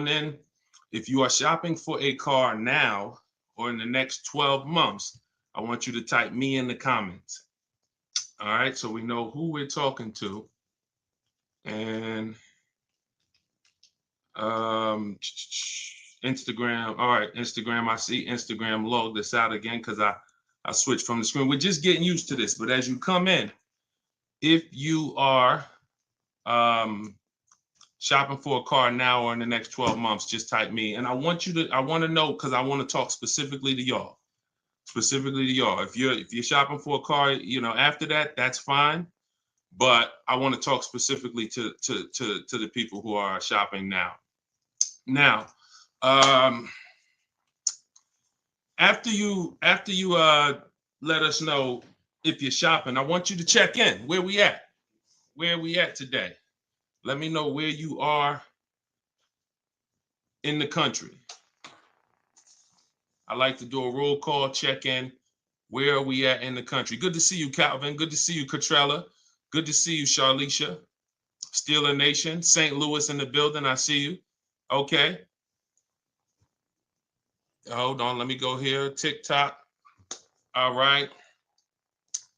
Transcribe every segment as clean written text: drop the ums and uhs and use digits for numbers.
on in. If you are shopping for a car now or in the next 12 months, I want you to type me in the comments. All right, so we know who we're talking to. And Instagram. All right, Instagram. I see Instagram log this out again because I switched from the screen. We're just getting used to this. But as you come in, if you are shopping for a car now or in the next 12 months, just type me. And I want to know, because I want to talk specifically to y'all. If you're shopping for a car, after that, that's fine. But I want to talk specifically to the people who are shopping now. Now, after you let us know if you're shopping, I want you to check in. Where we at? Where are we at today? Let me know where you are in the country. I like to do a roll call, check in. Where are we at in the country? Good to see you, Calvin. Good to see you, Catrella. Good to see you, Charlicia. Steeler Nation, St. Louis in the building. I see you. Okay. Hold on. Let me go here. TikTok. All right.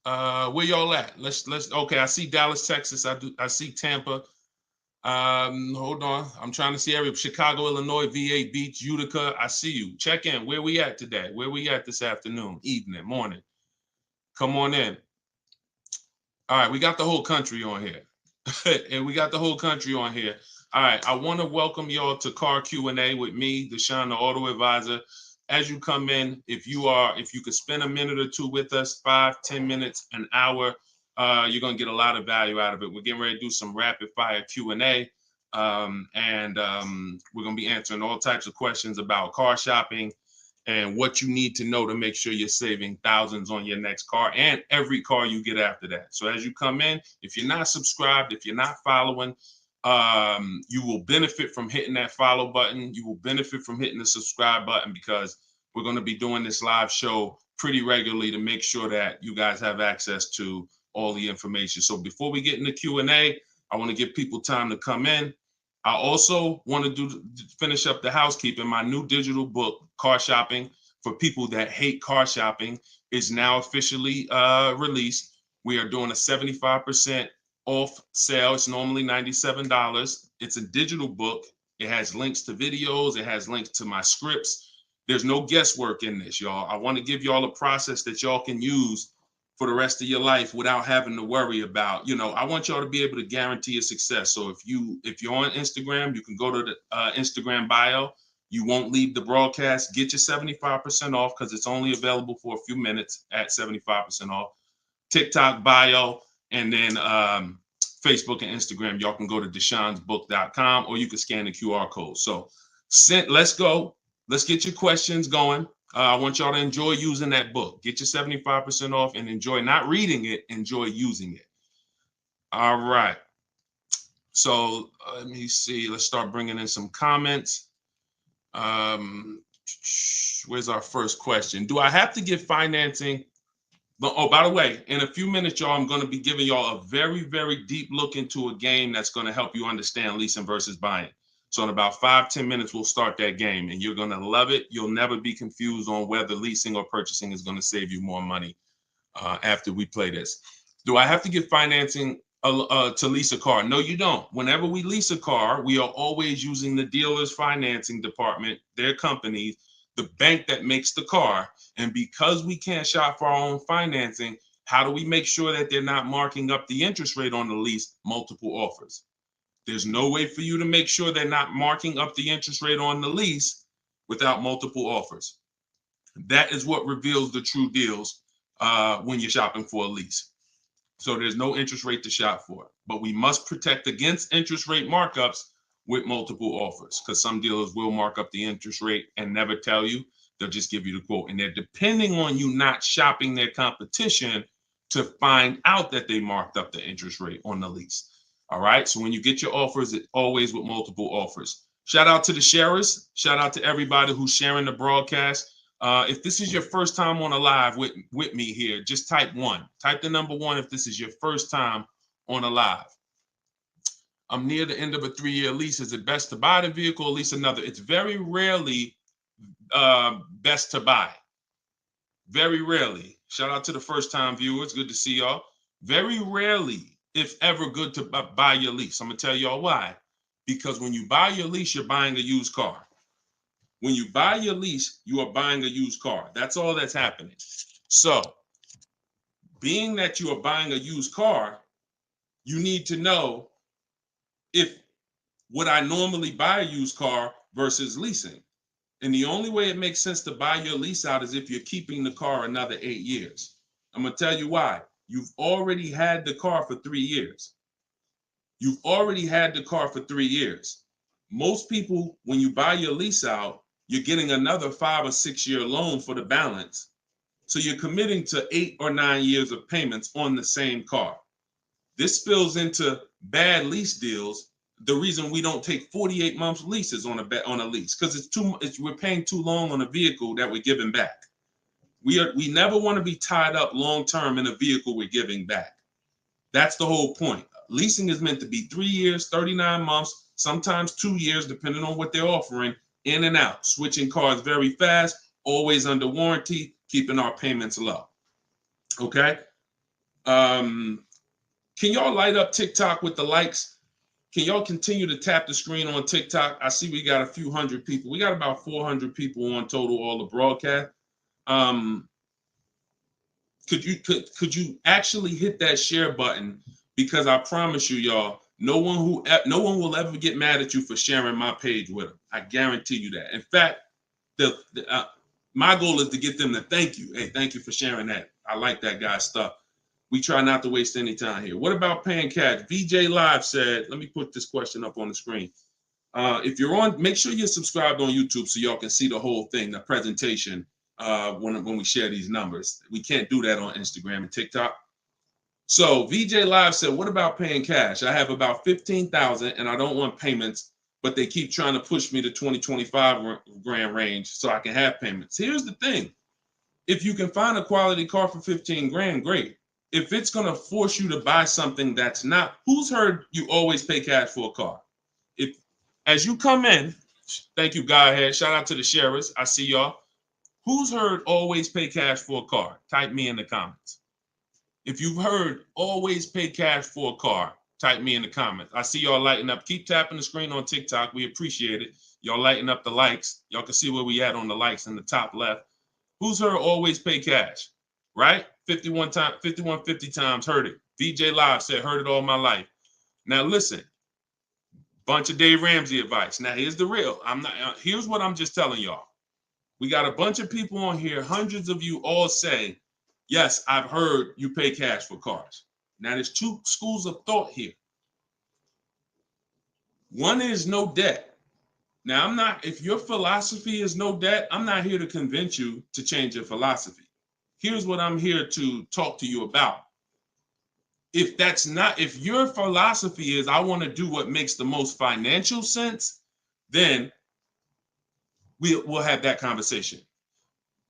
Where y'all at? Let's. Okay. I see Dallas, Texas. I see Tampa. Hold on. I'm trying to see Chicago, Illinois, VA Beach, Utica. I see you. Check in. Where we at today? Where we at this afternoon, evening, morning? Come on in. All right. We got the whole country on here. And we got the whole country on here. All right. I want to welcome y'all to Car Q&A with me, Deshone the Auto Advisor. As you come in, if you could spend a minute or two with us, 5-10 minutes, an hour, you're going to get a lot of value out of it. We're getting ready to do some rapid fire Q&A. And we're going to be answering all types of questions about car shopping and what you need to know to make sure you're saving thousands on your next car and every car you get after that. So as you come in, if you're not subscribed, if you're not following, you will benefit from hitting that follow button. You will benefit from hitting the subscribe button, because we're going to be doing this live show pretty regularly to make sure that you guys have access to all the information. So before we get into Q&A, I want to give people time to come in. I also want to finish up the housekeeping. My new digital book, Car Shopping for People That Hate Car Shopping, is now officially released. We are doing a 75% off sale. It's normally $97. It's a digital book. It has links to videos. It has links to my scripts. There's no guesswork in this, y'all. I want to give y'all a process that y'all can use for the rest of your life without having to worry about, I want y'all to be able to guarantee your success. So if you're on Instagram, you can go to the Instagram bio. You won't leave the broadcast. Get your 75% off, because it's only available for a few minutes at 75% off. TikTok bio, and then Facebook and Instagram. Y'all can go to deshonsbook.com, or you can scan the QR code. So let's go. Let's get your questions going. I want y'all to enjoy using that book. Get your 75% off and enjoy not reading it, enjoy using it. All right. So let me see. Let's start bringing in some comments. Where's our first question? Do I have to get financing? Oh, by the way, in a few minutes, y'all, I'm going to be giving y'all a very, very deep look into a game that's going to help you understand leasing versus buying. So in about 5-10 minutes, we'll start that game, and you're going to love it. You'll never be confused on whether leasing or purchasing is going to save you more money after we play this. Do I have to get financing to lease a car? No, you don't. Whenever we lease a car, we are always using the dealer's financing department, their company, the bank that makes the car. And because we can't shop for our own financing, how do we make sure that they're not marking up the interest rate on the lease? Multiple offers. There's no way for you to make sure they're not marking up the interest rate on the lease without multiple offers. That is what reveals the true deals when you're shopping for a lease. So there's no interest rate to shop for, but we must protect against interest rate markups with multiple offers, because some dealers will mark up the interest rate and never tell you. They'll just give you the quote, and they're depending on you not shopping their competition to find out that they marked up the interest rate on the lease. All right. So when you get your offers, it's always with multiple offers. Shout out to the sharers. Shout out to everybody who's sharing the broadcast. If this is your first time on a live with me here, just type 1. Type the number 1 if this is your first time on a live. I'm near the end of a 3-year lease. Is it best to buy the vehicle or lease another? It's very rarely best to buy. Very rarely. Shout out to the first time viewers. Good to see y'all. Very rarely, if ever, good to buy your lease. I'm going to tell y'all why. Because when you buy your lease, you're buying a used car. When you buy your lease, you are buying a used car. That's all that's happening. So, being that you are buying a used car, you need to know if would I normally buy a used car versus leasing. And the only way it makes sense to buy your lease out is if you're keeping the car another 8 years. I'm going to tell you why. You've already had the car for 3 years. You've already had the car for 3 years. Most people, when you buy your lease out, you're getting another 5 or 6 year loan for the balance. So you're committing to 8 or 9 years of payments on the same car. This spills into bad lease deals. The reason we don't take 48 months leases on a lease, because we're paying too long on a vehicle that we're giving back. We never want to be tied up long term in a vehicle we're giving back. That's the whole point. Leasing is meant to be 3 years, 39 months, sometimes 2 years, depending on what they're offering, in and out, switching cars very fast, always under warranty, keeping our payments low. Okay. Can y'all light up TikTok with the likes? Can y'all continue to tap the screen on TikTok? I see we got a few hundred people. We got about 400 people on total, all the broadcast. Could you actually hit that share button? Because I promise you, y'all, no one will ever get mad at you for sharing my page with them. I guarantee you that. In fact, my goal is to get them to thank you. Hey, thank you for sharing that. I like that guy's stuff. We try not to waste any time here. What about paying cash? VJ Live said, let me put this question up on the screen. If you're on, make sure you're subscribed on YouTube so y'all can see the whole thing, the presentation, when we share these numbers. We can't do that on Instagram and TikTok. So VJ Live said, what about paying cash? I have about 15,000 and I don't want payments, but they keep trying to push me to 25 grand range so I can have payments. Here's the thing. If you can find a quality car for 15 grand, great. If it's going to force you to buy something that's not, who's heard you always pay cash for a car? If, as you come in, thank you, Godhead. Shout out to the sharers. I see y'all. Who's heard always pay cash for a car? Type me in the comments. If you've heard always pay cash for a car, type me in the comments. I see y'all lighting up. Keep tapping the screen on TikTok. We appreciate it. Y'all lighting up the likes. Y'all can see where we at on the likes in the top left. Who's heard always pay cash? Right? 5150 times heard it. VJ Live said, heard it all my life. Now listen, bunch of Dave Ramsey advice. Now here's the real. Here's what I'm just telling y'all. We got a bunch of people on here, hundreds of you all say, yes, I've heard you pay cash for cars. Now there's two schools of thought here. One is no debt. Now if your philosophy is no debt, I'm not here to convince you to change your philosophy. Here's what I'm here to talk to you about. If your philosophy is I want to do what makes the most financial sense, then we'll have that conversation.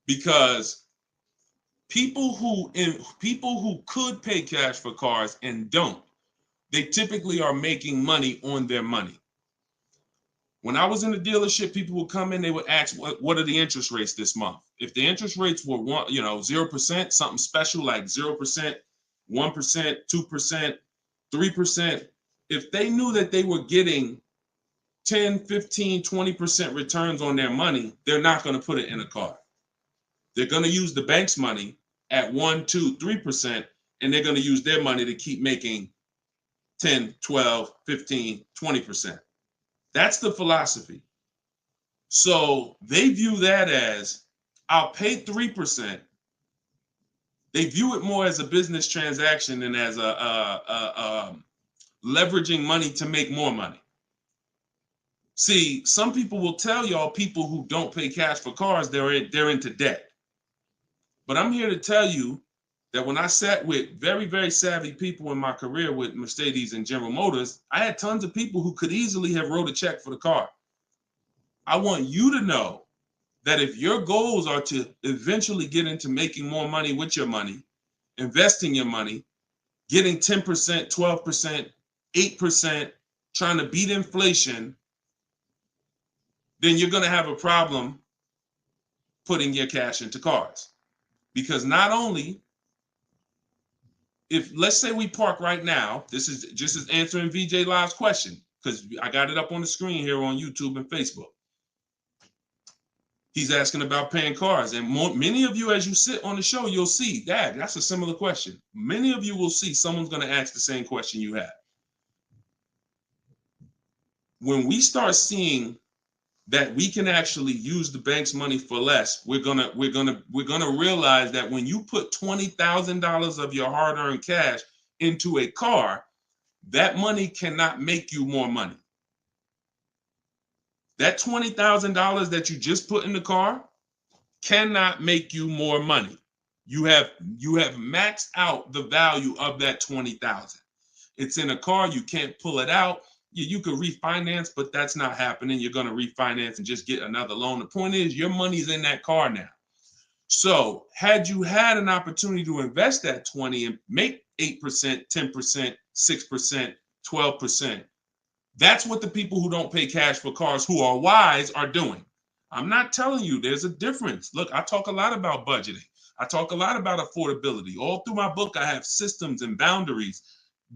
Because people who could pay cash for cars and don't, they typically are making money on their money. When I was in the dealership, people would come in, they would ask, what are the interest rates this month? If the interest rates were 0%, something special like 0%, 1%, 2%, 3%, if they knew that they were getting 10, 15, 20% returns on their money, they're not going to put it in a car. They're going to use the bank's money at 1, 2, 3%, and they're going to use their money to keep making 10, 12, 15, 20%. That's the philosophy. So they view that as, I'll pay 3%. They view it more as a business transaction than as a leveraging money to make more money. See, some people will tell y'all people who don't pay cash for cars, they're into debt. But I'm here to tell you that when I sat with very, very savvy people in my career with Mercedes and General Motors, I had tons of people who could easily have wrote a check for the car. I want you to know that if your goals are to eventually get into making more money with your money, investing your money, getting 10%, 12%, 8%, trying to beat inflation, then you're going to have a problem putting your cash into cars. Because not only, if let's say we park right now, this is just as answering VJ Live's question, because I got it up on the screen here on YouTube and Facebook. He's asking about paying cars. And many of you, as you sit on the show, you'll see, Dad, that's a similar question. Many of you will see someone's going to ask the same question you have. When we start seeing that we can actually use the bank's money for less, we're gonna realize that when you put $20,000 of your hard-earned cash into a car, that money cannot make you more money. That $20,000 that you just put in the car cannot make you more money. You have maxed out the value of that $20,000. It's in a car, you can't pull it out. You could refinance, but that's not happening. You're going to refinance and just get another loan. The point is, your money's in that car now. So had you had an opportunity to invest that 20 and make 8%, 10%, 6%, 12%, that's what the people who don't pay cash for cars who are wise are doing. I'm not telling you there's a difference. Look, I talk a lot about budgeting. I talk a lot about affordability. All through my book, I have systems and boundaries.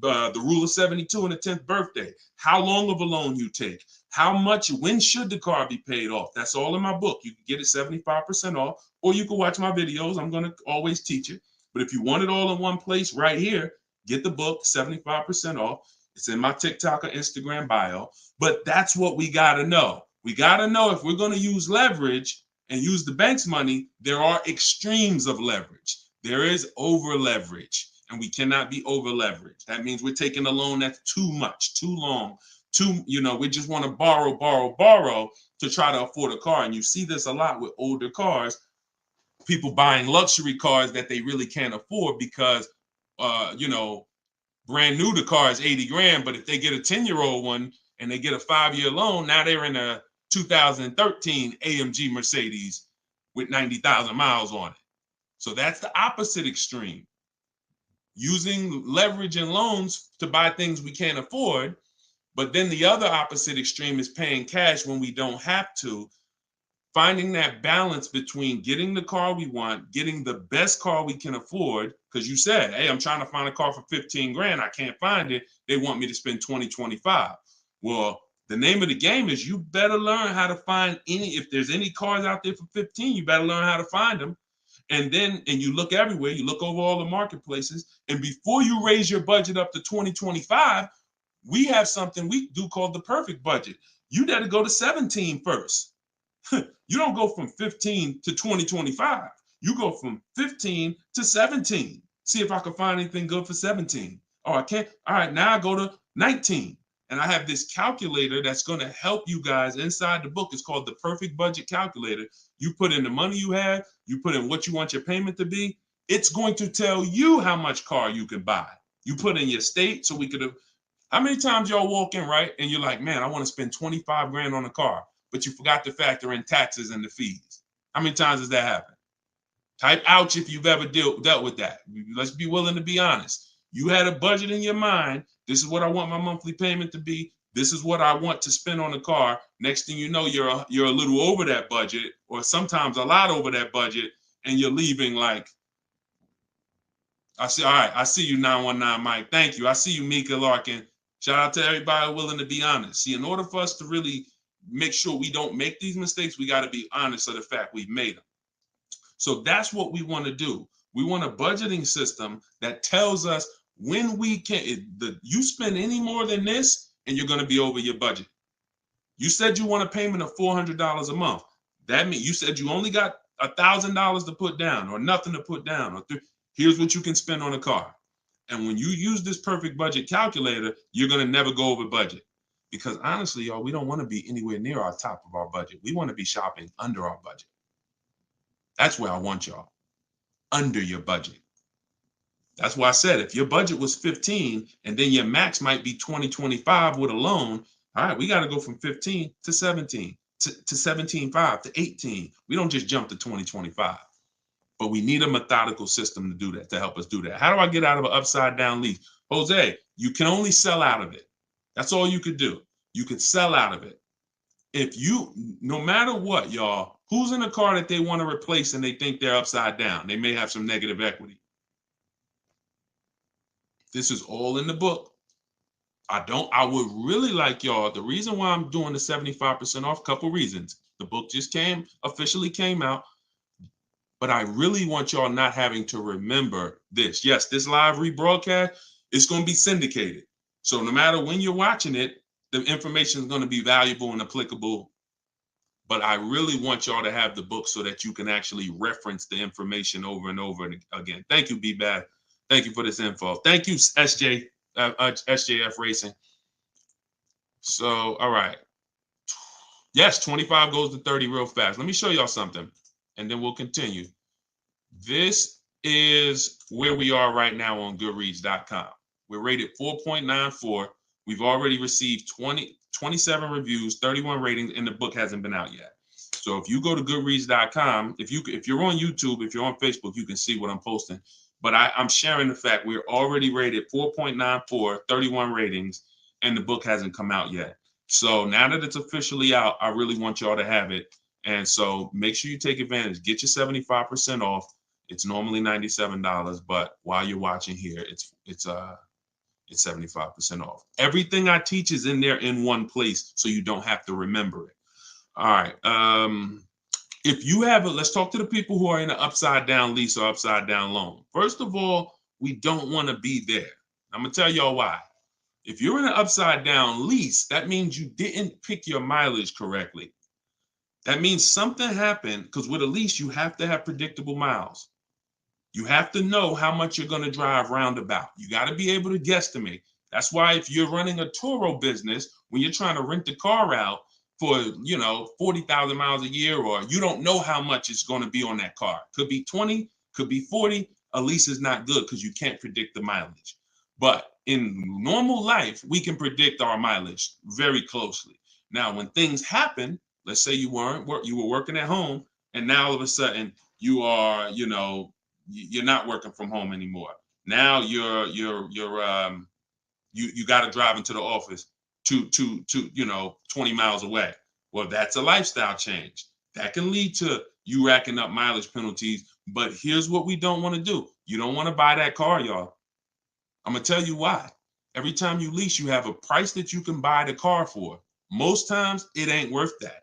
The rule of 72 and the 10th birthday, how long of a loan you take, how much, when should the car be paid off? That's all in my book. You can get it 75% off, or you can watch my videos. I'm going to always teach it. But if you want it all in one place right here, get the book, 75% off. It's in my TikTok or Instagram bio. But that's what we got to know. We got to know if we're going to use leverage and use the bank's money, there are extremes of leverage. There is over leverage. And we cannot be over leveraged. That means we're taking a loan that's too much, too long, we just want to borrow to try to afford a car. And you see this a lot with older cars, people buying luxury cars that they really can't afford because, brand new, the car is 80 grand. But if they get a 10-year-old one and they get a 5-year loan, now they're in a 2013 AMG Mercedes with 90,000 miles on it. So that's the opposite extreme. Using leverage and loans to buy things we can't afford. But then the other opposite extreme is paying cash when we don't have to. Finding that balance between getting the car we want, getting the best car we can afford. Because you said, hey, I'm trying to find a car for 15 grand. I can't find it. They want me to spend 20, 25. Well, the name of the game is you better learn how to find if there's any cars out there for 15, you better learn how to find them. And you look everywhere, you look over all the marketplaces, and before you raise your budget up to 2025, we have something we do called the perfect budget. You got to go to 17 first. You don't go from 15 to 2025. You go from 15 to 17. See if I can find anything good for 17. Oh, I can't. All right, now I go to 19. And I have this calculator that's going to help you guys inside the book. It's called the Perfect Budget Calculator. You put in the money you have, you put in what you want your payment to be. It's going to tell you how much car you can buy. You put in your state, so we could have. How many times y'all walk in, right? And you're like, man, I want to spend 25 grand on a car, but you forgot to factor in taxes and the fees. How many times does that happen? Type ouch if you've ever dealt with that. Let's be willing to be honest. You had a budget in your mind. This is what I want my monthly payment to be. This is what I want to spend on the car. Next thing you know, you're a little over that budget, or sometimes a lot over that budget, and you're leaving like, all right, I see you, 919 Mike. Thank you. I see you, Mika Larkin. Shout out to everybody willing to be honest. See, in order for us to really make sure we don't make these mistakes, we got to be honest of the fact we've made them. So that's what we want to do. We want a budgeting system that tells us when we can. You spend any more than this, and you're going to be over your budget. You said you want a payment of $400 a month. That means you said you only got $1,000 to put down, or nothing to put down. Here's what you can spend on a car. And when you use this perfect budget calculator, you're going to never go over budget. Because honestly, y'all, we don't want to be anywhere near our top of our budget. We want to be shopping under our budget. That's where I want y'all. Under your budget. That's why I said if your budget was 15 and then your max might be 20, 25 with a loan, all right, we got to go from 15 to 17, to 17.5 to 18. We don't just jump to 20, 25. But we need a methodical system to do that, to help us do that. How do I get out of an upside down lease? Jose, you can only sell out of it. That's all you could do. You could sell out of it. If you, no matter what, y'all, who's in a car that they want to replace and they think they're upside down? They may have some negative equity. This is all in the book. I would really like y'all, the reason why I'm doing the 75% off, couple reasons. The book just officially came out, but I really want y'all not having to remember this. Yes, this live rebroadcast is going to be syndicated. So no matter when you're watching it, the information is going to be valuable and applicable. But I really want y'all to have the book so that you can actually reference the information over and over again. Thank you, B-Bad. Thank you for this info. Thank you, SJF Racing. So, all right. Yes, 25 goes to 30 real fast. Let me show y'all something, and then we'll continue. This is where we are right now on Goodreads.com. We're rated 4.94. We've already received 27 reviews, 31 ratings, and the book hasn't been out yet. So if you go to Goodreads.com, if you're on YouTube, if you're on Facebook, you can see what I'm posting. But I'm sharing the fact we're already rated 4.94, 31 ratings, and the book hasn't come out yet. So now that it's officially out, I really want y'all to have it. And so make sure you take advantage. Get your 75% off. It's normally $97, but while you're watching here, it's 75% off. Everything I teach is in there in one place, so you don't have to remember it. All right. If you have let's talk to the people who are in an upside down lease or upside down loan. First of all, we don't want to be there. I'm gonna tell y'all why. If you're in an upside down lease, that means you didn't pick your mileage correctly. That means something happened, because with a lease, you have to have predictable miles. You have to know how much you're going to drive roundabout. You got to be able to guesstimate. That's why if you're running a Turo business, when you're trying to rent the car out for, 40,000 miles a year, or you don't know how much it's going to be on that car. Could be 20, could be 40. A lease is not good because you can't predict the mileage. But in normal life, we can predict our mileage very closely. Now, when things happen, let's say you were working at home, and now all of a sudden you are, you're not working from home anymore. Now you got to drive into the office to 20 miles away. Well, that's a lifestyle change. That can lead to you racking up mileage penalties. But here's what we don't want to do. You don't want to buy that car, y'all. I'm going to tell you why. Every time you lease, you have a price that you can buy the car for. Most times it ain't worth that.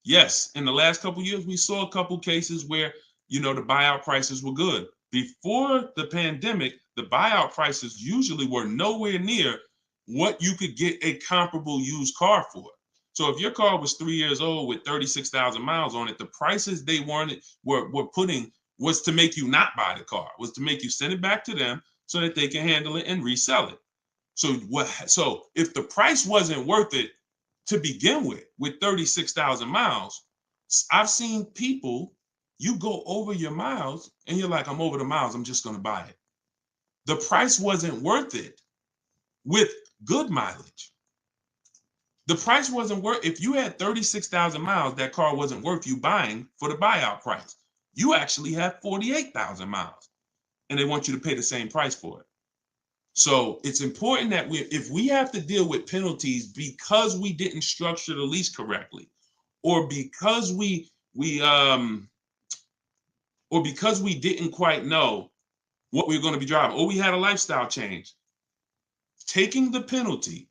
Yes, in the last couple of years, we saw a couple cases where, the buyout prices were good. Before the pandemic, the buyout prices usually were nowhere near what you could get a comparable used car for. So if your car was 3 years old with 36,000 miles on it, the prices they were putting was to make you not buy the car, was to make you send it back to them so that they can handle it and resell it. So if the price wasn't worth it to begin with 36,000 miles, I've seen people, you go over your miles and you're like, I'm over the miles, I'm just going to buy it. The price wasn't worth it with good mileage. The price wasn't worth, if you had 36,000 miles, that car wasn't worth you buying for the buyout price. You actually have 48,000 miles and they want you to pay the same price for it. So it's important that if we have to deal with penalties because we didn't structure the lease correctly, or because we didn't quite know what we were going to be driving, or we had a lifestyle change, taking the penalty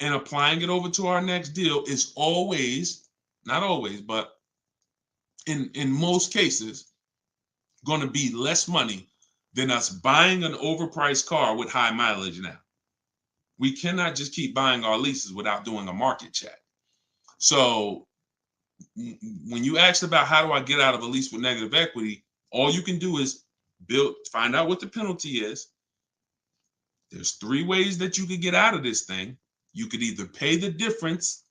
and applying it over to our next deal is always, not always, but in most cases, going to be less money than us buying an overpriced car with high mileage now. We cannot just keep buying our leases without doing a market check. So when you asked about how do I get out of a lease with negative equity, all you can do is find out what the penalty is. There's 3 ways that you could get out of this thing. You could either pay the difference.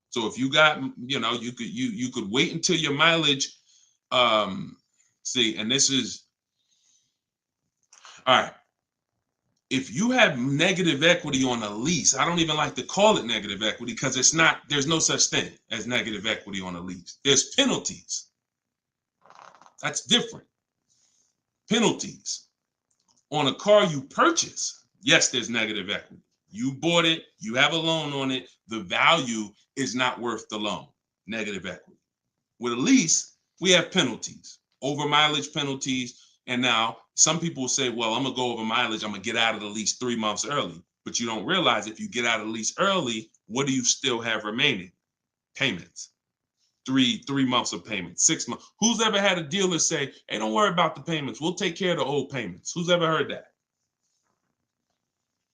So if you got, you could wait until your mileage, and this is, all right. If you have negative equity on a lease, I don't even like to call it negative equity because there's no such thing as negative equity on a lease. There's penalties. That's different. Penalties on a car you purchase. Yes, there's negative equity. You bought it, you have a loan on it, the value is not worth the loan, negative equity. With a lease, we have penalties, over mileage penalties. And now some people say, well, I'm gonna go over mileage, I'm gonna get out of the lease 3 months early. But you don't realize if you get out of the lease early, what do you still have remaining? Payments. Three months of payments, 6 months. Who's ever had a dealer say, hey, don't worry about the payments, we'll take care of the old payments? Who's ever heard that?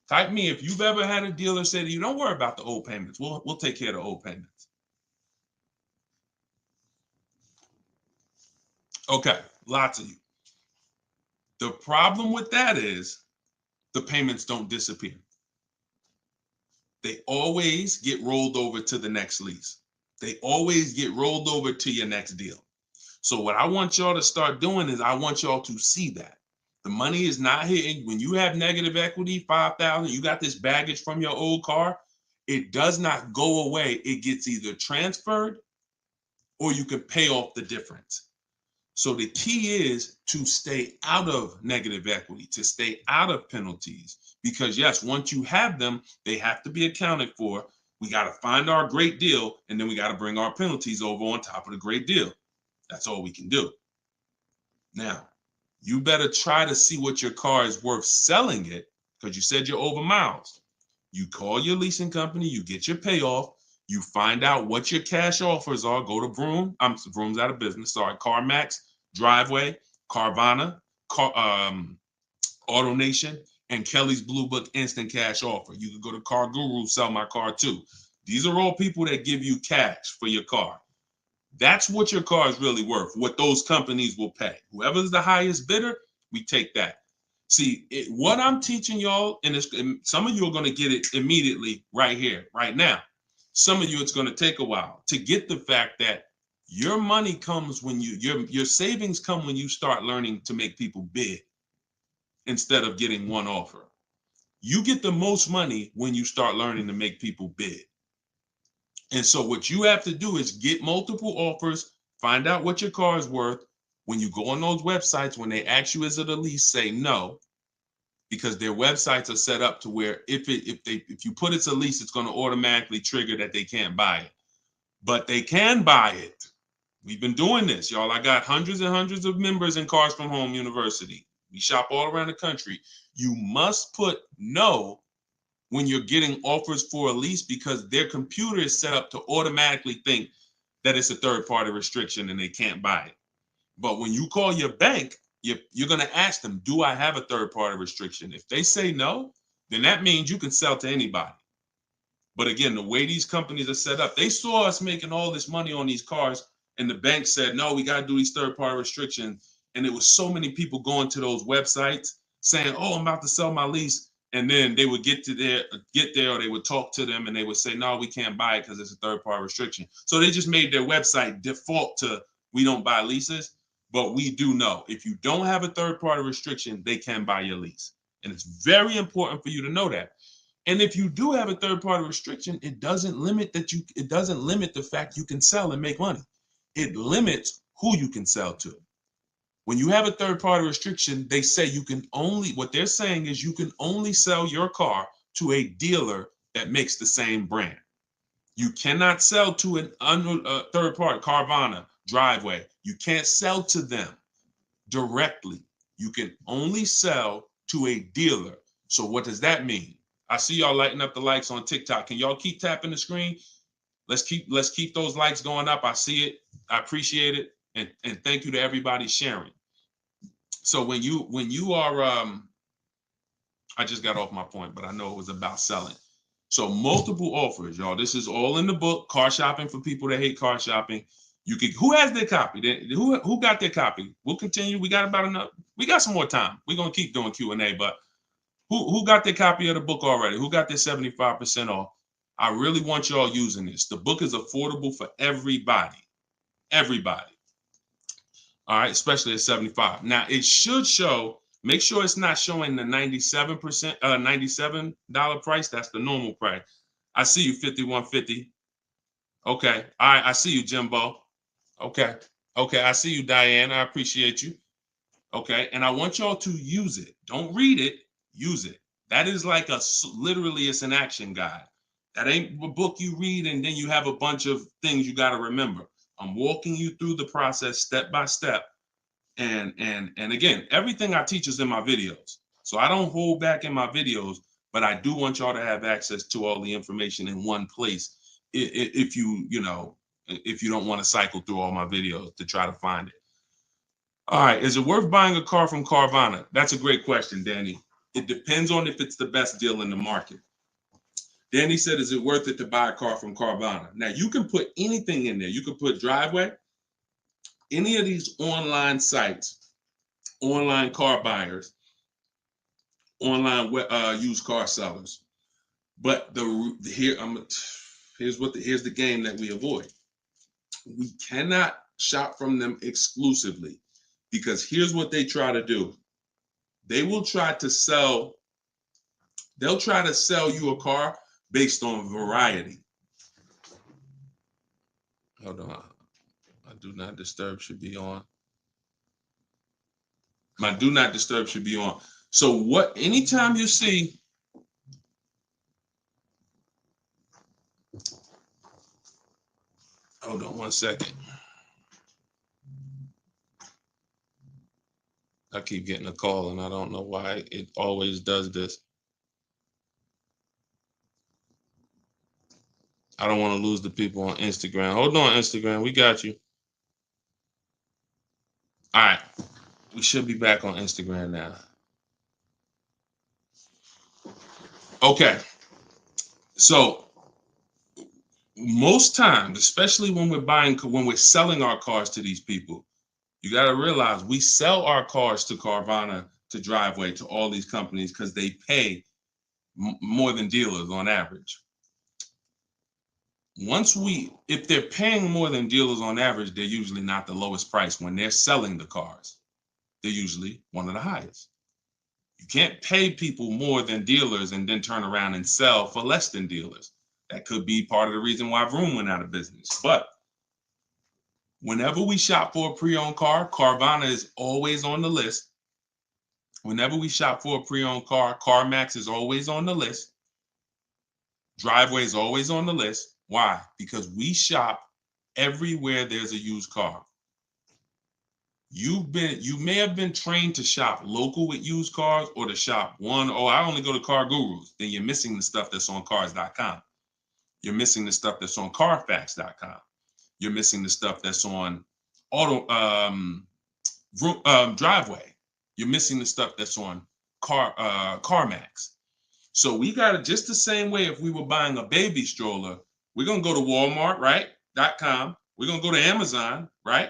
Type me if you've ever had a dealer say to you, don't worry about the old payments, we'll take care of the old payments. Okay, lots of you. The problem with that is the payments don't disappear. They always get rolled over to the next lease. They always get rolled over to your next deal. So what I want y'all to start doing is I want y'all to see that the money is not hitting. When you have negative equity, 5,000, you got this baggage from your old car, it does not go away. It gets either transferred or you can pay off the difference. So the key is to stay out of negative equity, to stay out of penalties, because yes, once you have them, they have to be accounted for. We got to find our great deal, and then we got to bring our penalties over on top of the great deal. That's all we can do. Now, you better try to see what your car is worth selling it, because you said you're over miles. You call your leasing company, you get your payoff, you find out what your cash offers are. Go to Vroom. Vroom's out of business. Sorry, CarMax, Driveway, Carvana, AutoNation, and Kelly's Blue Book Instant Cash Offer. You can go to Car Guru, Sell My Car Too. These are all people that give you cash for your car. That's what your car is really worth, what those companies will pay. Whoever's the highest bidder, we take that. See, what I'm teaching y'all, and some of you are going to get it immediately right here, right now. Some of you, it's going to take a while to get the fact that your money comes when your savings come when you start learning to make people bid instead of getting one offer. You get the most money when you start learning to make people bid. And so what you have to do is get multiple offers, find out what your car is worth. When you go on those websites, when they ask you, is it a lease, say no, because their websites are set up to where if you put it's a lease, it's going to automatically trigger that they can't buy it. But they can buy it. We've been doing this, y'all. I got hundreds and hundreds of members in Cars from Home University. We shop all around the country. You must put no when you're getting offers for a lease, because their computer is set up to automatically think that it's a third-party restriction and they can't buy it. But when you call your bank, you're going to ask them, do I have a third-party restriction? If they say no, then that means you can sell to anybody. But again, the way these companies are set up, they saw us making all this money on these cars, and the bank said, no, we got to do these third-party restrictions. And it was so many people going to those websites saying, oh, I'm about to sell my lease. And then they would get there, or they would talk to them and they would say, no, we can't buy it because it's a third-party restriction. So they just made their website default to, we don't buy leases, but we do know if you don't have a third-party restriction, they can buy your lease. And it's very important for you to know that. And if you do have a third-party restriction, it doesn't limit the fact you can sell and make money. It limits who you can sell to. When you have a third-party restriction, they say what they're saying is you can only sell your car to a dealer that makes the same brand. You cannot sell to a third party, Carvana, Driveway. You can't sell to them directly. You can only sell to a dealer. So what does that mean? I see y'all lighting up the likes on TikTok. Can y'all keep tapping the screen? Let's keep those likes going up. I see it. I appreciate it. And thank you to everybody sharing. So when you are, I just got off my point, but I know it was about selling. So multiple offers, y'all. This is all in the book, Car Shopping for People that Hate Car Shopping. Who has their copy? Who got their copy? We'll continue. We got some more time. We're gonna keep doing Q&A, but who got their copy of the book already? Who got their 75% off? I really want y'all using this. The book is affordable for everybody. Everybody. All right, especially at 75. Now it should show, make sure it's not showing the 97%, $97 price. That's the normal price. I see you, 5150. Okay. All right, I see you, Jimbo. Okay. Okay, I see you, Diane. I appreciate you. Okay, and I want y'all to use it. Don't read it, use it. That is like literally it's an action guide. That ain't a book you read and then you have a bunch of things you got to remember. I'm walking you through the process step by step. And again, everything I teach is in my videos. So I don't hold back in my videos, but I do want y'all to have access to all the information in one place. If if you don't want to cycle through all my videos to try to find it. All right, is it worth buying a car from Carvana? That's a great question, Danny. It depends on if it's the best deal in the market. Danny said, is it worth it to buy a car from Carvana? Now, you can put anything in there. You can put Driveway, any of these online sites, online car buyers, online used car sellers. But here's the game that we avoid. We cannot shop from them exclusively because here's what they try to do. They'll try to sell you a car based on variety. Hold on. My do not disturb should be on. My do not disturb should be on. So anytime you see, hold on one second. I keep getting a call and I don't know why it always does this. I don't want to lose the people on Instagram. Hold on, Instagram. We got you. All right. We should be back on Instagram now. Okay. So most times, especially when we're selling our cars to these people, you got to realize we sell our cars to Carvana, to Driveway, to all these companies because they pay more than dealers on average. If they're paying more than dealers on average, they're usually not the lowest price. When they're selling the cars, they're usually one of the highest. You can't pay people more than dealers and then turn around and sell for less than dealers. That could be part of the reason why Vroom went out of business. But whenever we shop for a pre-owned car, Carvana is always on the list. Whenever we shop for a pre-owned car, CarMax is always on the list. Driveway is always on the list. Why? Because we shop everywhere there's a used car. You may have been trained to shop local with used cars or to shop I only go to Car Gurus. Then you're missing the stuff that's on cars.com. You're missing the stuff that's on carfax.com. You're missing the stuff that's on Driveway. You're missing the stuff that's on CarMax. So we got it just the same way. If we were buying a baby stroller, we're going to go to Walmart, right? .com. We're going to go to Amazon, right?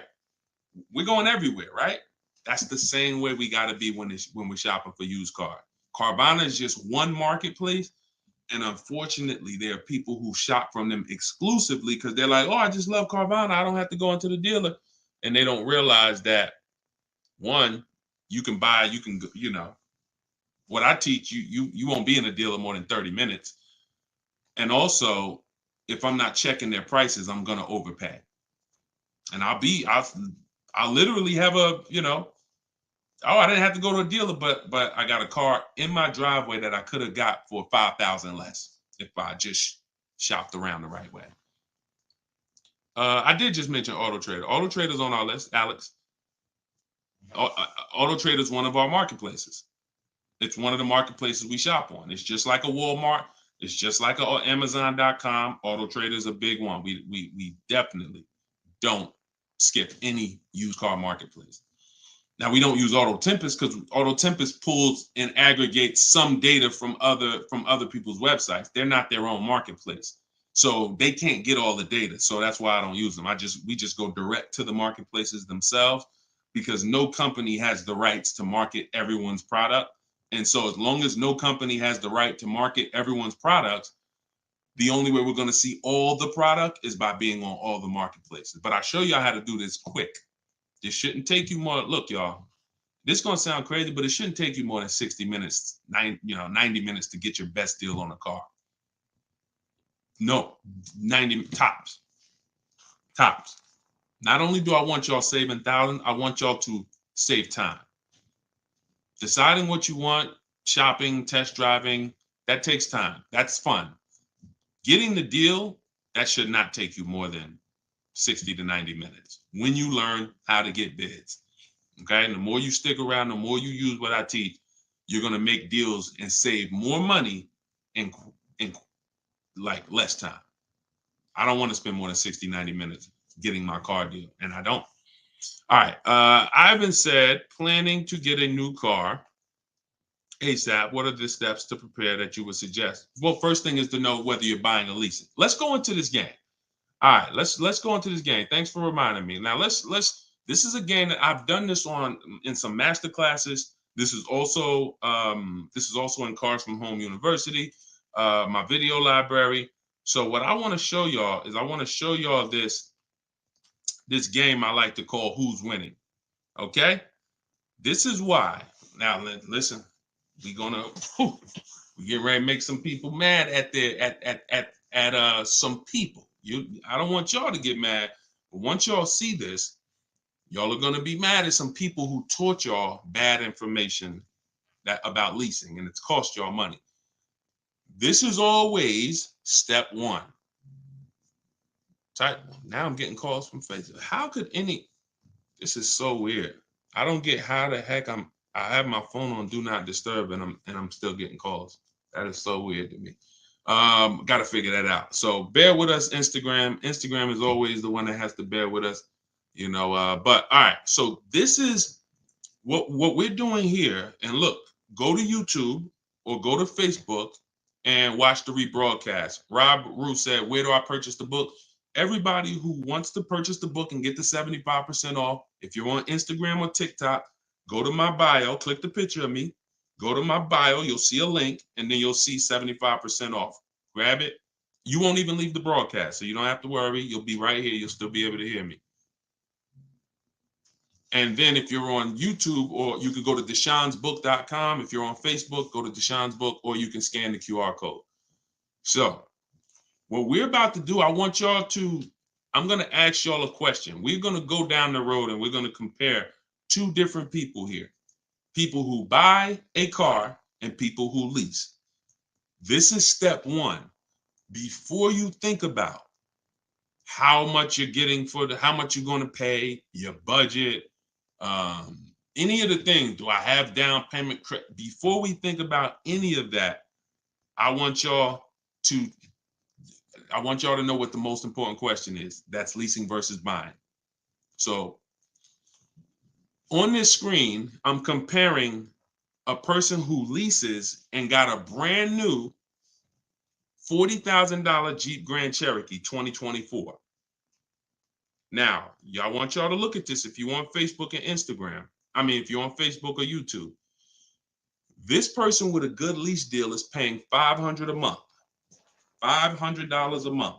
We're going everywhere, right? That's the same way we got to be when we're shopping for used cars. Carvana is just one marketplace. And unfortunately, there are people who shop from them exclusively because they're like, oh, I just love Carvana. I don't have to go into the dealer. And they don't realize that, one, what I teach you won't be in a dealer more than 30 minutes. And also, if I'm not checking their prices, I'm going to overpay. And I'll literally have I didn't have to go to a dealer, but I got a car in my driveway that I could have got for $5,000 less if I just shopped around the right way. I did just mention Auto Trader. Auto Trader's on our list, Alex. Auto Trader is one of our marketplaces. It's one of the marketplaces we shop on. It's just like a Walmart. It's just like a Amazon.com. Auto Trader is a big one. We definitely don't skip any used car marketplace. Now, we don't use Auto Tempest because Auto Tempest pulls and aggregates some data from other people's websites. They're not their own marketplace, so they can't get all the data. So that's why I don't use them. We just go direct to the marketplaces themselves because no company has the rights to market everyone's product. And so as long as no company has the right to market everyone's products, the only way we're going to see all the product is by being on all the marketplaces. But I'll show you how to do this quick. This shouldn't take you more. Look, y'all, this is going to sound crazy, but it shouldn't take you more than 60 minutes, 90 minutes to get your best deal on a car. No, 90 tops. Tops. Not only do I want y'all saving thousands, I want y'all to save time. Deciding what you want shopping, test driving, that takes time. That's fun. Getting the deal, that should not take you more than 60 to 90 minutes when you learn how to get bids. Okay. And the more you stick around, the more you use what I teach, you're going to make deals and save more money in like less time. I don't want to spend more than 60, 90 minutes getting my car deal, and I don't. All right. Ivan said, planning to get a new car ASAP. What are the steps to prepare that you would suggest? Well, first thing is to know whether you're buying or leasing. Let's go into this game. All right, let's go into this game. Thanks for reminding me. Now let's this is a game that I've done this on in some master classes. This is also in Cars from Home University, my video library. So what I want to show y'all is I want to show y'all this game I like to call Who's Winning. Okay? This is why. Now listen, we get ready to make some people mad at some people. I don't want y'all to get mad, but once y'all see this, y'all are gonna be mad at some people who taught y'all bad information about leasing, and it's cost y'all money. This is always step one. Now I'm getting calls from Facebook. How could this is so weird. I don't get how the heck I have my phone on do not disturb and I'm still getting calls. That is so weird to me. Got to figure that out. So bear with us, Instagram. Instagram is always the one that has to bear with us, you know. But all right, so this is what we're doing here. And look, go to YouTube or go to Facebook and watch the rebroadcast. Rob Rue said, "Where do I purchase the book?" Everybody who wants to purchase the book and get the 75% off, if you're on Instagram or TikTok, go to my bio, click the picture of me, go to my bio, you'll see a link, and then you'll see 75% off. Grab it. You won't even leave the broadcast, so you don't have to worry. You'll be right here. You'll still be able to hear me. And then if you're on YouTube, or you can go to deshonsbook.com. If you're on Facebook, go to Deshon's Book, or you can scan the QR code. So what we're about to do, I'm going to ask y'all a question. We're going to go down the road and we're going to compare two different people here. People who buy a car and people who lease. This is step one. Before you think about how much you're getting how much you're going to pay, your budget, any of the things, do I have down payment? Before we think about any of that, I want y'all to know what the most important question is. That's leasing versus buying. So on this screen, I'm comparing a person who leases and got a brand new $40,000 Jeep Grand Cherokee 2024. Now, I want y'all to look at this if you're on Facebook and Instagram. If you're on Facebook or YouTube. This person with a good lease deal is paying $500 a month. $500 a month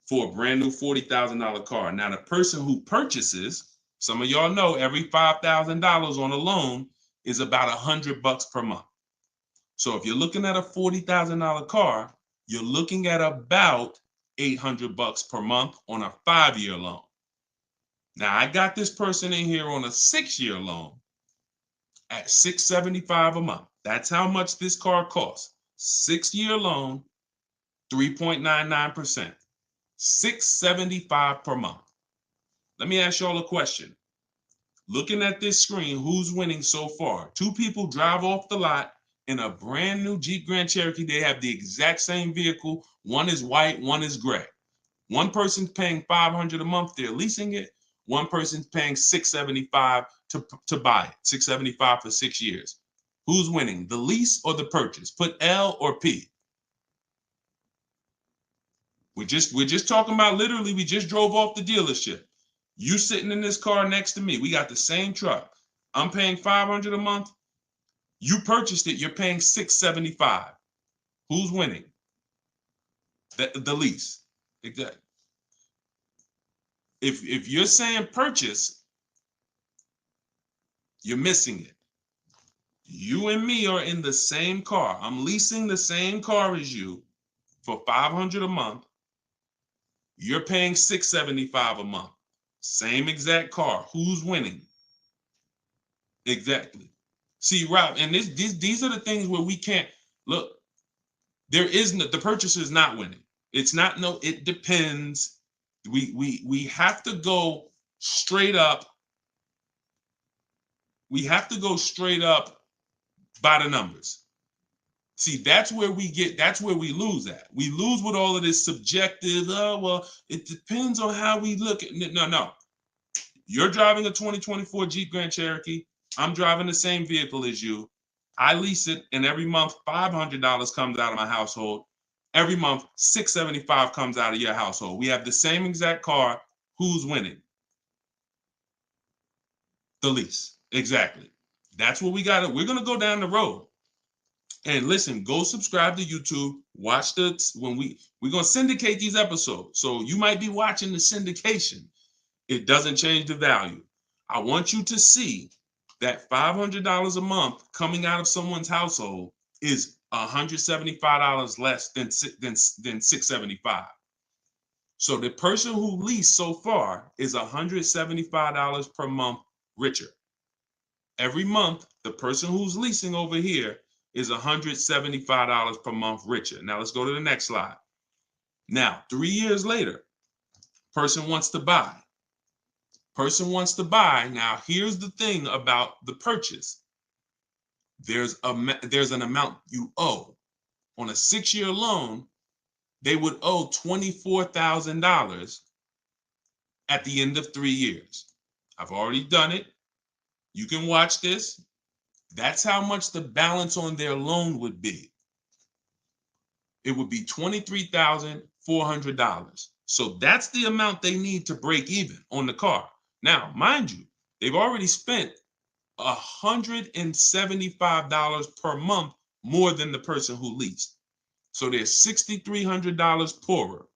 for a brand new $40,000 car. Now, the person who purchases, some of y'all know every $5,000 on a loan is about $100 per month. So if you're looking at a $40,000 car, you're looking at about $800 per month on a 5-year loan. Now, I got this person in here on a 6-year loan at $675 a month. That's how much this car costs. 6-year loan, 3.99%. $675 per month. Let me ask y'all a question. Looking at this screen, who's winning so far? Two people drive off the lot in a brand new Jeep Grand Cherokee. They have the exact same vehicle. One is white, one is gray. One person's paying $500 a month. They're leasing it. One person's paying $675 to buy it. $675 for 6 years. Who's winning, the lease or the purchase? Put L or P. We're just talking about, literally, we just drove off the dealership. You sitting in this car next to me. We got the same truck. I'm paying $500 a month. You purchased it. You're paying $675. Who's winning? The lease. Exactly. If you're saying purchase, you're missing it. You and me are in the same car. I'm leasing the same car as you for $500 a month. You're paying $675 a month. Same exact car. Who's winning? Exactly. See, Rob, and these are the things where we can't look. There is no, the purchaser is not winning. It's not no. It depends. We have to go straight up. We have to go straight up by the numbers. See, that's where we lose at. We lose with all of this subjective, oh, well, it depends on how we look at it. No. You're driving a 2024 Jeep Grand Cherokee. I'm driving the same vehicle as you. I lease it, and every month $500 comes out of my household. Every month $675 comes out of your household. We have the same exact car. Who's winning? The lease. Exactly. That's what we got. We're gonna go down the road. And listen, go subscribe to YouTube. Watch we're gonna syndicate these episodes. So you might be watching the syndication. It doesn't change the value. I want you to see that $500 a month coming out of someone's household is $175 less than $675. So the person who leased so far is $175 per month richer. Every month, the person who's leasing over here is $175 per month richer. Now let's go to the next slide. Now, 3 years later, person wants to buy. Person wants to buy. Now, here's the thing about the purchase. There's an amount you owe. On a 6-year loan, they would owe $24,000 at the end of 3 years. I've already done it. You can watch this. That's how much the balance on their loan would be. It would be $23,400. So that's the amount they need to break even on the car. Now, mind you, they've already spent $175 per month more than the person who leased. So they're $6,300 poorer.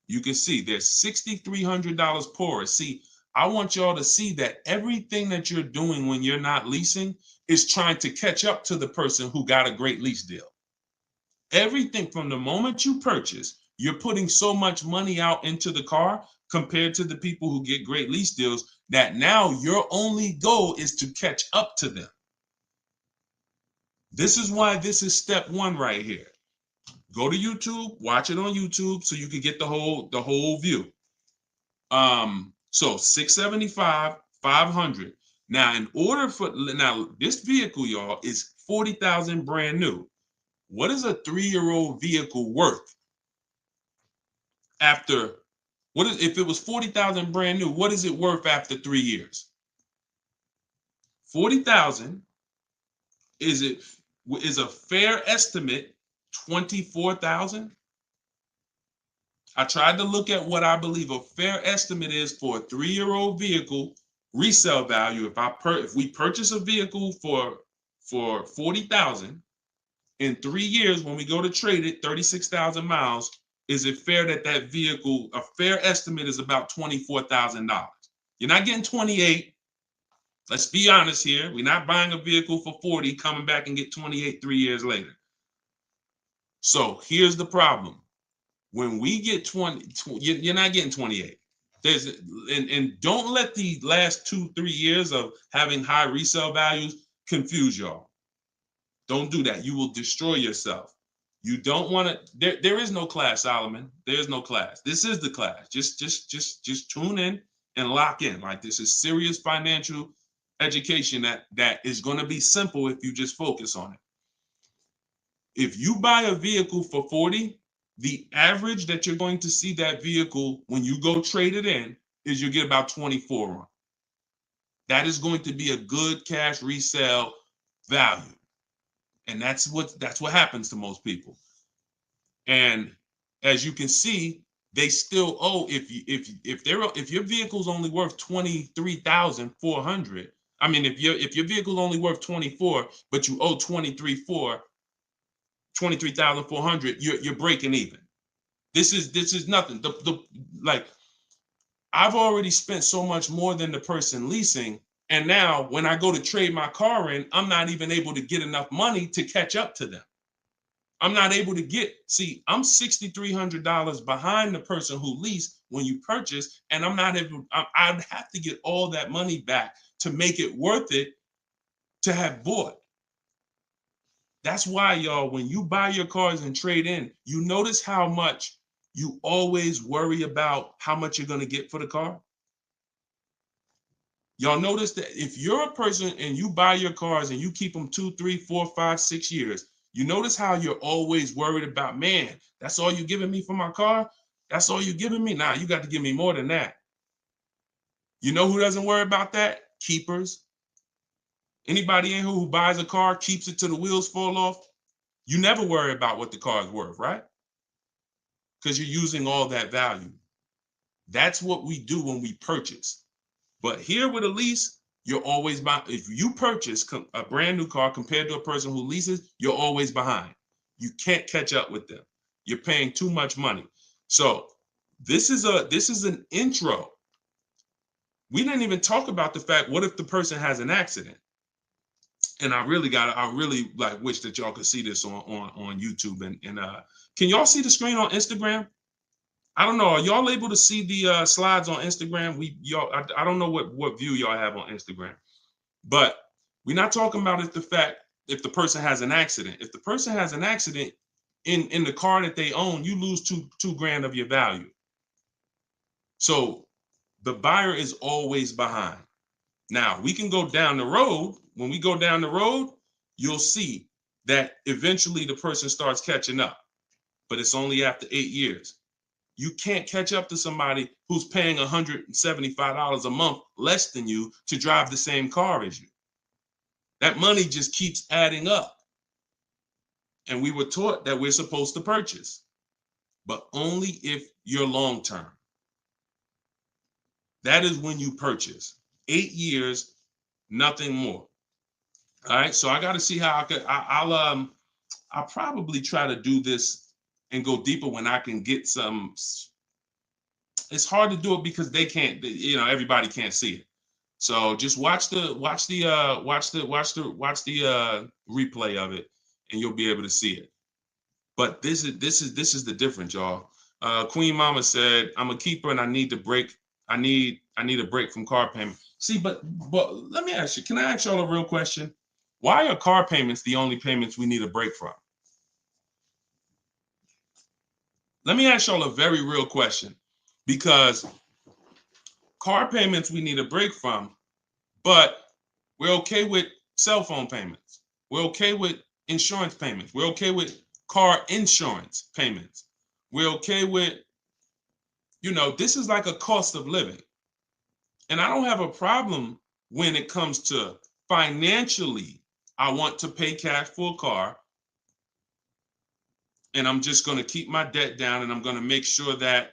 You can see they're $6,300 poorer. See, I want y'all to see that everything that you're doing when you're not leasing is trying to catch up to the person who got a great lease deal. Everything from the moment you purchase, you're putting so much money out into the car compared to the people who get great lease deals that now your only goal is to catch up to them. This is why this is step one right here. Go to YouTube, watch it on YouTube so you can get the whole view. So $675, $500. Now, this vehicle, y'all, is $40,000 brand new. What is a 3-year-old vehicle worth? If it was $40,000 brand new, what is it worth after 3 years? $40,000 is a fair estimate $24,000. I tried to look at what I believe a fair estimate is for a 3-year-old vehicle resale value. If we purchase a vehicle for $40,000 in 3 years, when we go to trade it, 36,000 miles, is it fair that vehicle, a fair estimate is about $24,000? You're not getting 28. Let's be honest here. We're not buying a vehicle for 40, coming back and get 28 3 years later. So here's the problem. When we get 20, you're not getting 28. And don't let the last 2-3 years of having high resale values confuse y'all. Don't do that. You will destroy yourself. You don't want to. There is no class, Solomon. There is no class. This is the class. Just tune in and lock in. Like, this is serious financial education that is going to be simple if you just focus on it. If you buy a vehicle for 40, the average that you're going to see that vehicle when you go trade it in is you get about 24 on. That is going to be a good cash resale value. And that's what happens to most people. And as you can see, they still owe, if your vehicle's only worth $23,400, I mean, if your vehicle's only worth 24, but you owe 23,400, you're breaking even. This is nothing. Like, I've already spent so much more than the person leasing. And now when I go to trade my car in, I'm not even able to get enough money to catch up to them. I'm not able to I'm $6,300 behind the person who leased when you purchase, and I'd have to get all that money back to make it worth it to have bought. That's why, y'all, when you buy your cars and trade in, you notice how much you always worry about how much you're going to get for the car. Y'all notice that if you're a person and you buy your cars and you keep them 2, 3, 4, 5, 6 years, you notice how you're always worried about, man, that's all you're giving me for my car? That's all you're giving me? Nah, you got to give me more than that. You know who doesn't worry about that? Keepers. Anybody in here who buys a car, keeps it till the wheels fall off, you never worry about what the car is worth, right? Because you're using all that value. That's what we do when we purchase. But here with a lease, you're always behind. If you purchase a brand new car compared to a person who leases, you're always behind. You can't catch up with them. You're paying too much money. So this is an intro. We didn't even talk about the fact, what if the person has an accident? And I really like wish that y'all could see this on YouTube. And can y'all see the screen on Instagram? I don't know. Are y'all able to see the slides on Instagram? I don't know what view y'all have on Instagram, but we're not talking about if the person has an accident. If the person has an accident in the car that they own, you lose two grand of your value. So the buyer is always behind. Now we can go down the road. When we go down the road, you'll see that eventually the person starts catching up, but it's only after 8 years. You can't catch up to somebody who's paying $175 a month less than you to drive the same car as you. That money just keeps adding up. And we were taught that we're supposed to purchase, but only if you're long-term. That is when you purchase. 8 years, nothing more. All right, so I got to see how I'll probably try to do this and go deeper when I can get some. It's hard to do it because they can't, everybody can't see it. So just watch the replay of it, and you'll be able to see it. But this is the difference, y'all. Queen Mama said, "I'm a keeper and I need to break. I need a break from car payment." See, but let me ask you. Can I ask y'all a real question? Why are car payments the only payments we need a break from? Let me ask y'all a very real question, because car payments we need a break from, but we're okay with cell phone payments. We're okay with insurance payments. We're okay with car insurance payments. We're okay with, this is like a cost of living. And I don't have a problem when it comes to financially, I want to pay cash for a car, and I'm just going to keep my debt down, and I'm going to make sure that,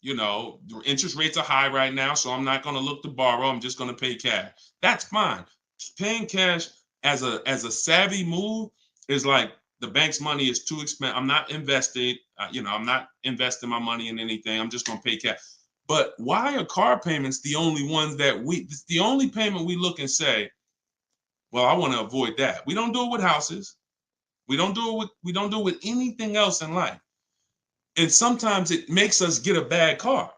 the interest rates are high right now, so I'm not going to look to borrow. I'm just going to pay cash. That's fine. Paying cash as a savvy move is like, the bank's money is too expensive. I'm not invested. I'm not investing my money in anything. I'm just going to pay cash. But why are car payments the only ones it's the only payment we look and say, well, I want to avoid that. We don't do it with houses. We don't do it with anything else in life. And sometimes it makes us get a bad car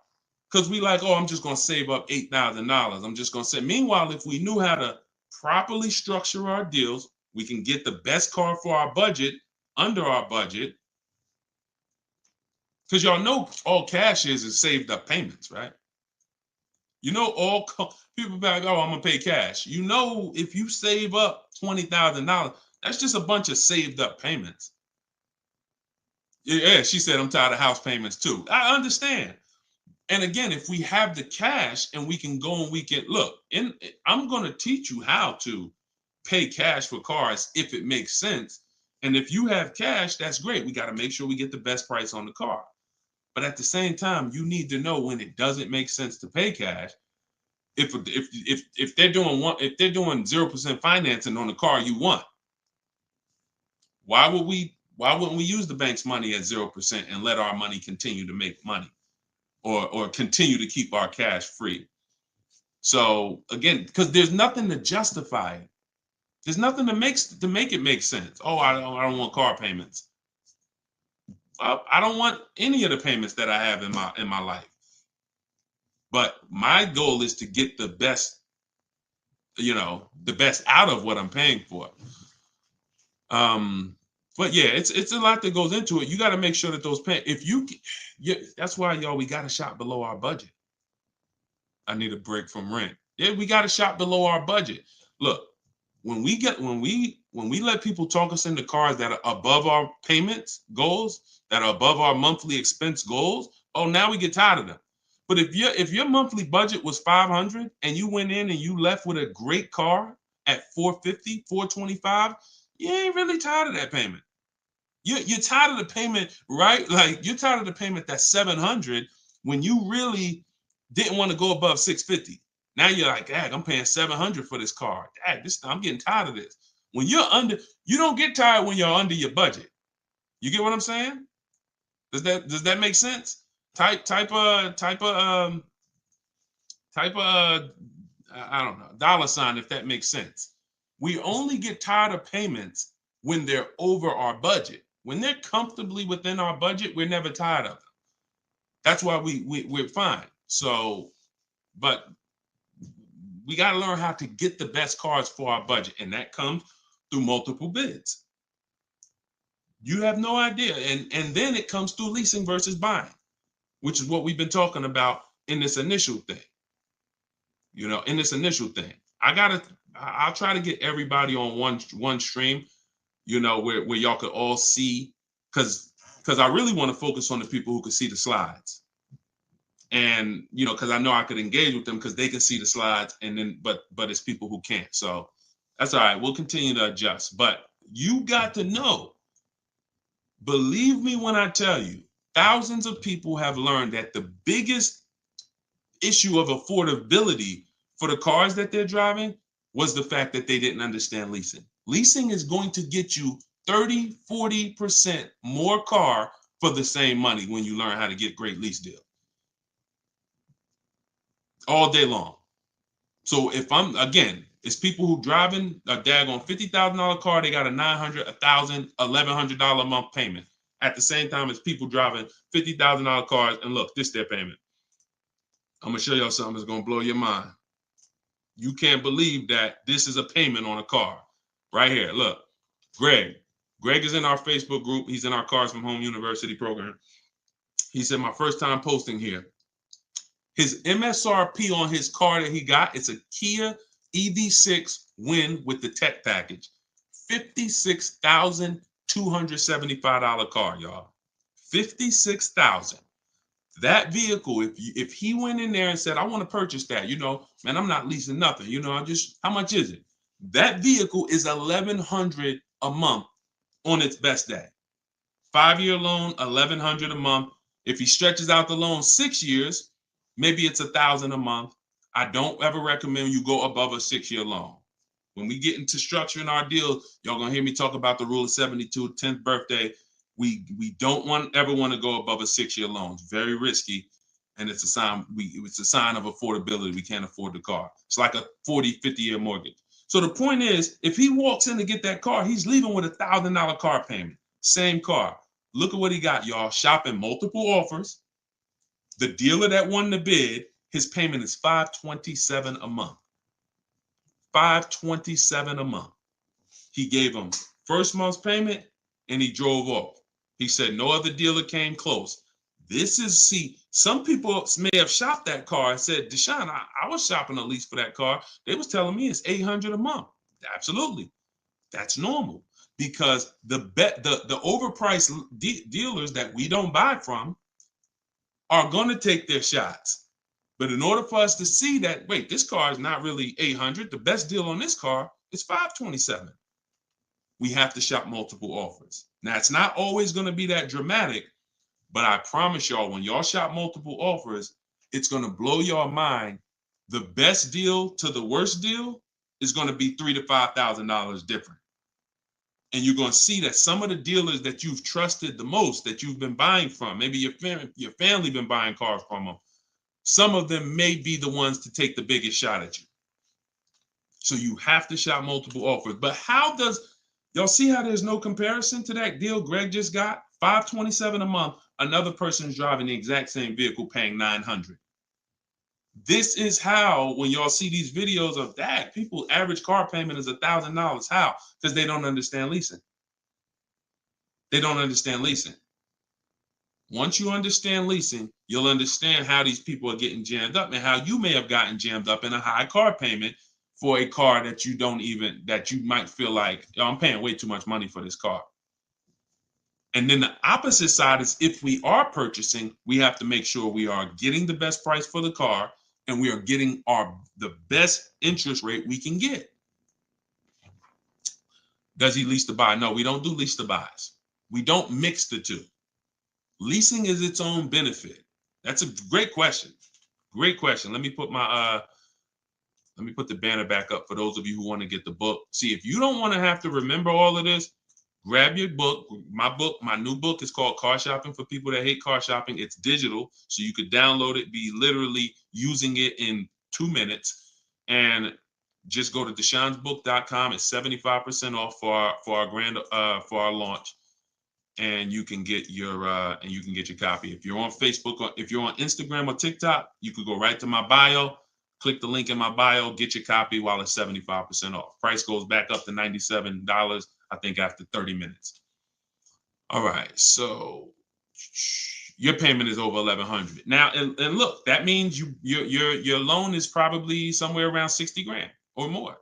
because we like, oh, I'm just going to save up $8,000. I'm just going to say. Meanwhile, if we knew how to properly structure our deals, we can get the best car for our budget, under our budget. Because y'all know all cash is saved up payments, right? All people be like, oh, I'm going to pay cash. If you save up $20,000, that's just a bunch of saved up payments. Yeah, she said, I'm tired of house payments too. I understand. And again, if we have the cash and we can go and we can look, I'm going to teach you how to pay cash for cars if it makes sense. And if you have cash, that's great. We got to make sure we get the best price on the car. But at the same time, you need to know when it doesn't make sense to pay cash. If they're doing 0% financing on the car you want, why wouldn't we use the bank's money at 0% and let our money continue to make money, or continue to keep our cash free? So again, because there's nothing to justify it. There's nothing to make it make sense. Oh, I don't want car payments. I don't want any of the payments that I have in my life. But my goal is to get the best you know, the best out of what I'm paying for. But yeah, it's a lot that goes into it. You got to make sure that those that's why y'all, we got to shop below our budget. I need a break from rent. Yeah, we got to shop below our budget. Look, when we let people talk us into cars that are above our payments goals, that are above our monthly expense goals, oh, now we get tired of them. But if your monthly budget was 500 and you went in and you left with a great car at 450, 425, you ain't really tired of that payment. You're tired of the payment, right? Like, you're tired of the payment that's 700 when you really didn't want to go above 650. Now you're like, dad, I'm paying 700 for this car. Dad, I'm getting tired of this. When you're under, you don't get tired when you're under your budget. You get what I'm saying? Does that make sense? Type I don't know, $ if that makes sense. We only get tired of payments when they're over our budget. When they're comfortably within our budget, we're never tired of them. That's why we're fine. So, but we got to learn how to get the best cars for our budget, and that comes through multiple bids. You have no idea. And then it comes through leasing versus buying, which is what we've been talking about in this initial thing. You know, in this initial thing, I'll try to get everybody on one stream, you know, where y'all could all see, because I really want to focus on the people who can see the slides. And, you know, because I know I could engage with them because they can see the slides, and then but it's people who can't. So that's all right. We'll continue to adjust. But you got to know, believe me when I tell you, thousands of people have learned that the biggest issue of affordability for the cars that they're driving was the fact that they didn't understand leasing. Leasing is going to get you 30, 40% more car for the same money when you learn how to get great lease deals. All day long. So if it's people who driving a daggone $50,000 car, they got a $900, $1,000, $1,100 a month payment. At the same time as people driving $50,000 cars, and look, this is their payment. I'm gonna show y'all something that's gonna blow your mind. You can't believe that this is a payment on a car. Right here, look, Greg is in our Facebook group. He's in our Cars from Home University program. He said, my first time posting here. His MSRP on his car that he got, it's a Kia EV6 Win with the tech package. $56,275 car, y'all. $56,000. That vehicle, if he went in there and said, I want to purchase that, you know, man, I'm not leasing nothing, you know, how much is it? That vehicle is $1,100 a month on its best day. 5-year loan, $1,100 a month. If he stretches out the loan 6 years, maybe it's $1,000 a month. I don't ever recommend you go above a 6-year loan. When we get into structuring our deal, y'all gonna hear me talk about the rule of 72, 10th birthday. We don't ever want to go above a 6-year loan. It's very risky, and it's a sign of affordability. We can't afford the car. It's like a 40, 50-year mortgage. So the point is, if he walks in to get that car, he's leaving with $1,000 car payment. Same car. Look at what he got, y'all. Shopping multiple offers. The dealer that won the bid, his payment is $527 a month. $527 a month. He gave him first month's payment, and he drove off. He said no other dealer came close. Some people may have shopped that car and said, Deshone, I was shopping a lease for that car. They was telling me it's $800 a month. Absolutely. That's normal, because the overpriced dealers that we don't buy from are going to take their shots. But in order for us to see that, wait, this car is not really $800. The best deal on this car is $527. We have to shop multiple offers. Now, it's not always going to be that dramatic, but I promise y'all, when y'all shop multiple offers, it's going to blow your mind. The best deal to the worst deal is going to be $3,000 to $5,000 different. And you're going to see that some of the dealers that you've trusted the most, that you've been buying from, maybe your family been buying cars from them, some of them may be the ones to take the biggest shot at you. So you have to shop multiple offers. But y'all see how there's no comparison to that deal Greg just got? $527 a month. Another person's driving the exact same vehicle paying $900. This is how, when y'all see these videos of that, people average car payment is $1,000. How? Because they don't understand leasing. They don't understand leasing. Once you understand leasing, you'll understand how these people are getting jammed up and how you may have gotten jammed up in a high car payment for a car that you might feel like, oh, I'm paying way too much money for this car. And then the opposite side is, if we are purchasing, we have to make sure we are getting the best price for the car and we are getting the best interest rate we can get. Does he lease to buy? No, we don't do lease to buys. We don't mix the two. Leasing is its own benefit. That's a great question. Great question. Let me put the banner back up for those of you who want to get the book. See, if you don't want to have to remember all of this, grab your book. My new book is called Car Shopping for People That Hate Car Shopping. It's digital, so you could download it, be literally using it in 2 minutes, and just go to deshonsbook.com. It's 75% off for our launch, and you can get your copy. If you're on Facebook or if you're on Instagram or TikTok, you could go right to my bio. Click the link in my bio, get your copy while it's 75% off. Price goes back up to $97, I think, after 30 minutes. All right, so your payment is over $1,100 now, and look, that means your loan is probably somewhere around 60 grand or more.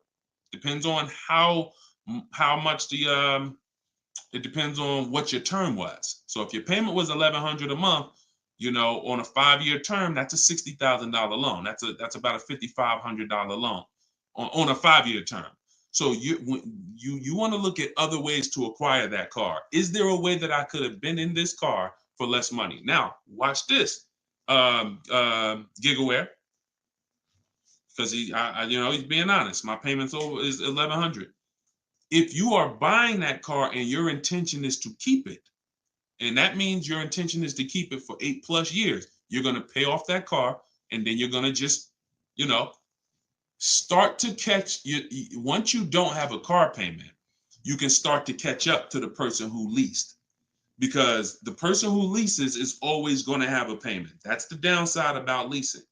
Depends on how much it depends on what your term was. So if your payment was $1,100 a month, on a 5-year term, that's a $60,000 loan. That's about a $5,500 loan on a 5-year term. So you want to look at other ways to acquire that car. Is there a way that I could have been in this car for less money? Now, watch this, Gigaware, because he's being honest. My payment's is $1,100. If you are buying that car and your intention is to keep it, and that means your intention is to keep it for 8+ years, you're going to pay off that car, and then you're going to just, start to catch once you don't have a car payment, you can start to catch up to the person who leased, because the person who leases is always going to have a payment. That's the downside about leasing.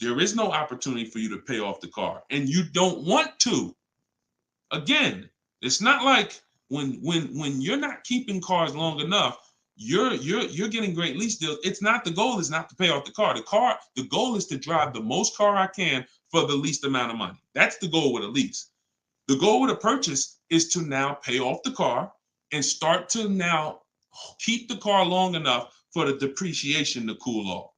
There is no opportunity for you to pay off the car, and you don't want to. Again, it's not like when you're not keeping cars long enough, you're getting great lease deals. The goal is not to pay off the car. The goal is to drive the most car I can for the least amount of money. That's the goal with a lease. The goal with a purchase is to now pay off the car and start to now keep the car long enough for the depreciation to cool off.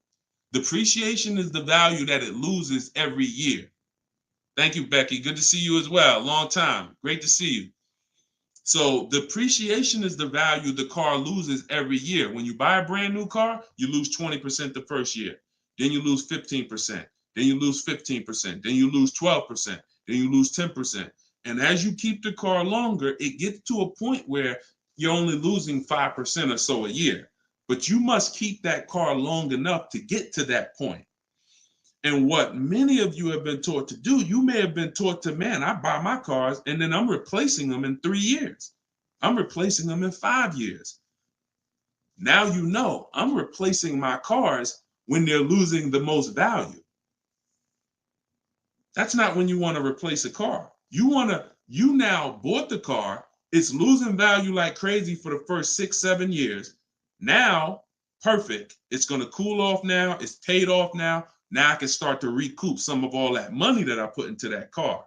Depreciation is the value that it loses every year. Thank you, Becky. Good to see you as well. Long time. Great to see you. So depreciation is the value the car loses every year. When you buy a brand new car, you lose 20% the first year. Then you lose 15%. Then you lose 15%. Then you lose 12%. Then you lose 10%. And as you keep the car longer, it gets to a point where you're only losing 5% or so a year. But you must keep that car long enough to get to that point. And what many of you have been taught to do, you may have been taught to, man, I buy my cars and then I'm replacing them in 3 years. I'm replacing them in 5 years. Now I'm replacing my cars when they're losing the most value. That's not when you want to replace a car. You now bought the car, it's losing value like crazy for the first 6-7 years. Now, perfect. It's going to cool off now. It's paid off now. Now I can start to recoup some of all that money that I put into that car.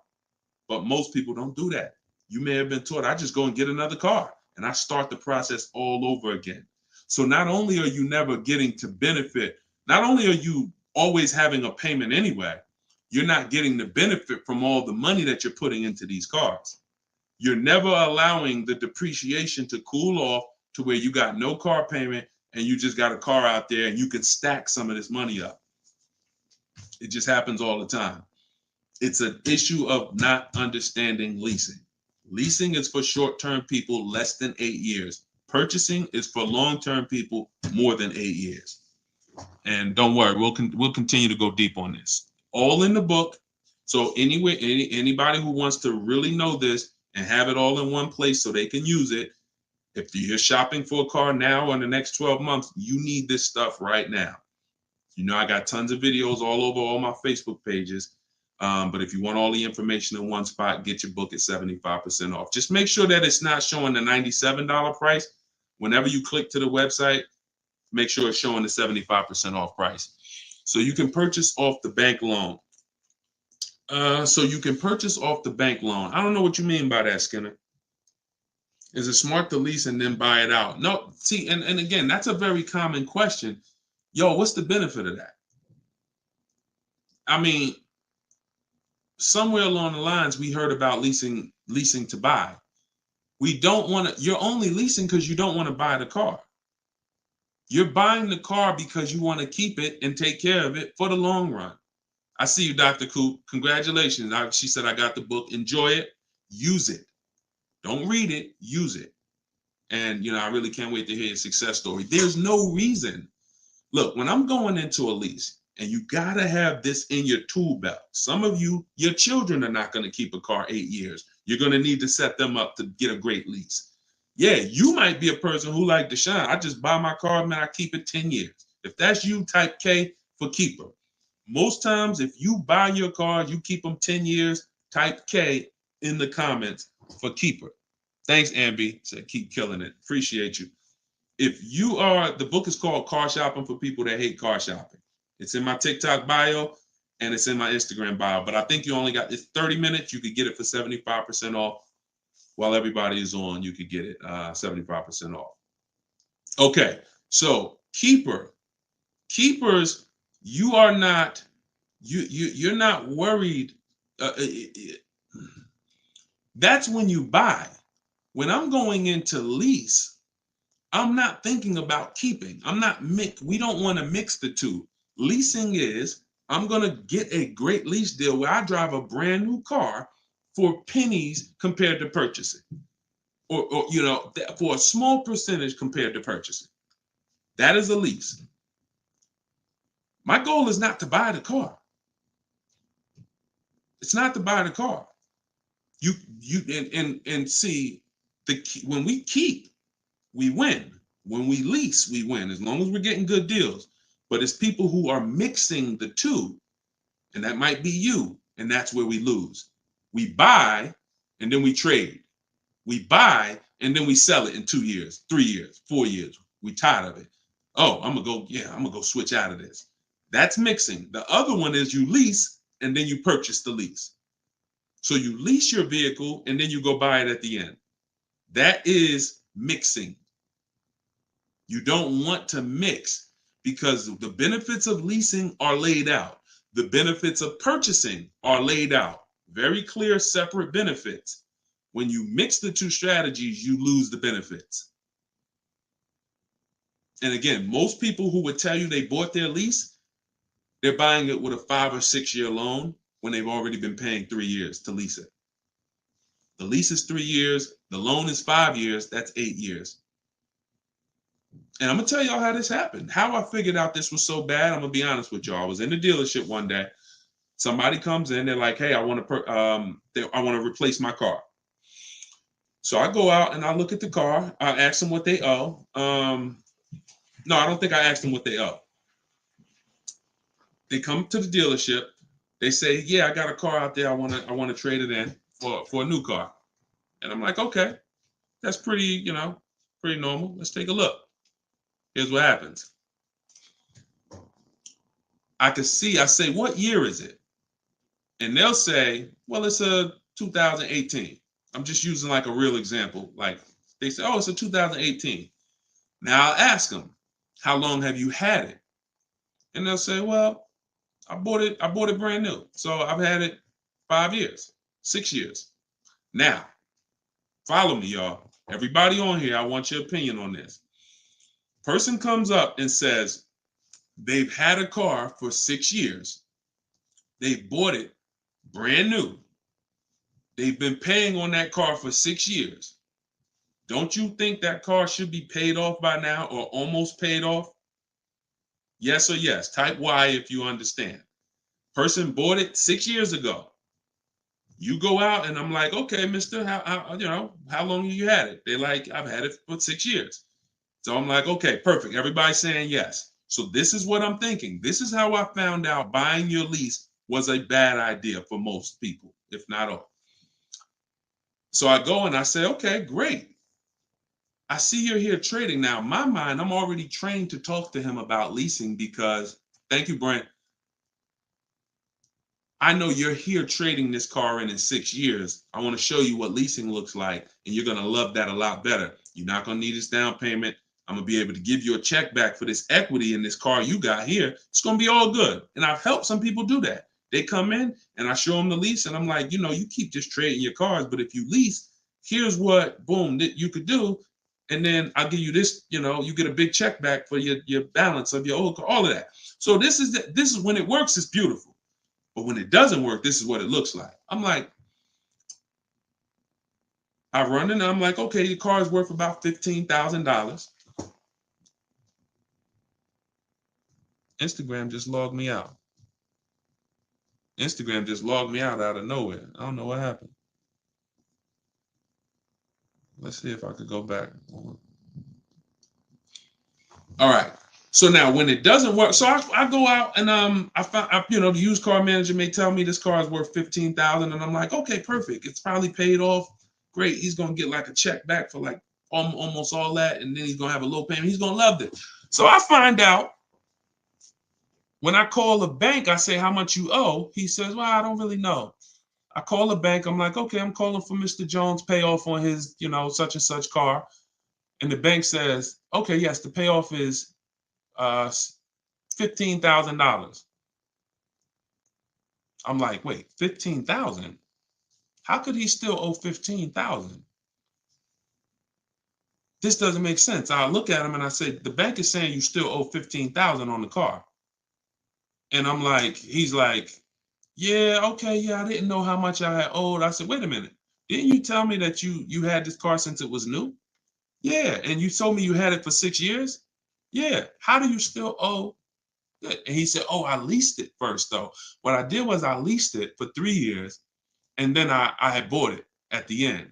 But most people don't do that. You may have been taught, I just go and get another car and I start the process all over again. So not only are you never getting to benefit, not only are you always having a payment anyway, you're not getting the benefit from all the money that you're putting into these cars. You're never allowing the depreciation to cool off to where you got no car payment and you just got a car out there and you can stack some of this money up. It just happens all the time. It's an issue of not understanding leasing. Leasing is for short-term people less than 8 years. Purchasing is for long-term people more than 8 years. And don't worry, we'll continue to go deep on this. All in the book. So anyway, anybody who wants to really know this and have it all in one place so they can use it, if you're shopping for a car now or in the next 12 months, you need this stuff right now. You know, I got tons of videos all over all my Facebook pages. But if you want all the information in one spot, get your book at 75% off. Just make sure that it's not showing the $97 price. Whenever you click to the website, make sure it's showing the 75% off price. So you can purchase off the bank loan. I don't know what you mean by that, Skinner. Is it smart to lease and then buy it out? No, see, and again, that's a very common question. Yo, what's the benefit of that? I mean, somewhere along the lines, we heard about leasing to buy. We don't want to, you're only leasing because you don't want to buy the car. You're buying the car because you want to keep it and take care of it for the long run. I see you, Dr. Coop. Congratulations. She said, I got the book. Enjoy it. Use it. Don't read it. Use it. And, I really can't wait to hear your success story. There's no reason. Look, when I'm going into a lease, and you got to have this in your tool belt. Some of you, your children are not going to keep a car 8 years. You're going to need to set them up to get a great lease. Yeah, you might be a person who like Deshone. I just buy my car, man, I keep it 10 years. If that's you, type K for keeper. Most times, if you buy your car, you keep them 10 years, type K in the comments for keeper. Thanks, Ambi. Said keep killing it. Appreciate you. If you are, the book is called Car Shopping for People That Hate Car Shopping. It's in my TikTok bio and it's in my Instagram bio. But I think you only got, it's 30 minutes. You could get it for 75% off. While everybody is on, you could get it 75% off. Okay, so keepers, you are not, you're not worried. That's when you buy. When I'm going into lease, I'm not thinking about keeping. We don't want to mix the two. Leasing is, I'm going to get a great lease deal where I drive a brand new car for pennies compared to purchasing. Or for a small percentage compared to purchasing. That is a lease. My goal is not to buy the car. It's not to buy the car. You see, when we keep, we win. When we lease, we win, as long as we're getting good deals. But it's people who are mixing the two, and that might be you, and that's where we lose. We buy, and then we trade. We buy, and then we sell it in 2 years, 3 years, 4 years. We tired of it. Oh, I'm gonna go switch out of this. That's mixing. The other one is you lease, and then you purchase the lease. So you lease your vehicle, and then you go buy it at the end. That is mixing. You don't want to mix because the benefits of leasing are laid out. The benefits of purchasing are laid out. Very clear, separate benefits. When you mix the two strategies, you lose the benefits. And again, most people who would tell you they bought their lease, they're buying it with a 5 or 6 year loan when they've already been paying 3 years to lease it. The lease is 3 years. The loan is 5 years. That's 8 years. And I'm going to tell y'all how this happened. How I figured out this was so bad, I'm going to be honest with y'all. I was in the dealership one day. Somebody comes in. They're like, hey, I want to replace my car. So I go out and I look at the car. I ask them what they owe. No, I don't think I asked them what they owe. They come to the dealership. They say, yeah, I got a car out there. I want to trade it in for a new car. And I'm like, okay, that's pretty normal. Let's take a look. Here's what happens. I say, what year is it? And they'll say, well, it's a 2018. I'm just using like a real example. Like they say, oh, it's a 2018. Now I'll ask them, how long have you had it? And they'll say, well, I bought it brand new. So I've had it 5 years, 6 years. Now, follow me, y'all. Everybody on here, I want your opinion on this. Person comes up and says they've had a car for 6 years. They bought it brand new. They've been paying on that car for 6 years. Don't you think that car should be paid off by now or almost paid off? Yes or yes. Type Y if you understand. Person bought it 6 years ago. You go out and I'm like, okay, mister, how long have you had it? They're like, I've had it for 6 years. So I'm like, okay, perfect. Everybody's saying yes. So this is what I'm thinking. This is how I found out buying your lease was a bad idea for most people, if not all. So I go and I say, okay, great. I see you're here trading. Now, in my mind, I'm already trained to talk to him about leasing because, thank you, Brent. I know you're here trading this car in 6 years. I want to show you what leasing looks like, and you're going to love that a lot better. You're not going to need this down payment. I'm going to be able to give you a check back for this equity in this car you got here. It's going to be all good. And I've helped some people do that. They come in and I show them the lease, and I'm like, you know, you keep just trading your cars, but if you lease, here's what, boom, that you could do. And then I'll give you this, you know, you get a big check back for your balance of your old car, all of that. So this is when it works, it's beautiful. But when it doesn't work, this is what it looks like. I'm like, I run in and I'm like, okay, your car is worth about $15,000. Instagram just logged me out. Instagram just logged me out of nowhere. I don't know what happened. Let's see if I could go back. All right. So now when it doesn't work, so I go out and I find, you know, the used car manager may tell me this car is worth $15,000, and I'm like, okay, perfect. It's probably paid off. Great. He's gonna get like a check back for like almost all that, and then he's gonna have a low payment. He's gonna love it. So I find out when I call the bank, I say how much you owe. He says, well, I don't really know. I call the bank. I'm like, okay, I'm calling for Mr. Jones' payoff on his, you know, such and such car. And the bank says, okay, yes, the payoff is $15,000. I'm like, wait, 15,000? How could he still owe 15,000? This doesn't make sense. I look at him and I say, the bank is saying you still owe 15,000 on the car. And I'm like, he's like, yeah, okay, yeah, I didn't know how much I had owed. I said, wait a minute. Didn't you tell me that you had this car since it was new? Yeah, and you told me you had it for 6 years? Yeah. How do you still owe? And he said, oh, I leased it first, though. What I did was I leased it for 3 years, and then I had bought it at the end.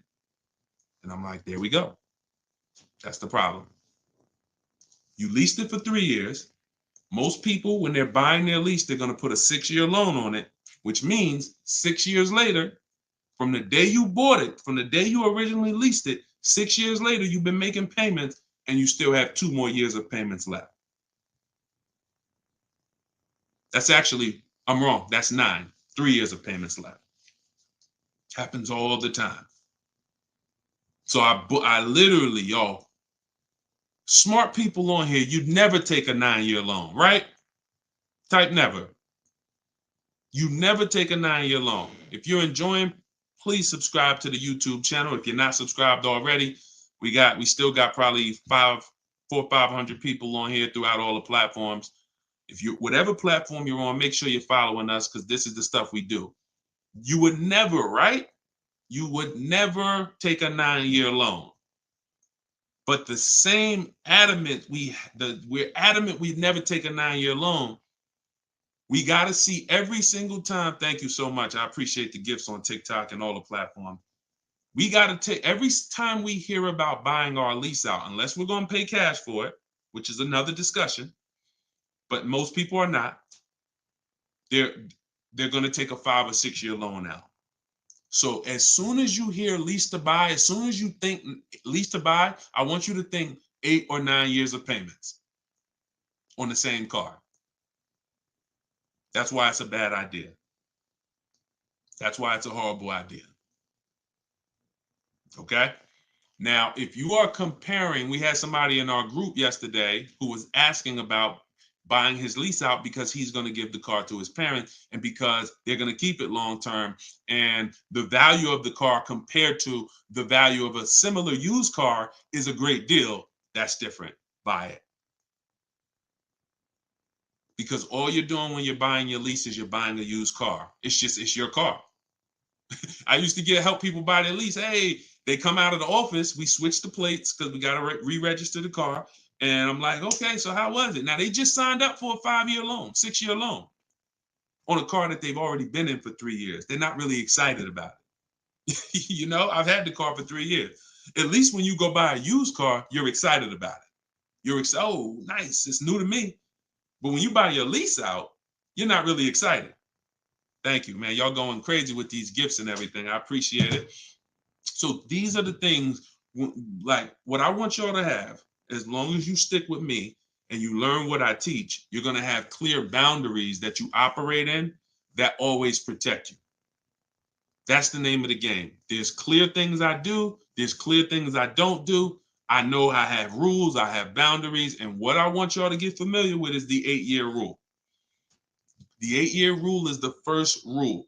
And I'm like, there we go. That's the problem. You leased it for 3 years. Most people, when they're buying their lease, they're going to put a 6-year loan on it, which means 6 years later, from the day you bought it, from the day you originally leased it, 6 years later, you've been making payments and you still have 2 more years of payments left. That's actually, I'm wrong. That's 9, 3 years of payments left. Happens all the time. So I literally, y'all, smart people on here, you'd never take a 9-year loan, right? Type never. You never take a 9-year loan. If you're enjoying, please subscribe to the YouTube channel. If you're not subscribed already, we still got probably 400 or 500 people on here throughout all the platforms. If you, whatever platform you're on, make sure you're following us, because this is the stuff we do. You would never, right? You would never take a 9-year loan. But the same adamant, we're adamant we'd never take a 9-year loan. We got to see every single time. Thank you so much. I appreciate the gifts on TikTok and all the platforms. We got to take every time we hear about buying our lease out, unless we're going to pay cash for it, which is another discussion. But most people are not. They're going to take a 5 or 6 year loan out. So as soon as you hear lease to buy, as soon as you think lease to buy, I want you to think 8 or 9 years of payments on the same car. That's why it's a bad idea. That's why it's a horrible idea. Okay. Now, if you are comparing, we had somebody in our group yesterday who was asking about buying his lease out because he's going to give the car to his parents and because they're going to keep it long term. And the value of the car compared to the value of a similar used car is a great deal. That's different. Buy it. Because all you're doing when you're buying your lease is you're buying a used car. It's your car. I used to help people buy their lease. Hey, they come out of the office. We switch the plates because we got to re-register the car. And I'm like, okay, so how was it? Now, they just signed up for a 5-year loan, 6-year loan on a car that they've already been in for 3 years. They're not really excited about it. You know, I've had the car for 3 years. At least when you go buy a used car, you're excited about it. You're excited. Oh, nice. It's new to me. But when you buy your lease out, you're not really excited. Thank you, man. Y'all going crazy with these gifts and everything. I appreciate it. So these are the things, like what I want y'all to have, as long as you stick with me and you learn what I teach, you're going to have clear boundaries that you operate in that always protect you. That's the name of the game. There's clear things I do. There's clear things I don't do. I know I have rules. I have boundaries. And what I want y'all to get familiar with is the 8-year rule. The 8-year rule is the first rule.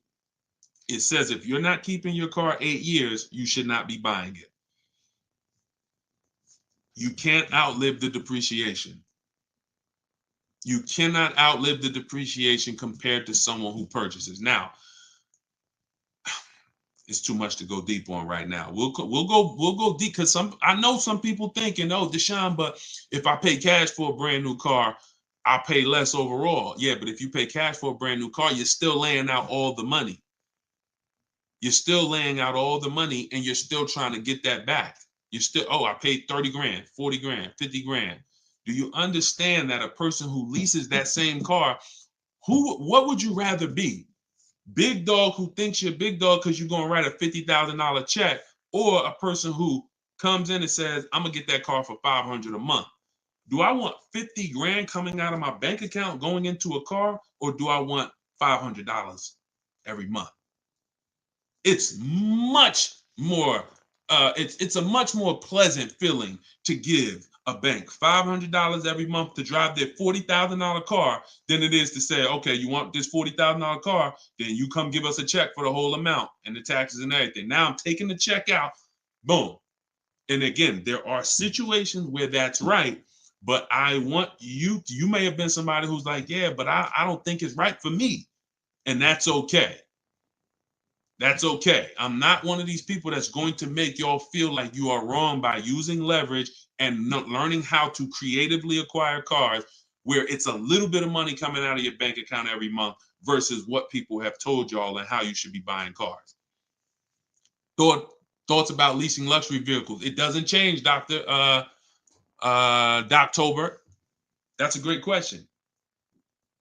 It says if you're not keeping your car 8 years, you should not be buying it. You can't outlive the depreciation. You cannot outlive the depreciation compared to someone who purchases. Now, it's too much to go deep on right now. We'll go deep because I know some people thinking, oh, Deshone, but if I pay cash for a brand new car, I'll pay less overall. Yeah, but if you pay cash for a brand new car, you're still laying out all the money. You're still laying out all the money and you're still trying to get that back. You're still, oh, I paid 30 grand, 40 grand, 50 grand. Do you understand that a person who leases that same car, what would you rather be? Big dog who thinks you're big dog because you're going to write a $50,000 check, or a person who comes in and says, I'm going to get that car for $500 a month. Do I want 50 grand coming out of my bank account going into a car, or do I want $500 every month? It's much more, it's a much more pleasant feeling to give a bank $500 every month to drive their $40,000 car than it is to say, okay, you want this $40,000 car, then you come give us a check for the whole amount and the taxes and everything. Now I'm taking the check out, boom. And again, there are situations where that's right, but I want you may have been somebody who's like, yeah, but I don't think it's right for me. And that's okay. That's okay. I'm not one of these people that's going to make y'all feel like you are wrong by using leverage and learning how to creatively acquire cars where it's a little bit of money coming out of your bank account every month versus what people have told y'all and how you should be buying cars. Thoughts about leasing luxury vehicles. It doesn't change, Dr. Doctober. That's a great question.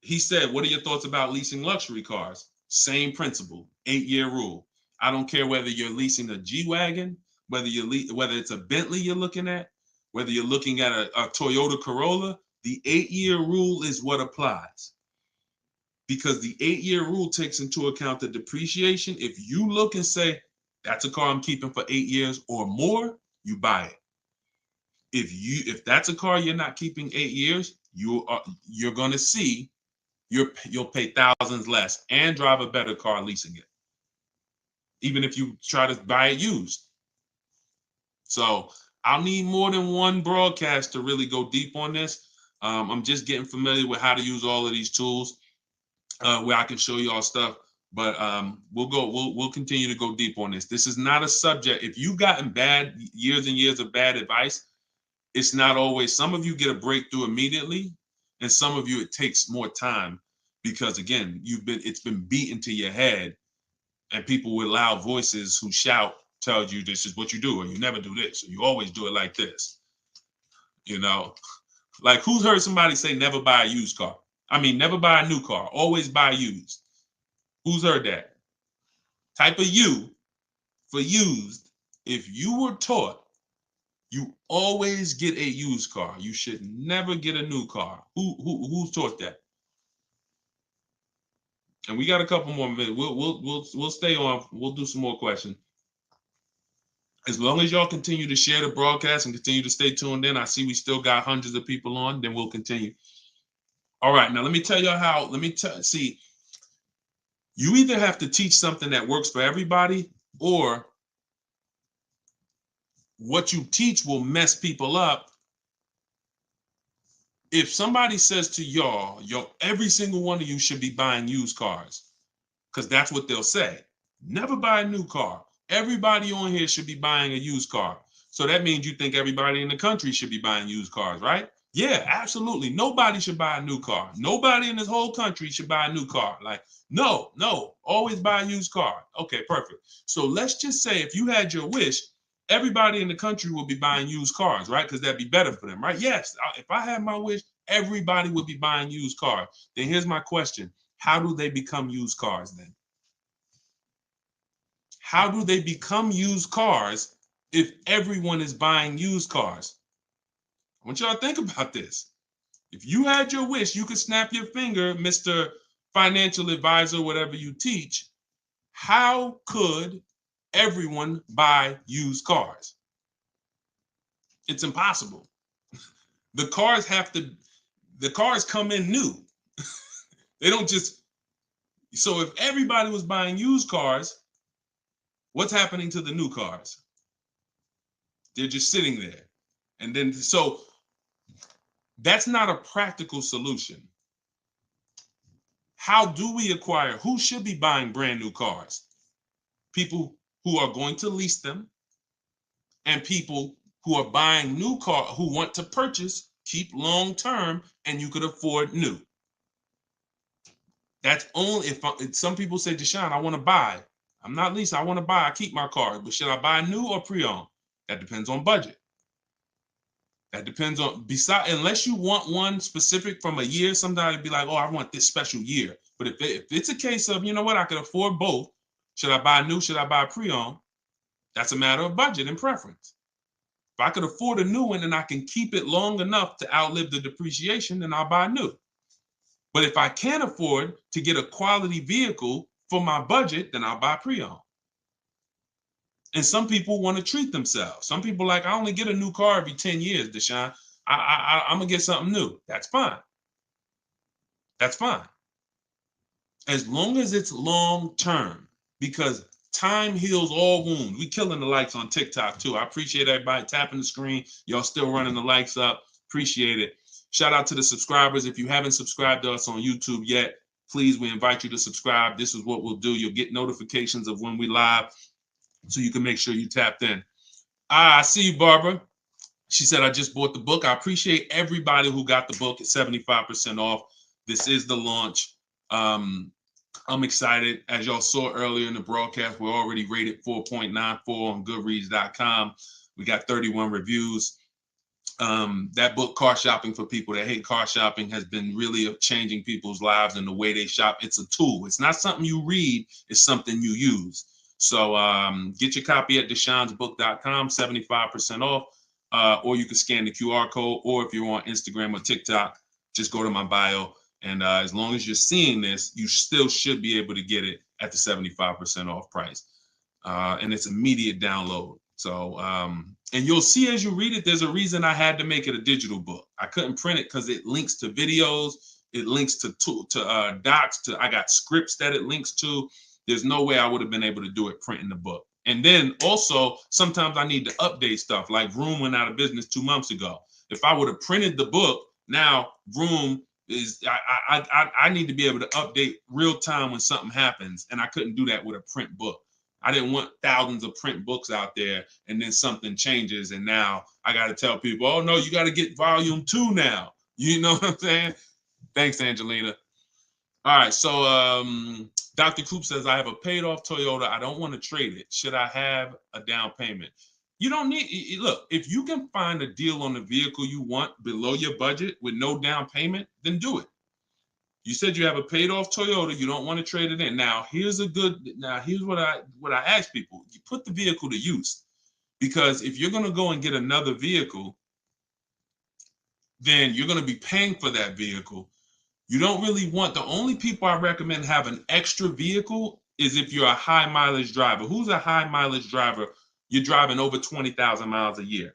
He said, what are your thoughts about leasing luxury cars? Same principle, 8-year rule. I don't care whether you're leasing a G-Wagon, whether it's a Bentley you're looking at, whether you're looking at a Toyota Corolla, the 8-year rule is what applies. Because the 8-year rule takes into account the depreciation. If you look and say, that's a car I'm keeping for 8 years or more, you buy it. If that's a car you're not keeping 8 years, you're going to see you'll pay thousands less and drive a better car leasing it, even if you try to buy it used. So I'll need more than one broadcast to really go deep on this. I'm just getting familiar with how to use all of these tools where I can show you all stuff. But we'll continue to go deep on this. This is not a subject. If you've gotten bad years and years of bad advice, it's not always. Some of you get a breakthrough immediately, and some of you it takes more time because again, it's been beaten to your head, and people with loud voices who shout tell you this is what you do, or you never do this, or you always do it like this. You know, like who's heard somebody say never buy a used car? I mean, never buy a new car, always buy used. Who's heard that? Type of U for used. If you were taught you always get a used car, you should never get a new car. Who's taught that? And we got a couple more minutes. We'll stay on. We'll do some more questions. As long as y'all continue to share the broadcast and continue to stay tuned in, I see we still got hundreds of people on. Then we'll continue. All right, now let me tell y'all how. See. You either have to teach something that works for everybody, or what you teach will mess people up. If somebody says to y'all, every single one of you should be buying used cars, because that's what they'll say. Never buy a new car. Everybody on here should be buying a used car. So that means you think everybody in the country should be buying used cars, right? Yeah, absolutely. Nobody should buy a new car. Nobody in this whole country should buy a new car. Like, no, always buy a used car. Okay, perfect. So let's just say if you had your wish, everybody in the country will be buying used cars, right? Because that'd be better for them, right? Yes, if I had my wish, everybody would be buying used cars. Then here's my question. How do they become used cars then? How do they become used cars if everyone is buying used cars? I want y'all to think about this. If you had your wish, you could snap your finger, Mr. Financial Advisor, whatever you teach. How could everyone buy used cars? It's impossible. The cars come in new. They don't just, so if everybody was buying used cars, what's happening to the new cars? They're just sitting there. And then, so that's not a practical solution. How do we acquire? Who should be buying brand new cars? People who are going to lease them, and people who are buying new cars, who want to purchase, keep long term, and you could afford new. That's only if some people say, Deshone, I want to buy. I'm not leasing, I want to buy. I keep my car, but should I buy new or pre-owned? That depends on budget. That depends on, unless you want one specific from a year, sometimes it'd be like, oh, I want this special year. But if it's a case of, you know what, I can afford both. Should I buy new? Should I buy pre-owned? That's a matter of budget and preference. If I could afford a new one and I can keep it long enough to outlive the depreciation, then I'll buy new. But if I can't afford to get a quality vehicle for my budget, then I'll buy pre-owned. And some people want to treat themselves. Some people like, I only get a new car every 10 years, Deshone. I'm going to get something new. That's fine. That's fine. As long as it's long term, because time heals all wounds. We killing the likes on TikTok too. I appreciate everybody tapping the screen. Y'all still running the likes up. Appreciate it. Shout out to the subscribers. If you haven't subscribed to us on YouTube yet, please, we invite you to subscribe. This is what we'll do. You'll get notifications of when we live, so you can make sure you tapped in. I see you, Barbara. She said, I just bought the book. I appreciate everybody who got the book at 75% off. This is the launch. I'm excited. As y'all saw earlier in the broadcast, we're already rated 4.94 on Goodreads.com. We got 31 reviews. That book, Car Shopping for People That Hate Car Shopping, has been really changing people's lives and the way they shop. It's a tool. It's not something you read. It's something you use. So get your copy at deshonesbook.com, 75% off, or you can scan the QR code, or if you're on Instagram or TikTok, just go to my bio. And as long as you're seeing this, you still should be able to get it at the 75% off price. And it's immediate download. So, and you'll see as you read it, there's a reason I had to make it a digital book. I couldn't print it because it links to videos, it links to docs, I got scripts that it links to. There's no way I would have been able to do it printing the book. And then also, sometimes I need to update stuff, like Vroom went out of business 2 months ago. If I would have printed the book, now Vroom is, I need to be able to update real time when something happens, and I couldn't do that with a print book. I didn't want thousands of print books out there, and then something changes, and now I got to tell people, oh no, you got to get volume 2 now. You know what I'm saying? Thanks, Angelina. All right, so Dr. Coop says, I have a paid off Toyota. I don't want to trade it. Should I have a down payment? You don't need, look, if you can find a deal on the vehicle you want below your budget with no down payment, then do it. You said you have a paid off Toyota. You don't want to trade it in. Now, here's what I ask people. You put the vehicle to use, because if you're going to go and get another vehicle, then you're going to be paying for that vehicle. You don't really want, the only people I recommend have an extra vehicle is if you're a high mileage driver. Who's a high mileage driver? You're driving over 20,000 miles a year.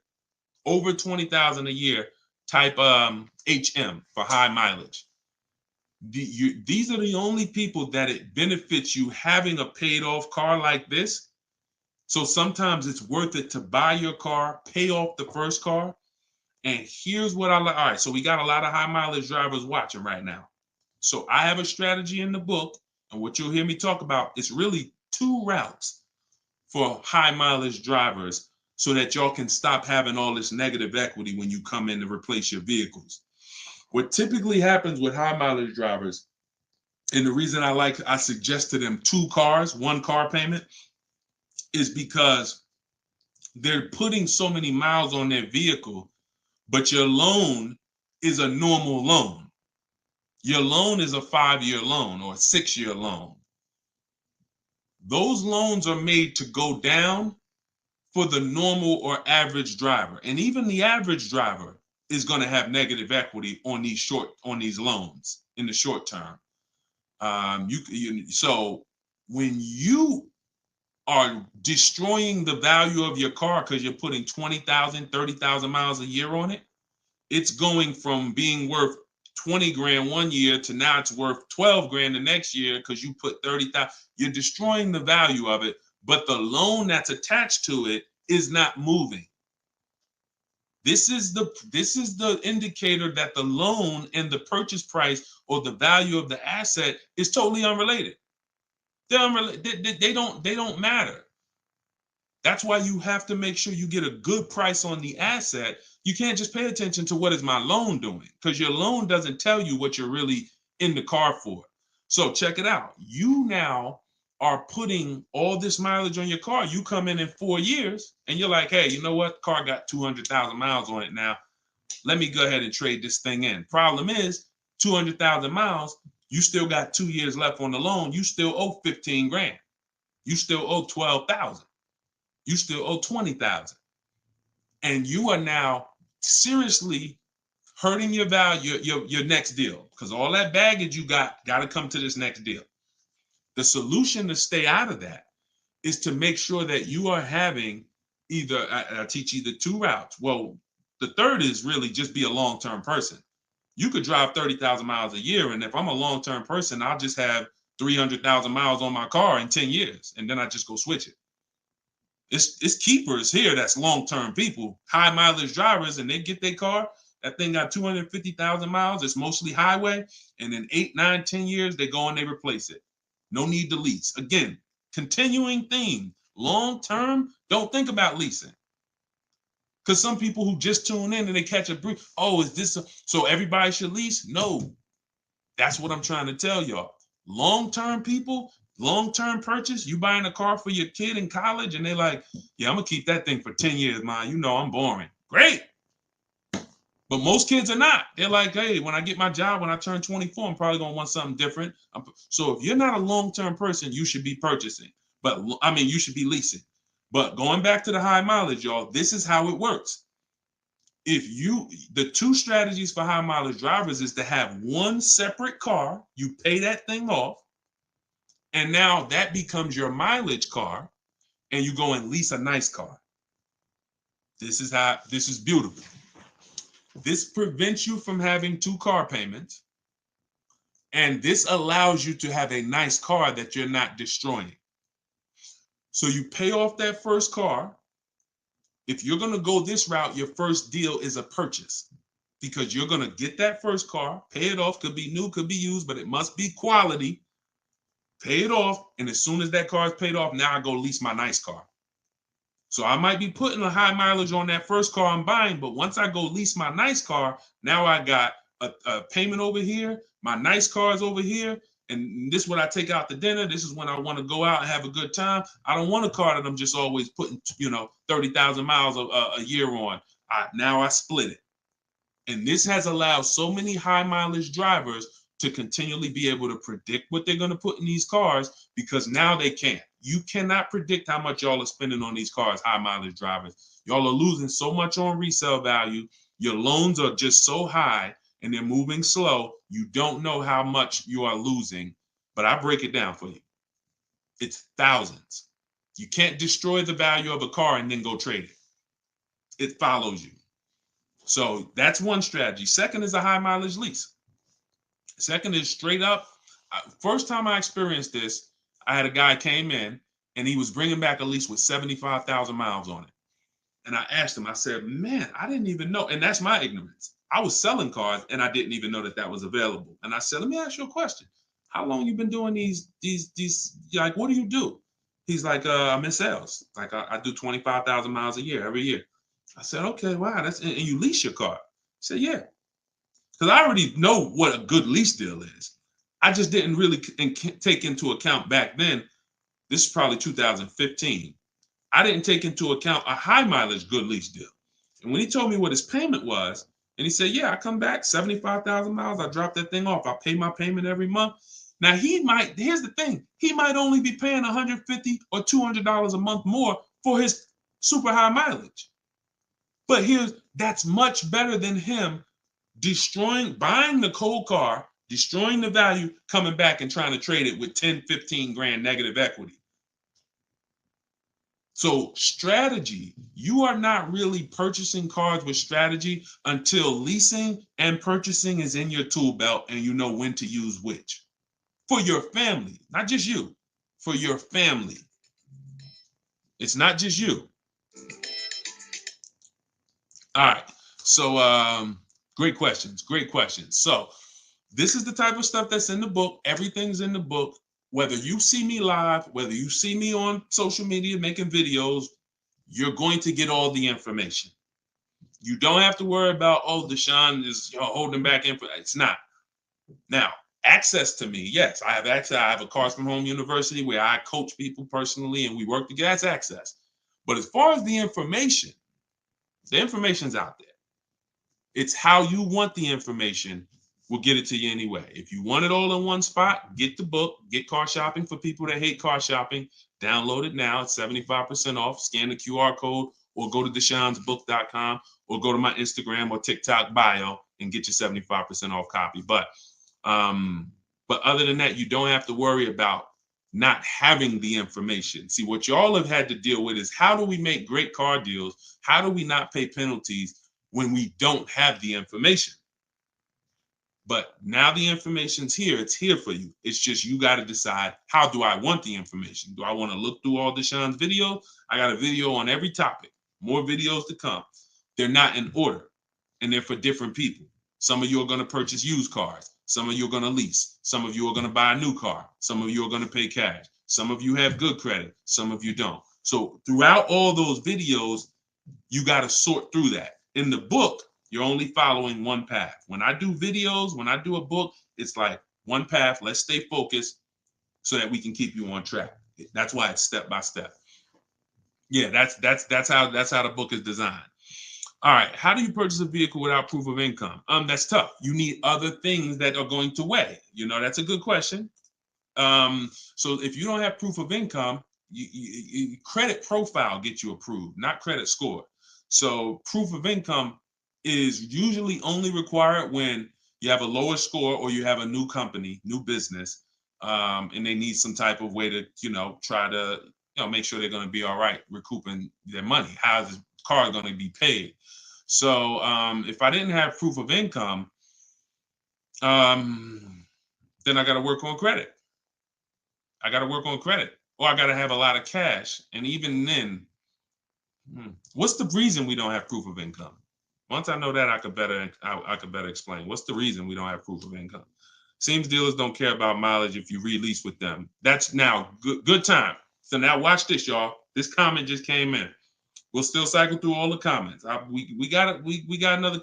Over 20,000 a year, type HM for high mileage. These are the only people that it benefits you having a paid off car like this. So sometimes it's worth it to buy your car, pay off the first car. And here's what I like. All right, so we got a lot of high mileage drivers watching right now. So I have a strategy in the book, and what you'll hear me talk about is really 2 routes for high mileage drivers, so that y'all can stop having all this negative equity when you come in to replace your vehicles. What typically happens with high mileage drivers, and the reason I suggest to them 2 cars, 1 car payment, is because they're putting so many miles on their vehicle, but your loan is a normal loan. Your loan is a 5-year loan or a 6-year loan. Those loans are made to go down for the normal or average driver. And even the average driver is going to have negative equity on these loans in the short term. So when you are destroying the value of your car because you're putting 20,000, 30,000 miles a year on it, it's going from being worth 20 grand one year to now it's worth 12 grand the next year because you put 30,000. You're destroying the value of it, but the loan that's attached to it is not moving. This is the indicator that the loan and the purchase price or the value of the asset is totally unrelated. They're unrelated. They don't matter. That's why you have to make sure you get a good price on the asset. You can't just pay attention to what is my loan doing, because your loan doesn't tell you what you're really in the car for. So check it out. You now are putting all this mileage on your car. You come in 4 years and you're like, hey, you know what? Car got 200,000 miles on it now. Let me go ahead and trade this thing in. Problem is 200,000 miles. You still got 2 years left on the loan. You still owe 15 grand. You still owe 12,000. You still owe 20,000. And you are now seriously hurting your value, your next deal, because all that baggage you got to come to this next deal. The solution to stay out of that is to make sure that you are having either, I teach either 2 routes. Well, the third is really just be a long-term person. You could drive 30,000 miles a year. And if I'm a long-term person, I'll just have 300,000 miles on my car in 10 years. And then I just go switch it. It's keepers here that's long-term people, high mileage drivers, and they get their car. That thing got 250,000 miles. It's mostly highway. And in 8, 9, 10 years, they go and they replace it. No need to lease. Again, continuing theme. Long-term, don't think about leasing. Because some people who just tune in and they catch a brief, oh, is this so everybody should lease? No. That's what I'm trying to tell y'all. Long-term people, long-term purchase, you buying a car for your kid in college and they're like, yeah, I'm going to keep that thing for 10 years, man. You know I'm boring. Great. But most kids are not. They're like, hey, when I get my job, when I turn 24, I'm probably going to want something different. So if you're not a long-term person, you should be purchasing. But I mean, you should be leasing. But going back to the high mileage, y'all, this is how it works. The 2 strategies for high mileage drivers is to have one separate car. You pay that thing off. And now that becomes your mileage car. And you go and lease a nice car. This is beautiful. This prevents you from having 2 car payments. And this allows you to have a nice car that you're not destroying. So you pay off that first car. If you're going to go this route, your first deal is a purchase, because you're going to get that first car, pay it off, could be new, could be used, but it must be quality. Pay it off. And as soon as that car is paid off, now I go lease my nice car. So I might be putting a high mileage on that first car I'm buying, but once I go lease my nice car, now I got a payment over here. My nice car is over here. And this is when I take out to dinner. This is when I want to go out and have a good time. I don't want a car that I'm just always putting, 30,000 miles a year on. Now I split it. And this has allowed so many high mileage drivers to continually be able to predict what they're going to put in these cars, because now they can't. You cannot predict how much y'all are spending on these cars, high mileage drivers. Y'all are losing so much on resale value. Your loans are just so high and they're moving slow. You don't know how much you are losing, but I break it down for you. It's thousands. You can't destroy the value of a car and then go trade it. It follows you. So that's one strategy. Second is a high mileage lease. Second is straight up. First time I experienced this, I had a guy came in and he was bringing back a lease with 75,000 miles on it. And I asked him, I said, man, I didn't even know. And that's my ignorance. I was selling cars and I didn't even know that was available. And I said, let me ask you a question. How long you been doing these, like, what do you do? He's like, I'm in sales. Like I do 25,000 miles a year, every year. I said, okay, wow. And you lease your car? He said, yeah. Because I already know what a good lease deal is. I just didn't really take into account back then. This is probably 2015. I didn't take into account a high mileage good lease deal. And when he told me what his payment was, And he said, yeah, I come back 75,000 miles. I drop that thing off. I pay my payment every month. Now here's the thing. He might only be paying $150 or $200 a month more for his super high mileage. But that's much better than him buying the cold car, destroying the value, coming back and trying to trade it with 10, 15 grand negative equity. So strategy, you are not really purchasing cars with strategy until leasing and purchasing is in your tool belt and you know when to use which. For your family, not just you, for your family. It's not just you. All right. So great questions. So this is the type of stuff that's in the book. Everything's in the book. Whether you see me live, whether you see me on social media making videos, you're going to get all the information. You don't have to worry about, oh, Deshone is holding back info. It's not. Now, access to me, yes, I have access. I have a Cars from Home University where I coach people personally and we work together. That's access. But as far as the information's out there. It's how you want the information. We'll get it to you anyway. If you want it all in one spot, get the book, get Car Shopping for people that hate car shopping. Download it now. It's 75% off. Scan the QR code or go to deshonesbook.com or go to my Instagram or TikTok bio and get your 75% off copy. But other than that, you don't have to worry about not having the information. See, what y'all have had to deal with is how do we make great car deals? How do we not pay penalties when we don't have the information? But now the information's here. It's here for you. It's just you got to decide, how do I want the information? Do I want to look through all Deshone's videos? I got a video on every topic. More videos to come. They're not in order, and they're for different people. Some of you are going to purchase used cars. Some of you are going to lease. Some of you are going to buy a new car. Some of you are going to pay cash. Some of you have good credit. Some of you don't. So throughout all those videos, you got to sort through that. In the book, you're only following one path. When I do videos, when I do a book, it's like one path. Let's stay focused so that we can keep you on track. That's why it's step by step. Yeah, that's how the book is designed. All right, how do you purchase a vehicle without proof of income? That's tough. You need other things that are going to weigh. That's a good question. So if you don't have proof of income, credit profile gets you approved, not credit score. So proof of income is usually only required when you have a lower score or you have a new company, new business, and they need some type of way to, try to, make sure they're going to be all right recouping their money. How is the car going to be paid? So if I didn't have proof of income, then I got to work on credit. Or I got to have a lot of cash. And even then, what's the reason we don't have proof of income? Once I know that, I could better explain. What's the reason we don't have proof of income? Seems dealers don't care about mileage if you release with them. That's now good time. So now watch this, y'all. This comment just came in. We'll still cycle through all the comments. We got another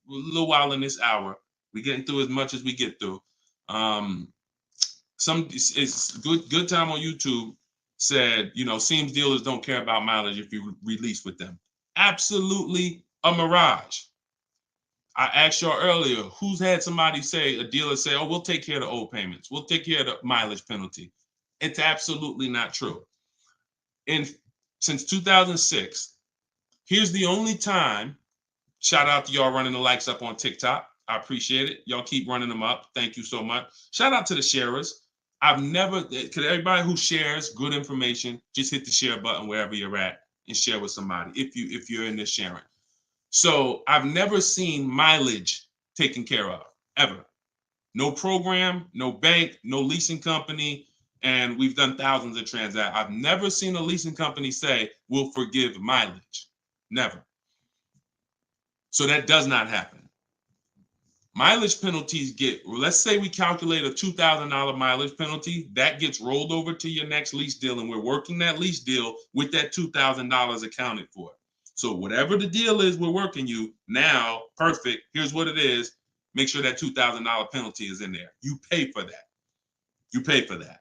little while in this hour. We're getting through as much as we get through. It's good time on YouTube said, seems dealers don't care about mileage if you release with them. Absolutely a mirage. I asked y'all earlier, who's had somebody a dealer say, oh, we'll take care of the old payments. We'll take care of the mileage penalty. It's absolutely not true. Since 2006, here's the only time, shout out to y'all running the likes up on TikTok. I appreciate it. Y'all keep running them up. Thank you so much. Shout out to the sharers. Everybody who shares good information, just hit the share button wherever you're at and share with somebody if you're in this sharing. So I've never seen mileage taken care of, ever. No program, no bank, no leasing company, and we've done thousands of transactions. I've never seen a leasing company say, we'll forgive mileage. Never. So that does not happen. Mileage penalties let's say we calculate a $2,000 mileage penalty, that gets rolled over to your next lease deal, and we're working that lease deal with that $2,000 accounted for. So whatever the deal is we're working you now, perfect, here's what it is. Make sure that $2,000 penalty is in there. You pay for that.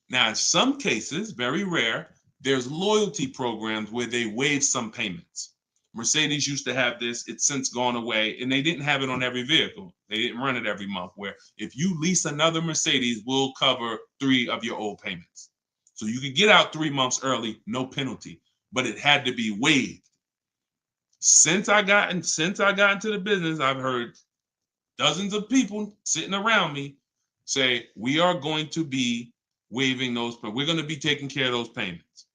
Now, in some cases, very rare, there's loyalty programs where they waive some payments. Mercedes used to have this. It's since gone away, and they didn't have it on every vehicle. They didn't run it every month, where if you lease another Mercedes, we'll cover 3 of your old payments. So you could get out 3 months early, no penalty, but it had to be waived. Since I got into the business, I've heard dozens of people sitting around me say, we are going to be waiving those, but we're going to be taking care of those payments.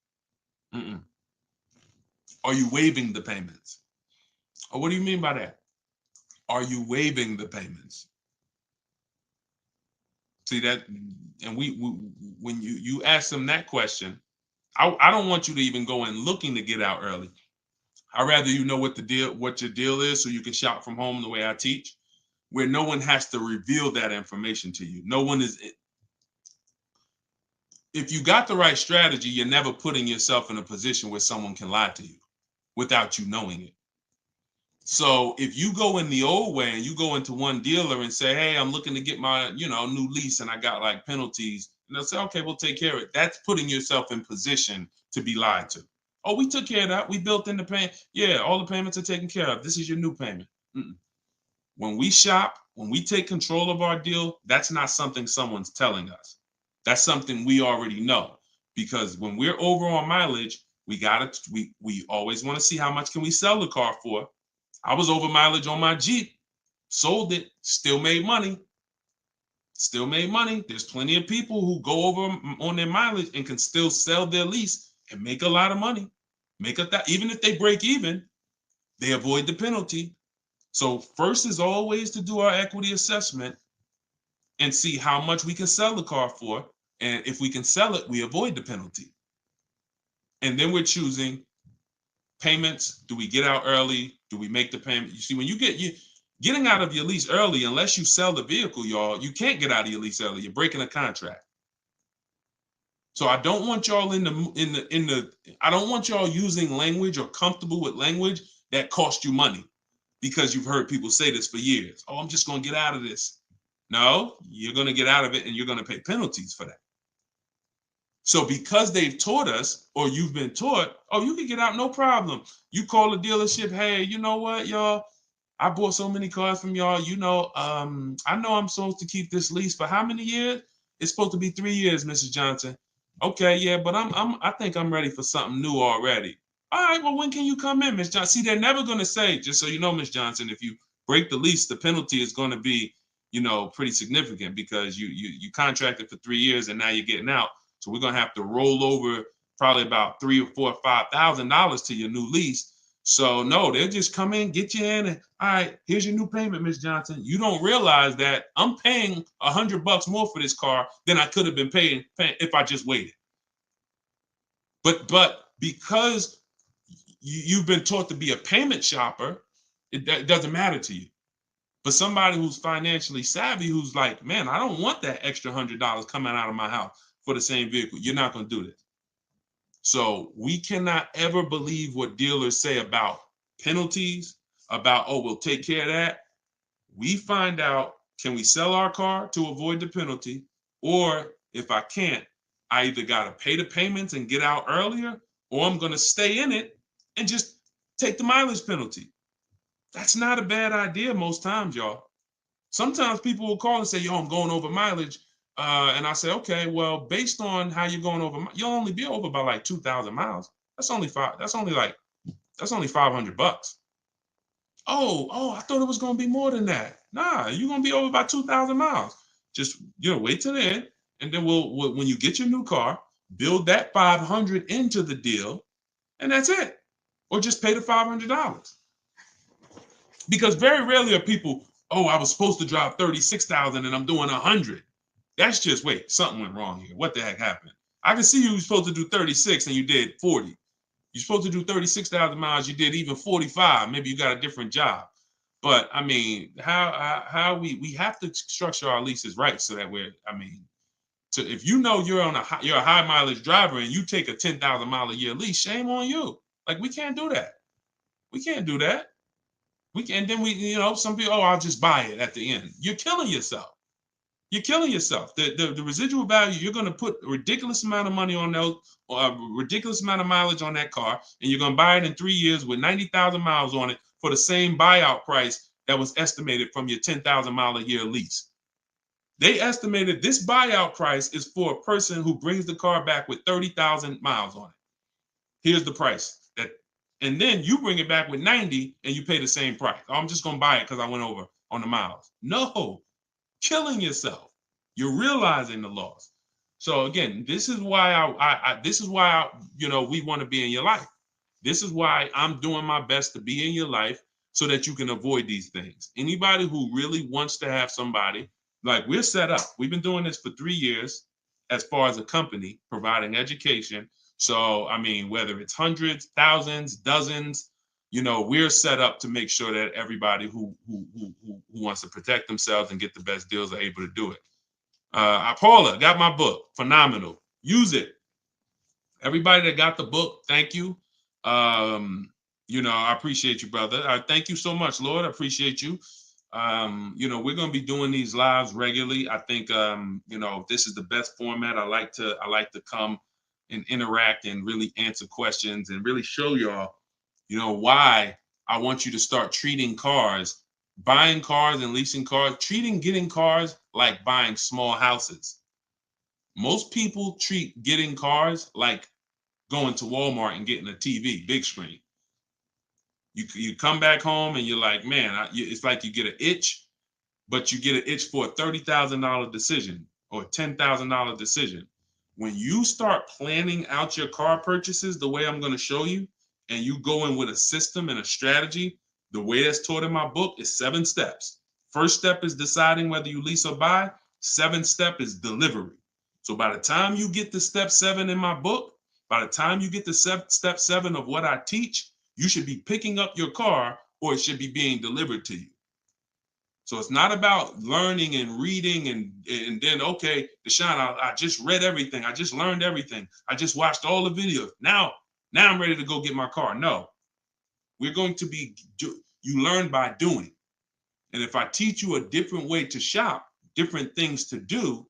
Mm-mm. Are you waiving the payments? Oh, what do you mean by that? Are you waiving the payments? See that, and we when you ask them that question, I don't want you to even go in looking to get out early. I'd rather you know what your deal is, so you can shop from home the way I teach, where no one has to reveal that information to you. No one is. If you got the right strategy, you're never putting yourself in a position where someone can lie to you without you knowing it. So if you go in the old way and you go into one dealer and say, hey, I'm looking to get my, new lease and I got like penalties, and they'll say, okay, we'll take care of it. That's putting yourself in position to be lied to. Oh, we took care of that. We built in the payment. Yeah, all the payments are taken care of. This is your new payment. Mm-mm. When we shop, when we take control of our deal, that's not something someone's telling us. That's something we already know. Because when we're over on mileage, we always want to see how much can we sell the car for. I was over mileage on my Jeep, sold it, still made money. Still made money. There's plenty of people who go over on their mileage and can still sell their lease and make a lot of money. Even if they break even, they avoid the penalty. So first is always to do our equity assessment and see how much we can sell the car for. And if we can sell it, we avoid the penalty. And then we're choosing payments. Do we get out early? Do we make the payment? You see, when getting out of your lease early, unless you sell the vehicle, y'all, you can't get out of your lease early. You're breaking a contract. So I don't want y'all I don't want y'all using language or comfortable with language that cost you money, because you've heard people say this for years. Oh, I'm just going to get out of this. No, you're going to get out of it and you're going to pay penalties for that. So because they've taught us, or you've been taught, oh, you can get out, no problem. You call the dealership, hey, you know what, y'all? I bought so many cars from y'all. I know I'm supposed to keep this lease for how many years? It's supposed to be 3 years, Mrs. Johnson. Okay, yeah, but I think I'm ready for something new already. All right, well, when can you come in, Miss Johnson? See, they're never going to say, just so you know, Miss Johnson, if you break the lease, the penalty is going to be, pretty significant, because you contracted for 3 years and now you're getting out. So we're going to have to roll over probably about $3,000 or $4,000 or $5,000 to your new lease. So no, they'll just come in, get you in, and all right, here's your new payment, Miss Johnson. You don't realize that I'm paying $100 more for this car than I could have been paying if I just waited. But because you've been taught to be a payment shopper, it doesn't matter to you. But somebody who's financially savvy, who's like, man, I don't want that extra $100 coming out of my house for the same vehicle. You're not going to do this. So we cannot ever believe what dealers say about penalties, about, oh, we'll take care of that. We find out, can we sell our car to avoid the penalty? Or if I can't, I either got to pay the payments and get out earlier, or I'm going to stay in it and just take the mileage penalty. That's not a bad idea most times, y'all. Sometimes people will call and say, yo, I'm going over mileage. And I say, okay, well, based on how you're going over, you'll only be over by like 2,000 miles. That's only $500. Oh, I thought it was going to be more than that. Nah, you're going to be over by 2,000 miles. Just, wait till the end. And then when you get your new car, build that 500 into the deal, and that's it. Or just pay the $500. Because very rarely are people, oh, I was supposed to drive 36,000 and I'm doing 100. That's just, wait, something went wrong here. What the heck happened? I can see you were supposed to do 36 and you did 40. You're supposed to do 36,000 miles, you did even 45. Maybe you got a different job. But I mean, how we have to structure our leases right, so that if you know you're a high mileage driver and you take a 10,000 mile a year lease, shame on you. Like, we can't do that. We can't do that. We can, and then some people, oh, I'll just buy it at the end. You're killing yourself. You're killing yourself. The residual value, you're going to put a ridiculous amount of money on those, or a ridiculous amount of mileage on that car, and you're going to buy it in 3 years with 90,000 miles on it for the same buyout price that was estimated from your 10,000 mile a year lease. They estimated this buyout price is for a person who brings the car back with 30,000 miles on it. Here's the price. And then you bring it back with 90 and you pay the same price. Oh, I'm just going to buy it because I went over on the miles. No, killing yourself. You're realizing the loss. So again, this is why we want to be in your life. This is why I'm doing my best to be in your life so that you can avoid these things. Anybody who really wants to have somebody, like we're set up. We've been doing this for 3 years as far as a company, providing education. So, I mean, whether it's hundreds, thousands, dozens, we're set up to make sure that everybody who wants to protect themselves and get the best deals are able to do it. Paula, got my book. Phenomenal. Use it. Everybody that got the book, thank you. I appreciate you, brother. Thank you so much, Lord. I appreciate you. We're going to be doing these lives regularly. I think, this is the best format. I like to come and interact and really answer questions and really show y'all, why I want you to start treating cars, buying cars and leasing cars, getting cars like buying small houses. Most people treat getting cars like going to Walmart and getting a TV, big screen. You come back home and you're like, man, it's like you get an itch, but you get an itch for a $30,000 decision or a $10,000 decision. When you start planning out your car purchases the way I'm going to show you, and you go in with a system and a strategy, the way that's taught in my book is 7 steps. First step is deciding whether you lease or buy. 7th step is delivery. So by the time you get to step 7 in my book, by the time you get to step 7 of what I teach, you should be picking up your car or it should be being delivered to you. So it's not about learning and reading and then, okay, Deshone, I just read everything. I just learned everything. I just watched all the videos. Now I'm ready to go get my car. No, we're going to you learn by doing. And if I teach you a different way to shop, different things to do,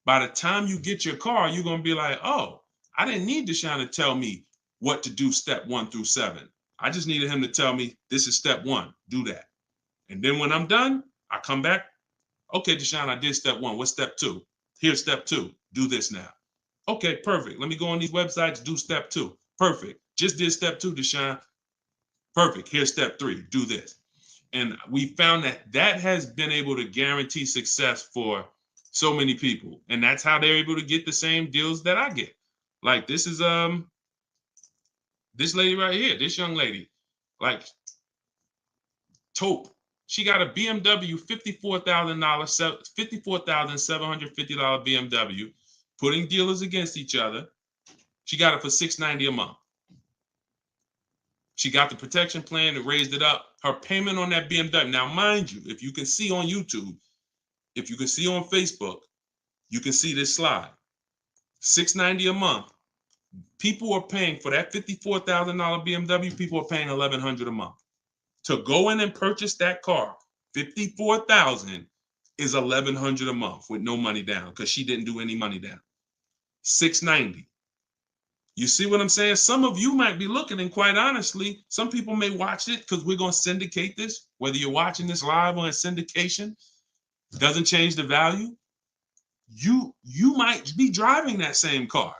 by the time you get your car, you're going to be like, oh, I didn't need Deshone to tell me what to do step 1 through 7. I just needed him to tell me this is step 1, do that. And then when I'm done, I come back. Okay, Deshone, I did step 1. What's step 2? Here's step 2. Do this now. Okay, perfect. Let me go on these websites, do step 2. Perfect. Just did step 2, Deshone. Perfect. Here's step 3. Do this. And we found that has been able to guarantee success for so many people. And that's how they're able to get the same deals that I get. Like this is this lady right here, this young lady, like Taupe. She got a BMW $54,750 BMW, putting dealers against each other. She got it for $690 a month. She got the protection plan and raised it up. Her payment on that BMW. Now, mind you, if you can see on YouTube, if you can see on Facebook, you can see this slide. $690 a month. People are paying for that $54,000 BMW. People are paying $1,100 a month. To go in and purchase that car, $54,000 is $1,100 a month with no money down because she didn't do any money down. $690. You see what I'm saying? Some of you might be looking, and quite honestly, some people may watch it because we're going to syndicate this. Whether you're watching this live or in syndication, doesn't change the value. You might be driving that same car,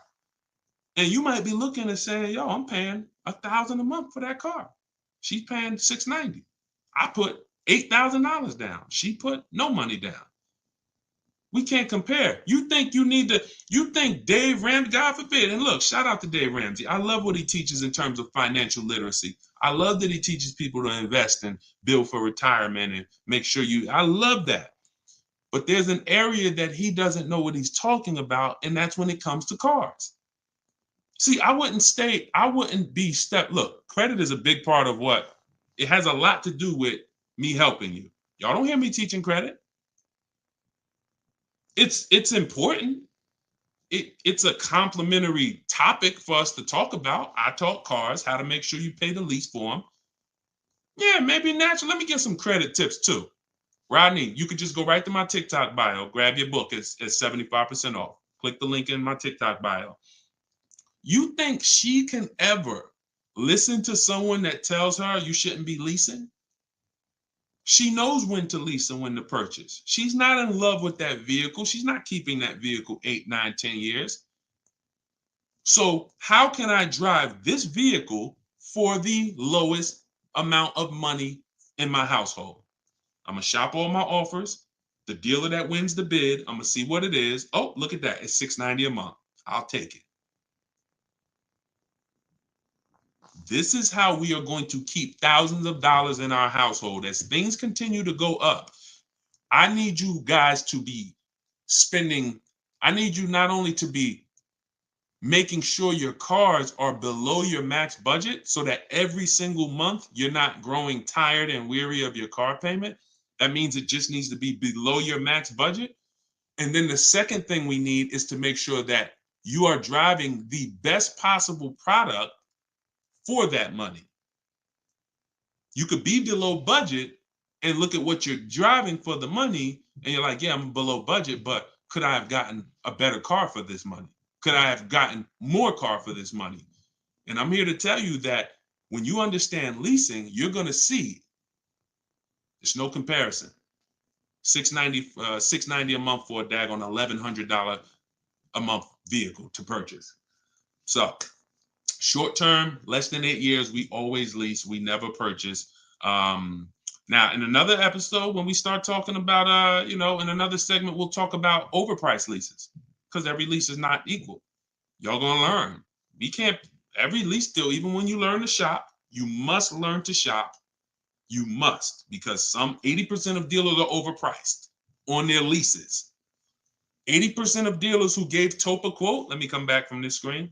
and you might be looking and saying, "Yo, I'm paying $1,000 a month for that car. She's paying $690. I put $8,000 down. She put no money down. We can't compare. You think Dave Ramsey, God forbid, and look, shout out to Dave Ramsey. I love what he teaches in terms of financial literacy. I love that he teaches people to invest and build for retirement and make sure I love that. But there's an area that he doesn't know what he's talking about, and that's when it comes to cars. See, look, credit is a big part of it has a lot to do with me helping you. Y'all don't hear me teaching credit. It's important. It's a complimentary topic for us to talk about. I talk cars, how to make sure you pay the lease for them. Yeah, maybe naturally. Let me get some credit tips too. Rodney, you could just go right to my TikTok bio, grab your book. It's 75% off. Click the link in my TikTok bio. You think she can ever listen to someone that tells her you shouldn't be leasing? She knows when to lease and when to purchase. She's not in love with that vehicle. She's not keeping that vehicle 8, 9, 10 years. So how can I drive this vehicle for the lowest amount of money in my household? I'm gonna shop all my offers. The dealer that wins the bid, I'm gonna see what it is. Oh, look at that. It's $690 a month. I'll take it. This is how we are going to keep thousands of dollars in our household. As things continue to go up, I need you guys to be spending, I need you not only to be making sure your cars are below your max budget so that every single month you're not growing tired and weary of your car payment. That means it just needs to be below your max budget. And then the second thing we need is to make sure that you are driving the best possible product for that money. You could be below budget and look at what you're driving for the money, and you're like, yeah, I'm below budget, but could I have gotten a better car for this money? Could I have gotten more car for this money? And I'm here to tell you that when you understand leasing, you're going to see there's no comparison. $690 a month for a daggone $1,100 a month vehicle to purchase. So short term, less than 8 years, we always lease. We never purchase. Now, in another episode, when we start talking about, in another segment, we'll talk about overpriced leases because every lease is not equal. Y'all gonna learn. We can't, every lease deal, even when you learn to shop, you must learn to shop. You must, because some 80% of dealers are overpriced on their leases. 80% of dealers who gave Tope a quote, let me come back from this screen.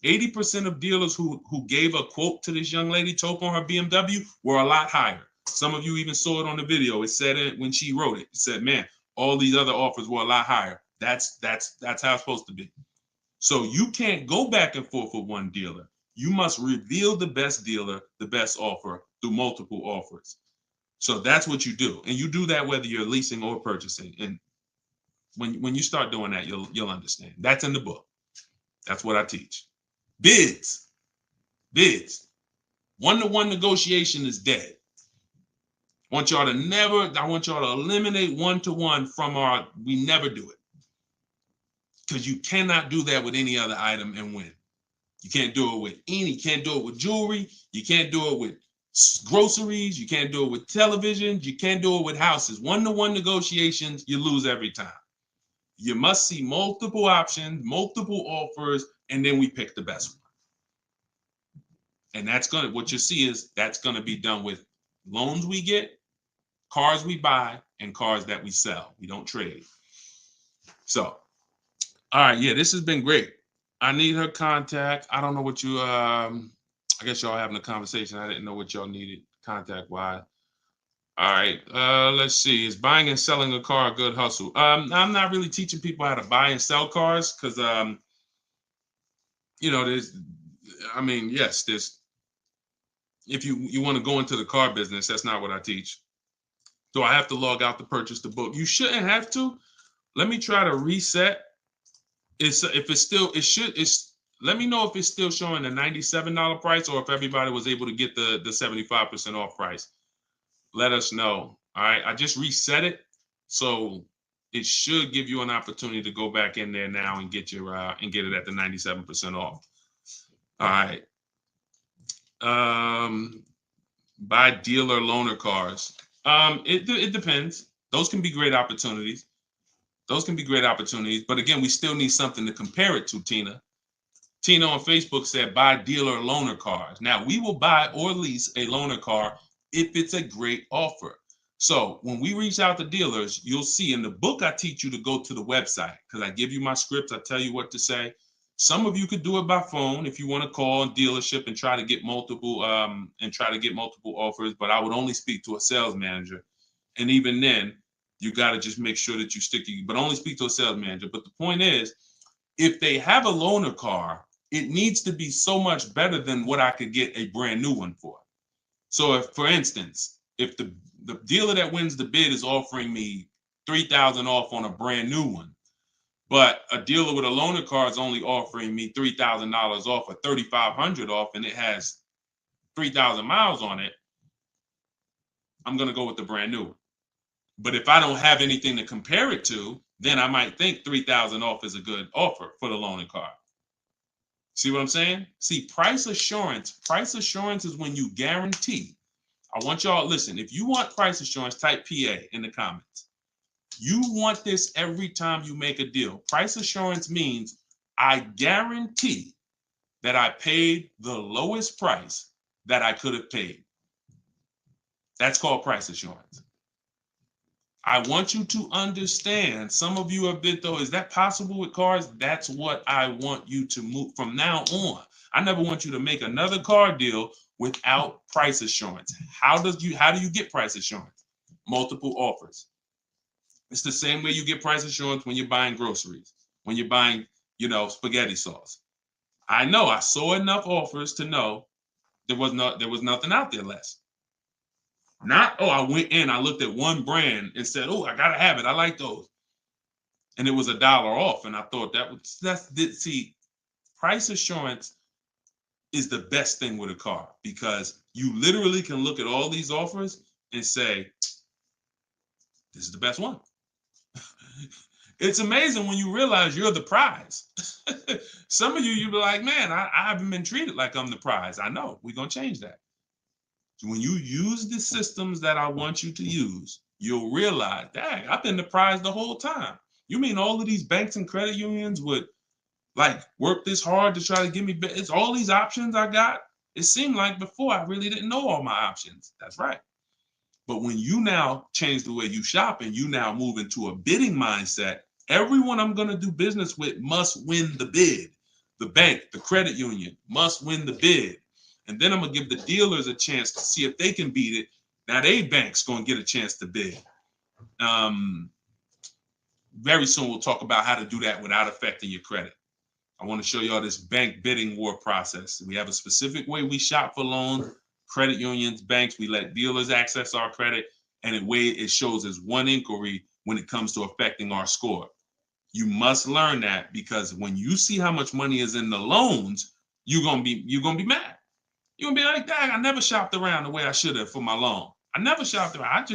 80% of dealers who gave a quote to this young lady, Tope, on her BMW, were a lot higher. Some of you even saw it on the video. It said it when she wrote it. It said, man, all these other offers were a lot higher. That's how it's supposed to be. So you can't go back and forth with one dealer. You must reveal the best dealer, the best offer through multiple offers. So that's what you do. And you do that whether you're leasing or purchasing. And when you start doing that, you'll understand. That's in the book. That's what I teach. Bids. One-to-one negotiation is dead. I want y'all to eliminate one-to-one from we never do it. Because you cannot do that with any other item and win. You can't do it with jewelry. You can't do it with groceries. You can't do it with televisions. You can't do it with houses. One-to-one negotiations, you lose every time. You must see multiple options, multiple offers, and then we pick the best one. And what you see is that's gonna be done with loans we get, cars we buy, and cars that we sell. We don't trade. So, all right, yeah, this has been great. I need her contact. I don't know what you, I guess y'all having a conversation. I didn't know what y'all needed contact-wise. All right, let's see. Is buying and selling a car a good hustle? I'm not really teaching people how to buy and sell cars because, there's, if you want to go into the car business, that's not what I teach. Do I have to log out to purchase the book? You shouldn't have to. Let me try to reset. Let me know if it's still showing a $97 price or if everybody was able to get the 75% off price. Let us know. All right, I just reset it, so it should give you an opportunity to go back in there now and get your and get it at the 97% off. All right. Buy dealer loaner cars. It depends. Those can be great opportunities. But again, we still need something to compare it to, Tina. Tina on Facebook said, buy dealer loaner cars. Now, we will buy or lease a loaner car if it's a great offer. So when we reach out to dealers, you'll see in the book, I teach you to go to the website because I give you my scripts. I tell you what to say. Some of you could do it by phone if you want to call a dealership and try to get multiple offers, but I would only speak to a sales manager. And even then, you got to just make sure that you but only speak to a sales manager. But the point is, if they have a loaner car, it needs to be so much better than what I could get a brand new one for. So if, for instance, if the dealer that wins the bid is offering me $3,000 off on a brand new one, but a dealer with a loaner car is only offering me $3,000 off or $3,500 off, and it has 3,000 miles on it, I'm going to go with the brand new. But if I don't have anything to compare it to, then I might think 3,000 off is a good offer for the loaner car. See what I'm saying? See, price assurance is when you guarantee. I want y'all, listen, if you want price assurance, type PA in the comments. You want this every time you make a deal. Price assurance means I guarantee that I paid the lowest price that I could have paid. That's called price assurance. I want you to understand, some of you have been, though, is that possible with cars? That's what I want you to move from now on. I never want you to make another car deal without price assurance. How do you get price assurance? Multiple offers. It's the same way you get price assurance when you're buying groceries, when you're buying, spaghetti sauce. I know I saw enough offers to know there was nothing out there less. Not, I went in, I looked at one brand and said, I gotta have it. I like those. And it was $1 off. And I thought see, price assurance is the best thing with a car, because you literally can look at all these offers and say, this is the best one. It's amazing when you realize you're the prize. Some of you be like, man, I haven't been treated like I'm the prize. I know, we're gonna change that. When you use the systems that I want you to use, you'll realize, dang, I've been the prize the whole time. You mean all of these banks and credit unions would work this hard to try to give me, it's all these options I got? It seemed like before I really didn't know all my options. That's right. But when you now change the way you shop and you now move into a bidding mindset, everyone I'm going to do business with must win the bid. The bank, the credit union must win the bid. And then I'm going to give the dealers a chance to see if they can beat it. Now they bank's going to get a chance to bid. Very soon we'll talk about how to do that without affecting your credit. I want to show y'all this bank bidding war process. We have a specific way we shop for loans, credit unions, banks. We let dealers access our credit, and the way it shows as one inquiry when it comes to affecting our score. You must learn that, because when you see how much money is in the loans, you're gonna be mad. You're gonna be like, dang, I never shopped around the way I should have for my loan. I never shopped around.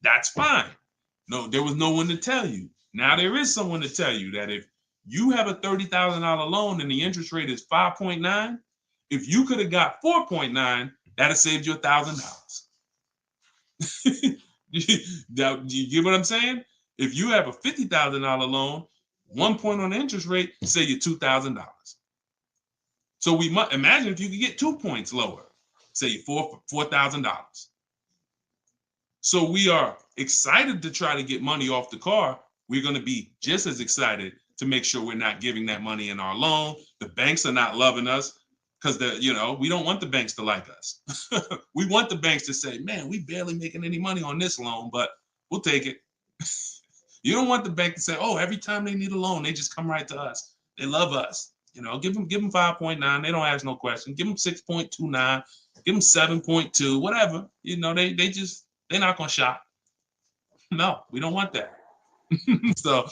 That's fine. No, there was no one to tell you. Now there is someone to tell you that if you have a $30,000 loan and the interest rate is 5.9, if you could have got 4.9, that'd have saved you $1,000. You get what I'm saying? If you have a $50,000 loan, 1 point on the interest rate, save you $2,000. So we must imagine if you could get 2 points lower, say you $4,000. So we are excited to try to get money off the car. We're going to be just as excited to make sure we're not giving that money in our loan. The banks are not loving us because we don't want the banks to like us. We want the banks to say, man, we barely making any money on this loan, but we'll take it. You don't want the bank to say, every time they need a loan, they just come right to us. They love us. Give them 5.9. They don't ask no question. Give them 6.29. Give them 7.2. Whatever. They're not gonna shop. No, we don't want that. So,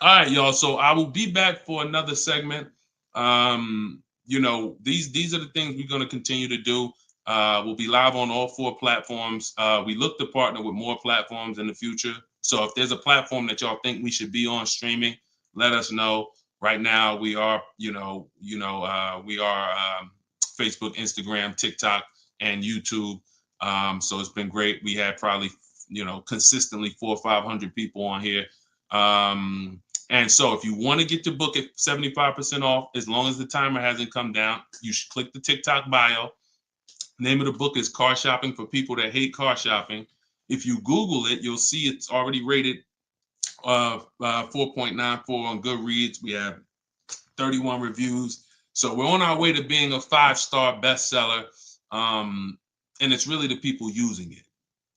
all right, y'all. So I will be back for another segment. These are the things we're gonna continue to do. We'll be live on all 4 platforms. We look to partner with more platforms in the future. So if there's a platform that y'all think we should be on streaming, let us know. Right now, we are, Facebook, Instagram, TikTok, and YouTube. So it's been great. We had probably, consistently 400 or 500 people on here. And so if you want to get your book at 75% off, as long as the timer hasn't come down, you should click the TikTok bio. Name of the book is Car Shopping for People That Hate Car Shopping. If you Google it, you'll see it's already rated 4.94 on Goodreads. We have 31 reviews. So we're on our way to being a 5-star bestseller. And it's really the people using it.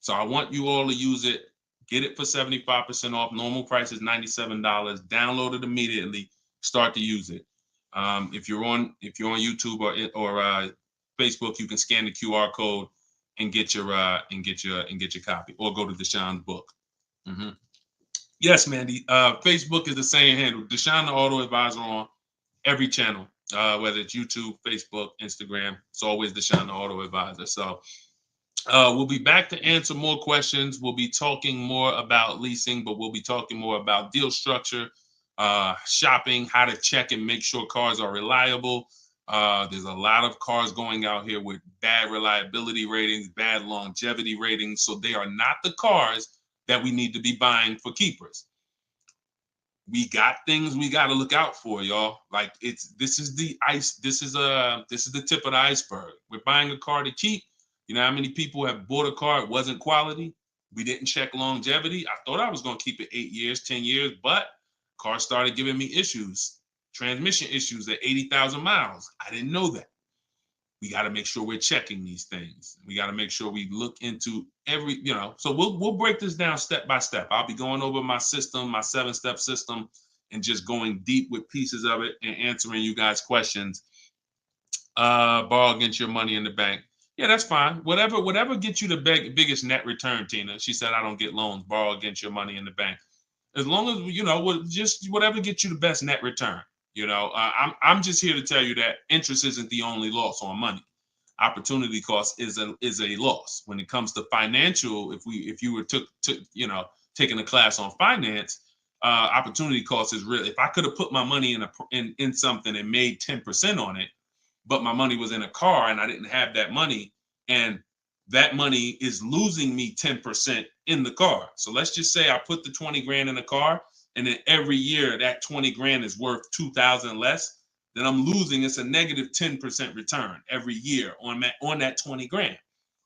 So I want you all to use it. Get it for 75% off. Normal price is $97. Download it immediately. Start to use it. If you're on YouTube or Facebook, you can scan the QR code and get your copy, or go to Deshone's book. Yes, Mandy. Facebook is the same handle, Deshone the Auto Advisor, on every channel, whether it's YouTube, Facebook, Instagram. It's always Deshone the Auto Advisor. So we'll be back to answer more questions. We'll be talking more about leasing, but we'll be talking more about deal structure, shopping, how to check and make sure cars are reliable. There's a lot of cars going out here with bad reliability ratings, bad longevity ratings. So they are not the cars that we need to be buying for keepers. We got things we got to look out for, y'all. Like, this is the tip of the iceberg. We're buying a car to keep. You know how many people have bought a car, it wasn't quality, we didn't check longevity. I thought I was going to keep it 8 years, 10 years, but car started giving me issues, transmission issues at 80,000 miles. I didn't know that. We got to make sure we're checking these things. We got to make sure we look into every, so we'll break this down step by step. I'll be going over my system, my 7-step system, and just going deep with pieces of it and answering you guys' questions. Borrow against your money in the bank. Yeah, that's fine. Whatever gets you the biggest net return, Tina. She said, I don't get loans. Borrow against your money in the bank. As long as, just whatever gets you the best net return. I'm just here to tell you that interest isn't the only loss on money. Opportunity cost is a loss when it comes to financial. If you were taking a class on finance, opportunity cost is real. If I could have put my money in something and made 10% on it, but my money was in a car and I didn't have that money, and that money is losing me 10% in the car. So let's just say I put the 20 grand in the car, and then every year that 20 grand is worth 2,000 less, then I'm losing. It's a negative 10% return every year on that 20 grand.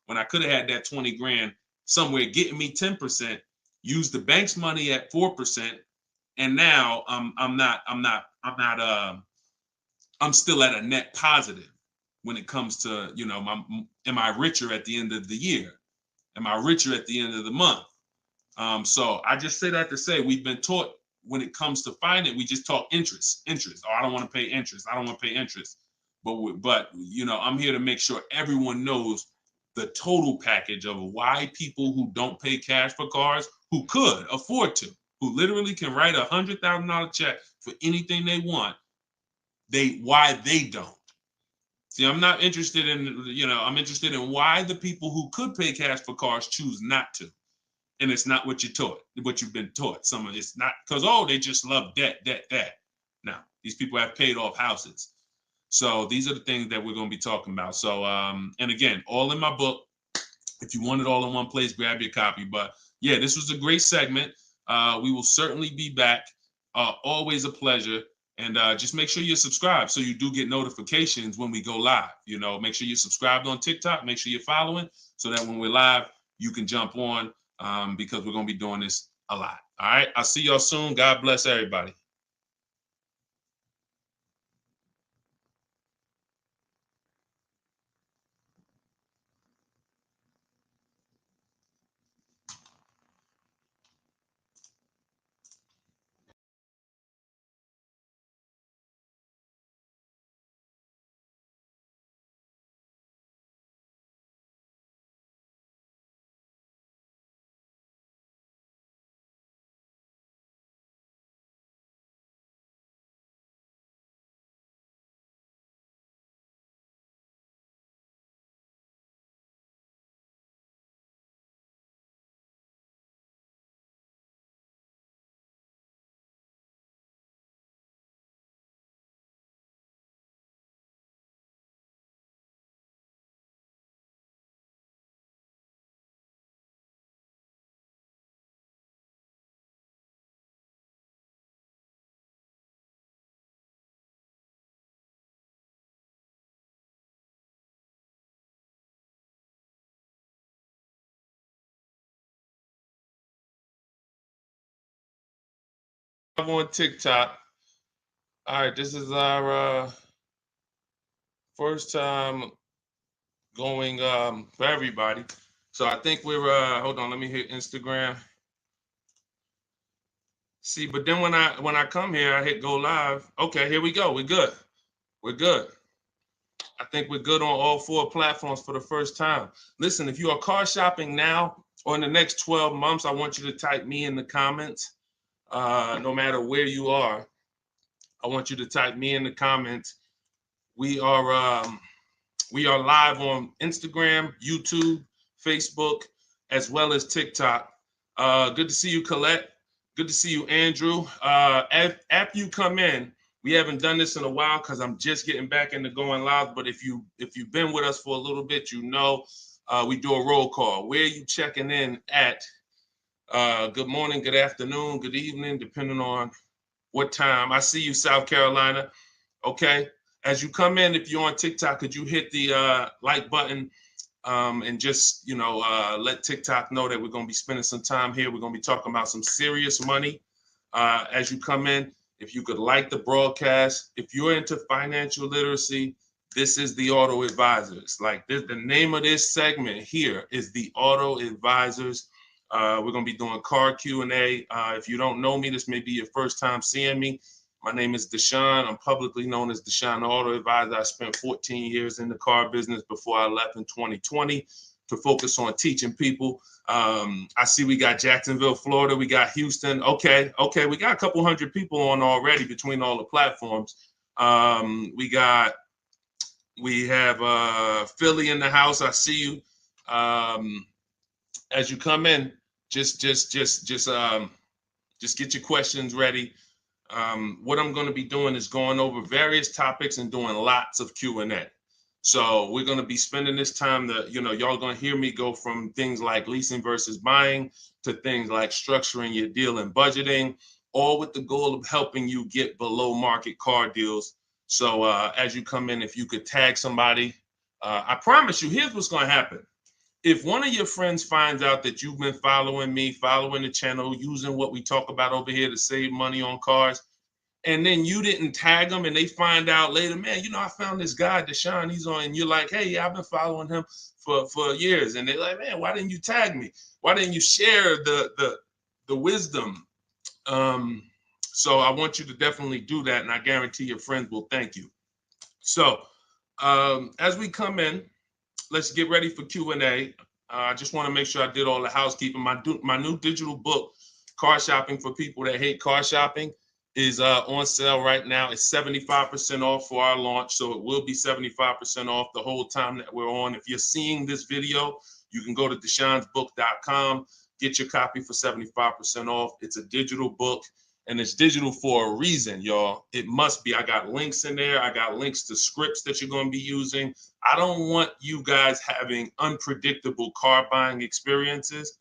When I could have had that 20 grand somewhere getting me 10%, use the bank's money at 4%, and now I'm still at a net positive when it comes to, am I richer at the end of the year? Am I richer at the end of the month? So I just say that to say we've been taught when it comes to finance, we just talk interest. Oh, I don't want to pay interest. I don't want to pay interest. But I'm here to make sure everyone knows the total package of why people who don't pay cash for cars, who could afford to, who literally can write $100,000 check for anything they want, why they don't. See, I'm not interested in, I'm interested in why the people who could pay cash for cars choose not to. And it's not what you've been taught. Some of it's not because, they just love debt. Now, these people have paid off houses. So these are the things that we're going to be talking about. So, and again, all in my book. If you want it all in one place, grab your copy. But yeah, this was a great segment. We will certainly be back. Always a pleasure. And just make sure you're subscribed so you do get notifications when we go live. Make sure you're subscribed on TikTok. Make sure you're following so that when we're live, you can jump on because we're going to be doing this a lot. All right. I'll see y'all soon. God bless everybody. I'm on TikTok. All right. This is our first time going for everybody. So I think we're hold on, let me hit Instagram. See, but then when I come here, I hit go live. Okay, here we go. We're good. We're good. I think we're good on all 4 platforms for the first time. Listen, if you are car shopping now or in the next 12 months, I want you to type me in the comments. No matter where you are, I want you to type me in the comments. We are live on Instagram, YouTube, Facebook, as well as TikTok. Good to see you, Colette. Good to see you, Andrew. After you come in, we haven't done this in a while because I'm just getting back into going live. But if you've been with us for a little bit, you know we do a roll call. Where are you checking in at? Good morning, good afternoon, good evening, depending on what time. I see you, South Carolina. Okay. As you come in, if you're on TikTok, could you hit the like button and just, let TikTok know that we're going to be spending some time here. We're going to be talking about some serious money as you come in. If you could like the broadcast, if you're into financial literacy, this is the Auto Advisors. Like this, the name of this segment here is the Auto Advisors. We're going to be doing car Q&A. If you don't know me, this may be your first time seeing me. My name is Deshone. I'm publicly known as Deshone the Auto Advisor. I spent 14 years in the car business before I left in 2020 to focus on teaching people. I see we got Jacksonville, Florida. We got Houston. Okay. We got a couple hundred people on already between all the platforms. We have Philly in the house. I see you. As you come in, just get your questions ready. What I'm going to be doing is going over various topics and doing lots of Q&A. So we're going to be spending this time that, y'all going to hear me go from things like leasing versus buying to things like structuring your deal and budgeting, all with the goal of helping you get below market car deals. So as you come in, if you could tag somebody, I promise you, here's what's going to happen. If one of your friends finds out that you've been following me, following the channel, using what we talk about over here to save money on cars, and then you didn't tag them and they find out later, man, I found this guy, Deshone, he's on, and you're like, hey, yeah, I've been following him for years. And they're like, man, why didn't you tag me? Why didn't you share the wisdom? So I want you to definitely do that. And I guarantee your friends will thank you. So as we come in, let's get ready for Q&A. I just want to make sure I did all the housekeeping. My new digital book, Car Shopping for People That Hate Car Shopping, is on sale right now. It's 75% off for our launch, so it will be 75% off the whole time that we're on. If you're seeing this video, you can go to deshonsbook.com, get your copy for 75% off. It's a digital book, and it's digital for a reason, y'all. It must be. I got links in there. I got links to scripts that you're going to be using. I don't want you guys having unpredictable car buying experiences.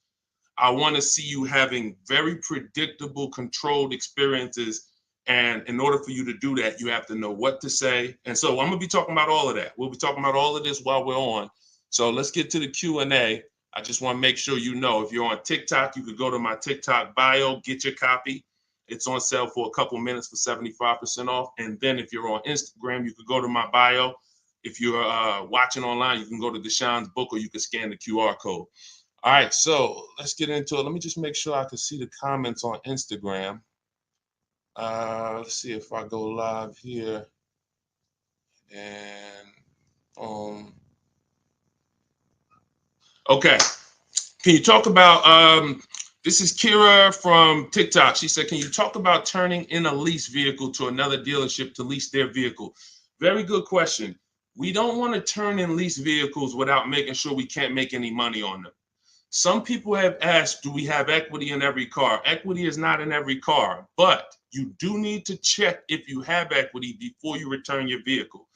I want to see you having very predictable, controlled experiences. And in order for you to do that, you have to know what to say. And so I'm going to be talking about all of that. We'll be talking about all of this while we're on. So let's get to the Q&A. I just want to make sure you know, if you're on TikTok, you could go to my TikTok bio, get your copy. It's on sale for a couple minutes for 75% off. And then if you're on Instagram, you could go to my bio. If you're watching online, you can go to Deshone's book, or you can scan the QR code. All right, so let's get into it. Let me just make sure I can see the comments on Instagram. Let's see if I go live here. And okay. Can you talk about, this is Kira from TikTok. She said, can you talk about turning in a lease vehicle to another dealership to lease their vehicle? Very good question. We don't want to turn in lease vehicles without making sure we can't make any money on them. Some people have asked, do we have equity in every car? Equity is not in every car, but you do need to check if you have equity before you return your vehicle.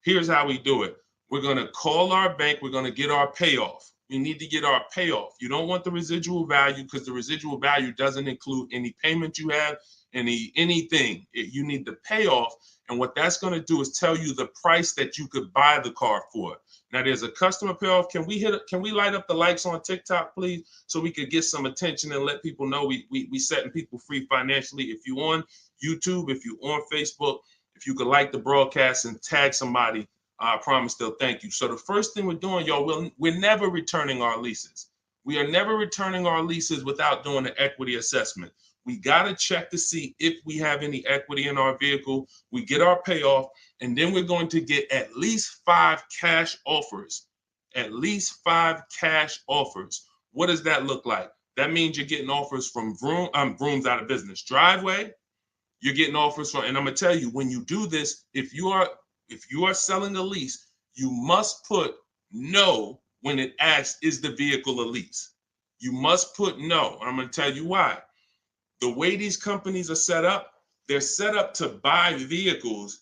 Here's how we do it. We're going to call our bank. We're going to get our payoff. We need to get our payoff. You don't want the residual value, because the residual value doesn't include any payment you have, anything. You need the payoff. And what that's going to do is tell you the price that you could buy the car for. Now there's a customer payoff. Can we light up the likes on TikTok, please, so we could get some attention and let people know we setting people free financially. If you're on YouTube, if you're on Facebook, if you could like the broadcast and tag somebody, I promise they'll thank you. So the first thing we're doing, y'all, we're never returning our leases. We are never returning our leases without doing an equity assessment. We got to check to see if we have any equity in our vehicle. We get our payoff. And then we're going to get at least 5 cash offers. At least 5 cash offers. What does that look like? That means you're getting offers from Vroom's out of business. Driveway, you're getting offers from, and I'm gonna tell you, when you do this, if you are selling a lease, you must put no when it asks, is the vehicle a lease? You must put no. And I'm gonna tell you why. The way these companies are set up, they're set up to buy vehicles.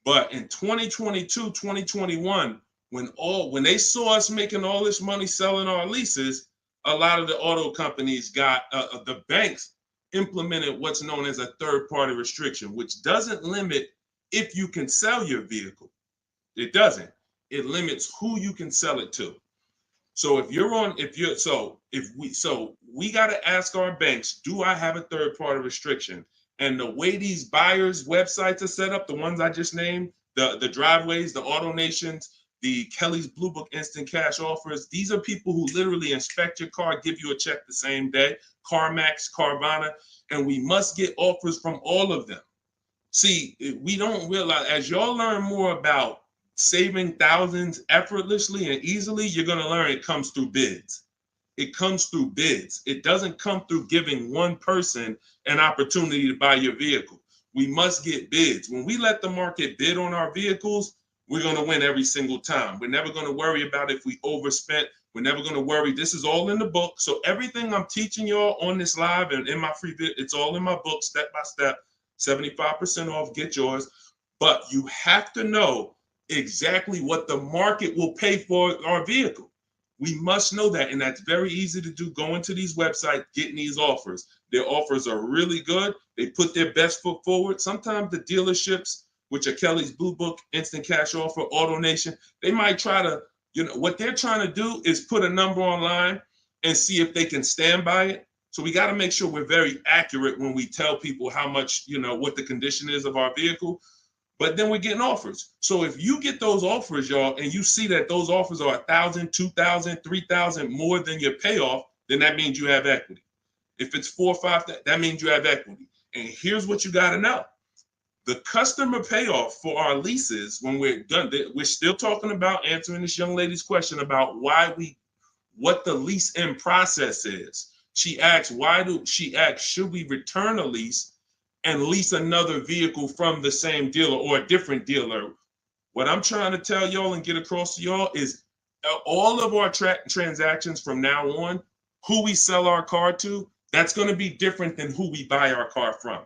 But in 2022, 2021, when they saw us making all this money selling our leases, a lot of the auto companies got the banks implemented what's known as a third-party restriction, which doesn't limit if you can sell your vehicle. It doesn't. It limits who you can sell it to. So we got to ask our banks, do I have a third-party restriction? And the way these buyers' websites are set up, the ones I just named, the Driveways, the AutoNations, the Kelly's Blue Book Instant Cash Offers, these are people who literally inspect your car, give you a check the same day, CarMax, Carvana, and we must get offers from all of them. See, we don't realize, as y'all learn more about saving thousands effortlessly and easily, you're going to learn it comes through bids. It comes through bids. It doesn't come through giving one person an opportunity to buy your vehicle. We must get bids. When we let the market bid on our vehicles, we're going to win every single time. We're never going to worry about if we overspent. We're never going to worry. This is all in the book. So everything I'm teaching y'all on this live and in my free vid, it's all in my book, step by step, 75% off, get yours. But you have to know exactly what the market will pay for our vehicle. We must know that, and that's very easy to do. Going to these websites, getting these offers. Their offers are really good. They put their best foot forward. Sometimes the dealerships, which are Kelly's Blue Book, Instant Cash Offer, AutoNation, they might try to, what they're trying to do is put a number online and see if they can stand by it. So we got to make sure we're very accurate when we tell people how much, what the condition is of our vehicle. But then we're getting offers. So if you get those offers, y'all, and you see that those offers are $1,000, $2,000, $3,000 more than your payoff, then that means you have equity. If it's $4,000 or $5,000, that means you have equity. And here's what you got to know. The customer payoff for our leases, when we're done, we're still talking about answering this young lady's question about what the lease in process is. She asks, should we return a lease and lease another vehicle from the same dealer or a different dealer? What I'm trying to tell y'all and get across to y'all is all of our transactions from now on, who we sell our car to, that's going to be different than who we buy our car from.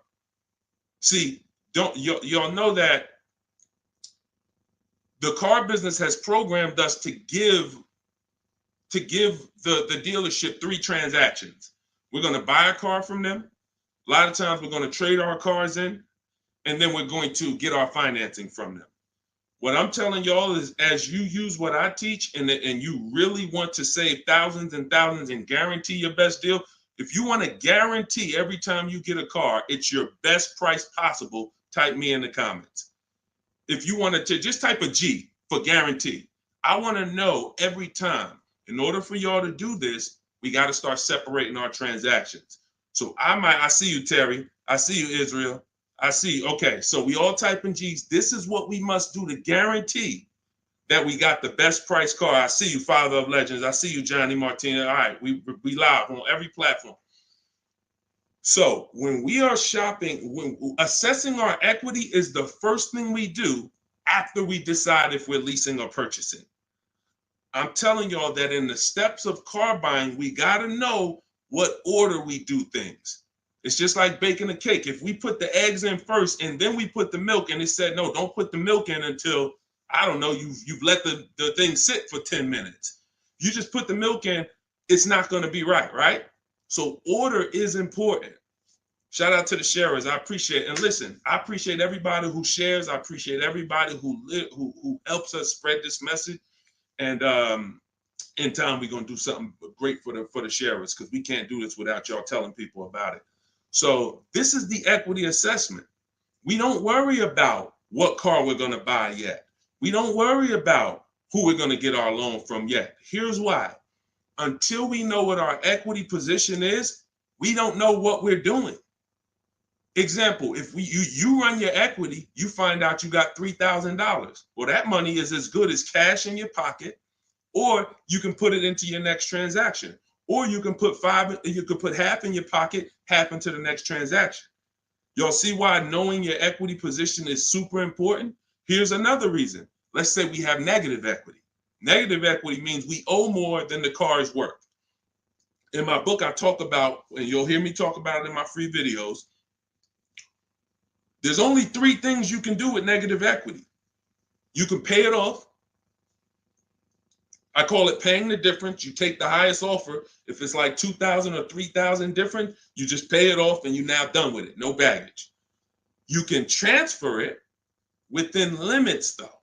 See, y'all know that the car business has programmed us to give the dealership 3 transactions. We're going to buy a car from them. A lot of times we're going to trade our cars in, and then we're going to get our financing from them. What I'm telling y'all is, as you use what I teach and you really want to save thousands and thousands and guarantee your best deal, if you want to guarantee every time you get a car, it's your best price possible, type me in the comments. If you want to just type a G for guarantee. I want to know every time. In order for y'all to do this, we got to start separating our transactions. So I see you, Terry. I see you, Israel. I see you. Okay, so we all type in G's. This is what we must do to guarantee that we got the best price car. I see you, Father of Legends. I see you, Johnny Martinez. All right, we live on every platform. So when we are shopping, when assessing our equity is the first thing we do after we decide if we're leasing or purchasing. I'm telling y'all that in the steps of car buying, we got to know what order we do things. It's just like baking a cake. If we put the eggs in first and then we put the milk, and it said, no, don't put the milk in until, I don't know, you've let the thing sit for 10 minutes. You just put the milk in, it's not going to be right? So order is important. Shout out to the sharers. I appreciate it. And listen, I appreciate everybody who shares. I appreciate everybody who helps us spread this message. And in time, we're going to do something great for the sharers, because we can't do this without y'all telling people about it. So this is the equity assessment. We don't worry about what car we're going to buy yet. We don't worry about who we're going to get our loan from yet. Here's why. Until we know what our equity position is, we don't know what we're doing. Example, if you run your equity, you find out you got $3,000. Well, that money is as good as cash in your pocket, or you can put it into your next transaction, or you can put half in your pocket, half into the next transaction. Y'all see why knowing your equity position is super important? Here's another reason. Let's say we have negative equity. Negative equity means we owe more than the car is worth. In my book, I talk about, and you'll hear me talk about it in my free videos, there's only 3 things you can do with negative equity. You can pay it off. I call it paying the difference. You take the highest offer. If it's like 2,000 or 3,000 different, you just pay it off and you're now done with it. No baggage. You can transfer it within limits though.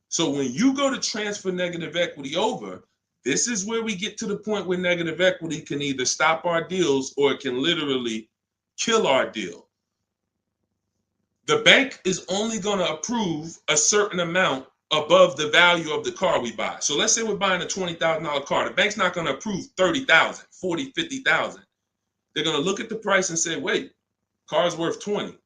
So when you go to transfer negative equity over, this is where we get to the point where negative equity can either stop our deals or it can literally kill our deal. The bank is only going to approve a certain amount above the value of the car we buy. So let's say we're buying a $20,000 car. The bank's not going to approve 30,000, 40, 50,000. They're going to look at the price and say, wait, car's worth 20.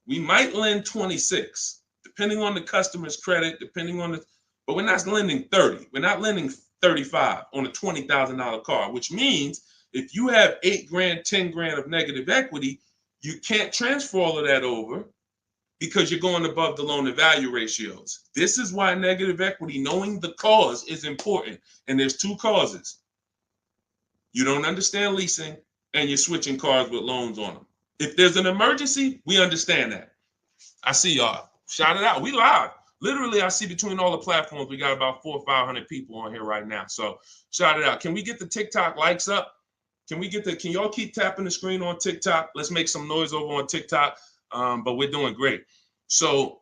We might lend 26, depending on the customer's credit, but we're not lending 30. We're not lending 35 on a $20,000 car, which means if you have 8 grand, 10 grand of negative equity, you can't transfer all of that over because you're going above the loan to value ratios. This is why negative equity, knowing the cause, is important. And there's 2 causes. You don't understand leasing and you're switching cars with loans on them. If there's an emergency, we understand that. I see y'all. Shout it out. We live. Literally, I see between all the platforms, we got about 400 or 500 people on here right now. So shout it out. Can we get the TikTok likes up? Can y'all keep tapping the screen on TikTok? Let's make some noise over on TikTok. But we're doing great. So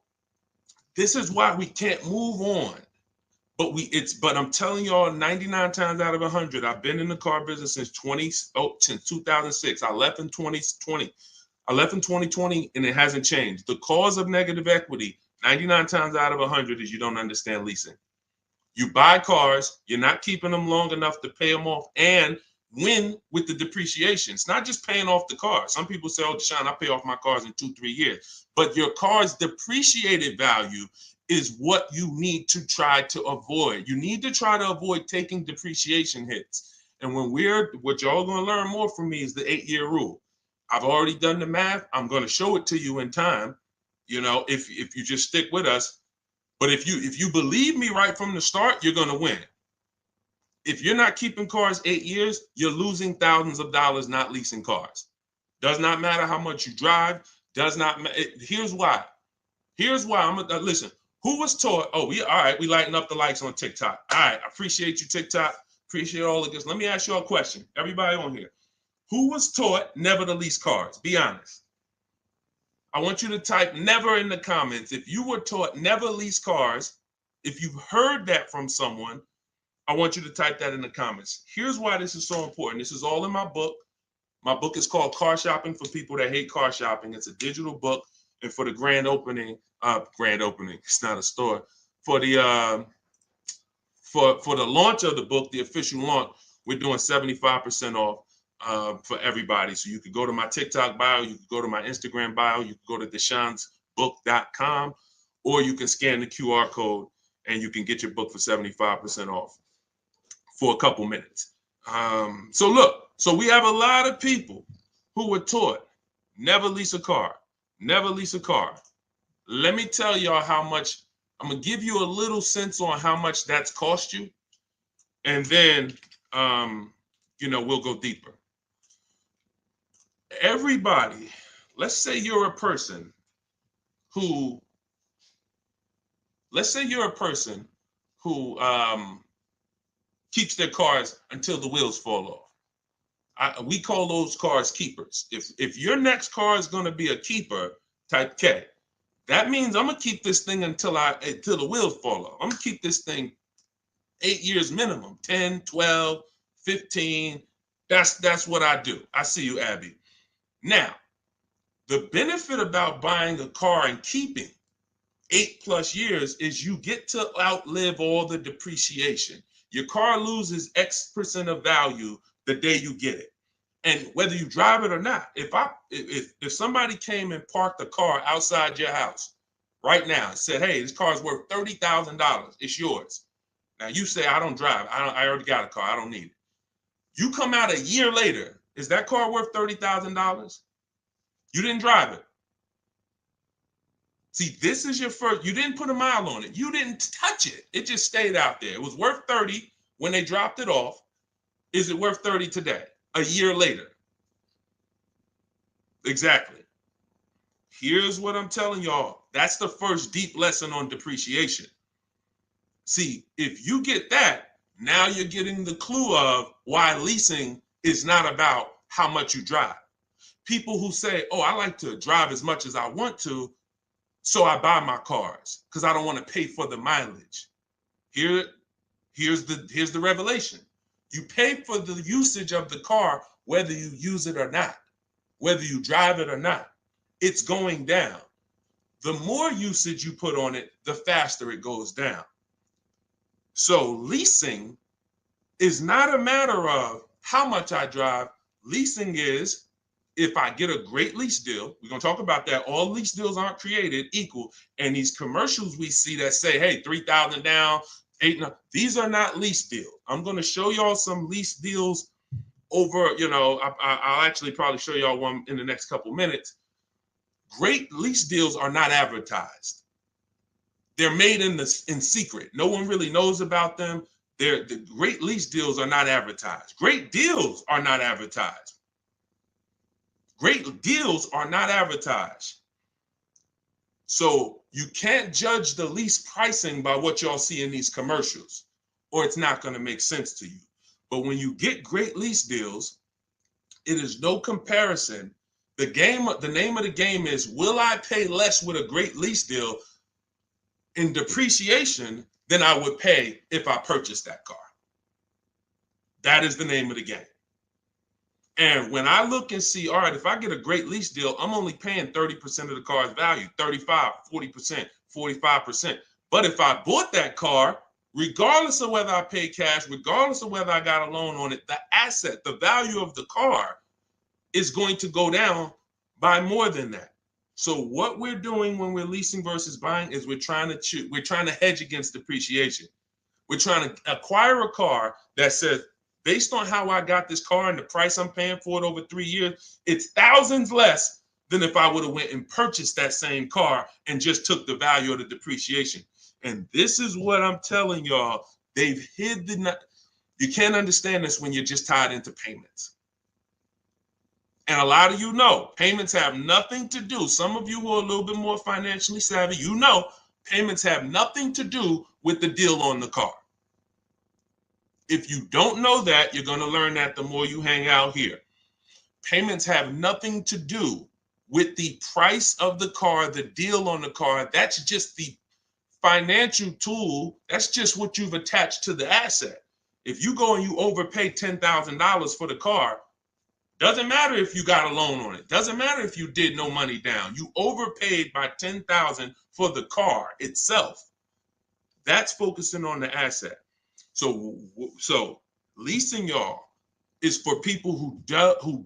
this is why we can't move on. But I'm telling y'all, 99 times out of 100, I've been in the car business since 2006. I left in 2020. I left in 2020 and it hasn't changed. The cause of negative equity, 99 times out of 100, is you don't understand leasing. You buy cars, you're not keeping them long enough to pay them off and win with the depreciation. It's not just paying off the car. Some people say, oh, Deshone, I pay off my cars in 2-3 years. But your car's depreciated value is what you need to try to avoid. You need to try to avoid taking depreciation hits. And what y'all going to learn more from me is the 8-year rule. I've already done the math. I'm going to show it to you in time, if you just stick with us. But if you believe me right from the start, you're going to win. If you're not keeping cars 8 years, you're losing thousands of dollars not leasing cars. Does not matter how much you drive. Does not matter. Here's why. Listen. Who was taught? Oh, we lighten up the likes on TikTok. All right, I appreciate you, TikTok. Appreciate all of this. Let me ask you a question. Everybody on here. Who was taught never to lease cars? Be honest. I want you to type never in the comments. If you were taught never lease cars, if you've heard that from someone, I want you to type that in the comments. Here's why this is so important. This is all in my book. My book is called Car Shopping for People That Hate Car Shopping. It's a digital book. And for the grand opening, it's not a store. For the for the launch of the book, the official launch, we're doing 75% off for everybody. So you could go to my TikTok bio, you could go to my Instagram bio, you could go to deshonsbook.com, or you can scan the QR code and you can get your book for 75% off for a couple minutes. So we have a lot of people who were taught never lease a car. Never lease a car. Let me tell y'all how much. I'm going to give you a little sense on how much that's cost you. And then, we'll go deeper. Everybody, let's say you're a person who keeps their cars until the wheels fall off. We call those cars keepers. If your next car is going to be a keeper, type K. That means I'm going to keep this thing until the wheels fall off. I'm going to keep this thing 8 years minimum, 10, 12, 15. That's what I do. I see you, Abby. Now, the benefit about buying a car and keeping 8+ years is you get to outlive all the depreciation. Your car loses X% of value the day you get it. And whether you drive it or not, if somebody came and parked a car outside your house right now and said, "Hey, this car is worth $30,000. It's yours." Now you say, "I don't drive. I already got a car. I don't need it." You come out a year later, is that car worth $30,000? You didn't drive it. See, this is your first. You didn't put a mile on it. You didn't touch it. It just stayed out there. It was worth 30 when they dropped it off. Is it worth 30 today? A year later? Exactly. Here's what I'm telling y'all. That's the first deep lesson on depreciation. See, if you get that, now you're getting the clue of why leasing is not about how much you drive. People who say, "Oh, I like to drive as much as I want to, so I buy my cars because I don't want to pay for the mileage." Here's the revelation. You pay for the usage of the car whether you use it or not, whether you drive it or not. It's going down. The more usage you put on it, the faster it goes down. So leasing is not a matter of how much I drive. Leasing is, if I get a great lease deal, we're going to talk about that. All lease deals aren't created equal. And these commercials we see that say, "Hey, 3,000 down, 8," these are not lease deals. I'm going to show y'all some lease deals over, I'll actually probably show y'all one in the next couple minutes. Great lease deals are not advertised. They're made in secret. No one really knows about them. The great lease deals are not advertised. Great deals are not advertised. Great deals are not advertised. So you can't judge the lease pricing by what y'all see in these commercials, or it's not going to make sense to you. But when you get great lease deals, it is no comparison. The name of the game is, will I pay less with a great lease deal in depreciation than I would pay if I purchased that car? That is the name of the game. And when I look and see, all right, if I get a great lease deal, I'm only paying 30% of the car's value, 35, 40%, 45%. But if I bought that car, regardless of whether I paid cash, regardless of whether I got a loan on it, the asset, the value of the car is going to go down by more than that. So what we're doing when we're leasing versus buying is we're trying to hedge against depreciation. We're trying to acquire a car that says, based on how I got this car and the price I'm paying for it over 3 years, it's thousands less than if I would have went and purchased that same car and just took the value of the depreciation. And this is what I'm telling y'all. They've hid you can't understand this when you're just tied into payments. And a lot of you know, payments have nothing to do. Some of you who are a little bit more financially savvy, payments have nothing to do with the deal on the car. If you don't know that, you're going to learn that the more you hang out here. Payments have nothing to do with the price of the car, the deal on the car. That's just the financial tool. That's just what you've attached to the asset. If you go and you overpay $10,000 for the car, doesn't matter if you got a loan on it. Doesn't matter if you did no money down. You overpaid by $10,000 for the car itself. That's focusing on the asset. So leasing, y'all, is for people who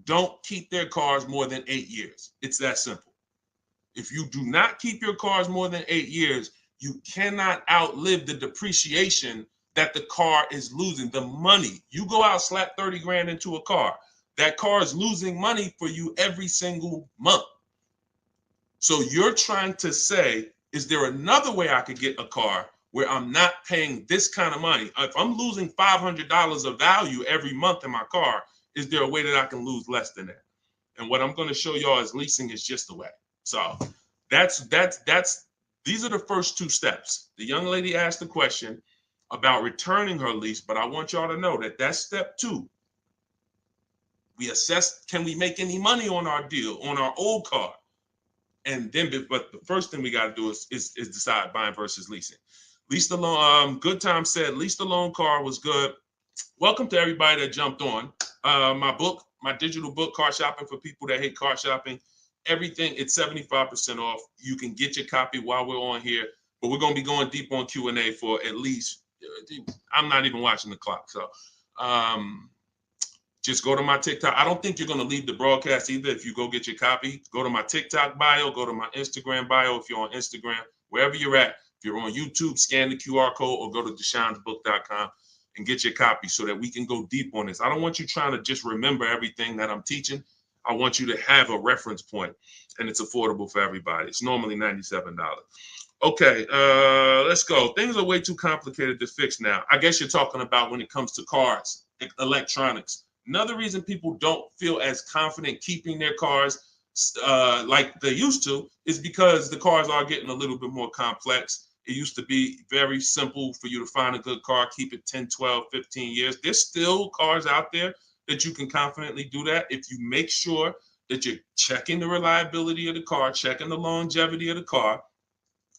don't keep their cars more than 8 years. It's that simple. If you do not keep your cars more than 8 years, you cannot outlive the depreciation that the car is losing. The money, you go out, slap 30 grand into a car, that car is losing money for you every single month. So you're trying to say, is there another way I could get a car where I'm not paying this kind of money? If I'm losing $500 of value every month in my car, is there a way that I can lose less than that? And what I'm going to show y'all is leasing is just the way. So these are the first two steps. The young lady asked the question about returning her lease, but I want y'all to know that that's step 2. We assess, can we make any money on our deal, on our old car? And then, but the first thing we got to do is decide buying versus leasing. Lease the loan. Good Time said, lease the loan car was good. Welcome to everybody that jumped on. My digital book, Car Shopping for People That Hate Car Shopping. Everything, it's 75% off. You can get your copy while we're on here, but we're going to be going deep on Q&A for at least, I'm not even watching the clock. So just go to my TikTok. I don't think you're going to leave the broadcast either. If you go get your copy, go to my TikTok bio, go to my Instagram bio. If you're on Instagram, wherever you're at, if you're on YouTube, scan the QR code or go to Deshone'sBook.com and get your copy so that we can go deep on this. I don't want you trying to just remember everything that I'm teaching. I want you to have a reference point, and it's affordable for everybody. It's normally $97. Okay, let's go. Things are way too complicated to fix now. I guess you're talking about when it comes to cars, electronics. Another reason people don't feel as confident keeping their cars like they used to is because the cars are getting a little bit more complex. It used to be very simple for you to find a good car, keep it 10, 12, 15 years. There's still cars out there that you can confidently do that if you make sure that you're checking the reliability of the car, checking the longevity of the car.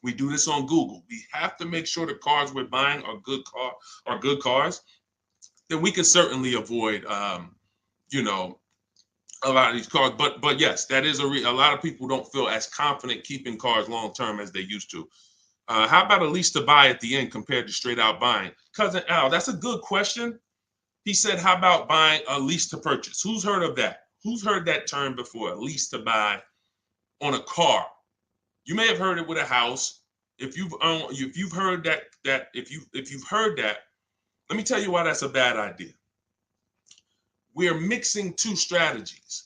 We do this on Google. We have to make sure the cars we're buying are good cars. Then we can certainly avoid, you know, a lot of these cars. But yes, that is a lot of people don't feel as confident keeping cars long term as they used to. How about a lease to buy at the end compared to straight out buying? Cousin Al, that's a good question. He said, how about buying a lease to purchase? Who's heard of that? Who's heard that term before? A lease to buy on a car. You may have heard it with a house. If you've heard that, if you've heard that, let me tell you why that's a bad idea. We're mixing two strategies.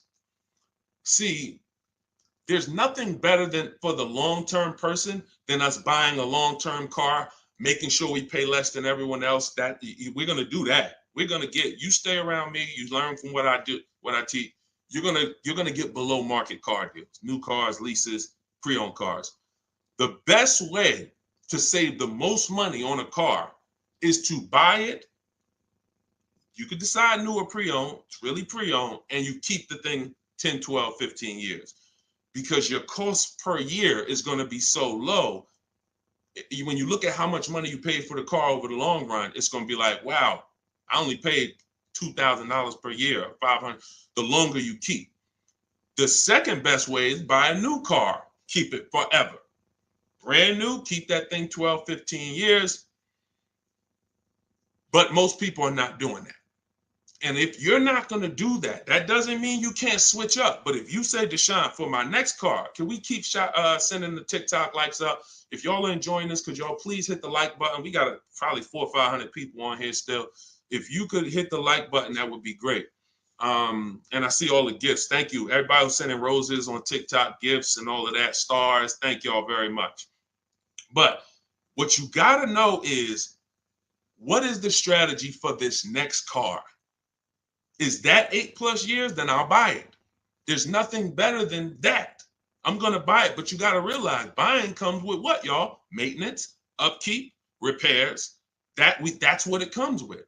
See, there's nothing better than for the long-term person than us buying a long-term car, making sure we pay less than everyone else. That we're gonna do that. We're gonna get you stay around me. You learn from what I do, what I teach. You're gonna get below market car deals, new cars, leases, pre-owned cars. The best way to save the most money on a car is to buy it. You could decide new or pre-owned. It's really pre-owned, and you keep the thing 10, 12, 15 years. Because your cost per year is going to be so low. When you look at how much money you paid for the car over the long run, it's going to be like, wow, I only paid $2,000 per year, or $500. The longer you keep. The second best way is buy a new car, keep it forever. Brand new, keep that thing 12, 15 years. But most people are not doing that. And if you're not going to do that, that doesn't mean you can't switch up. But if you say, Deshone, for my next car, can we keep sending the TikTok likes up? If y'all are enjoying this, could y'all please hit the like button? We got probably 400 or 500 people on here still. If you could hit the like button, that would be great. And I see all the gifts. Thank you. Everybody who's sending roses on TikTok, gifts and all of that, stars. Thank y'all very much. But what you got to know is, what is the strategy for this next car? Is that 8+ years? Then I'll buy it. There's nothing better than that. I'm going to buy it. But you got to realize buying comes with what, y'all? Maintenance, upkeep, repairs. That's what it comes with.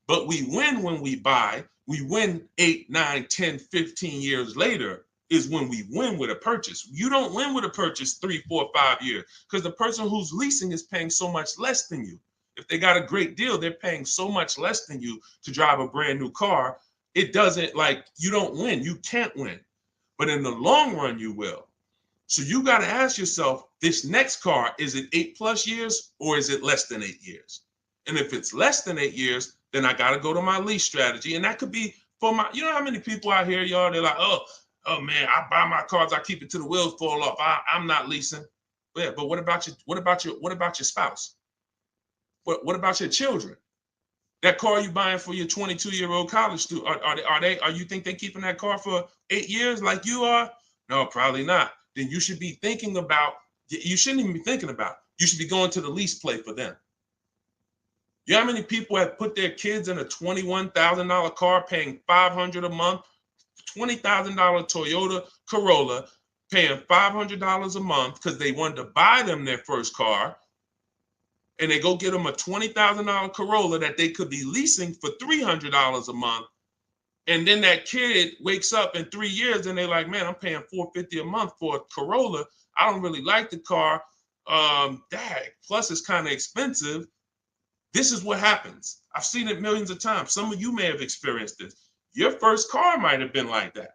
But we win when we buy. We win 8, 9, 10, 15 years later is when we win with a purchase. You don't win with a purchase 3, 4, 5 years because the person who's leasing is paying so much less than you. If they got a great deal, they're paying so much less than you to drive a brand new car. It doesn't, like, you don't win. You can't win. But in the long run, you will. So you got to ask yourself, this next car, is it 8+ years or is it less than 8 years? And if it's less than 8 years, then I got to go to my lease strategy. And that could be for my, you know how many people out here, y'all, they're like, oh man, I buy my cars, I keep it till the wheels fall off. I'm not leasing. Yeah, but what about your spouse? What about your children? That car you buying for your 22-year-old college student, are you think they keeping that car for 8 years like you are? No, probably not. Then you should be thinking about, you shouldn't even be thinking about, you should be going to the lease play for them. You know how many people have put their kids in a $21,000 car paying $500 a month, $20,000 Toyota Corolla, paying $500 a month because they wanted to buy them their first car, and they go get them a $20,000 Corolla that they could be leasing for $300 a month. And then that kid wakes up in 3 years and they're like, man, I'm paying $450 a month for a Corolla. I don't really like the car. Plus it's kind of expensive. This is what happens. I've seen it millions of times. Some of you may have experienced this. Your first car might have been like that.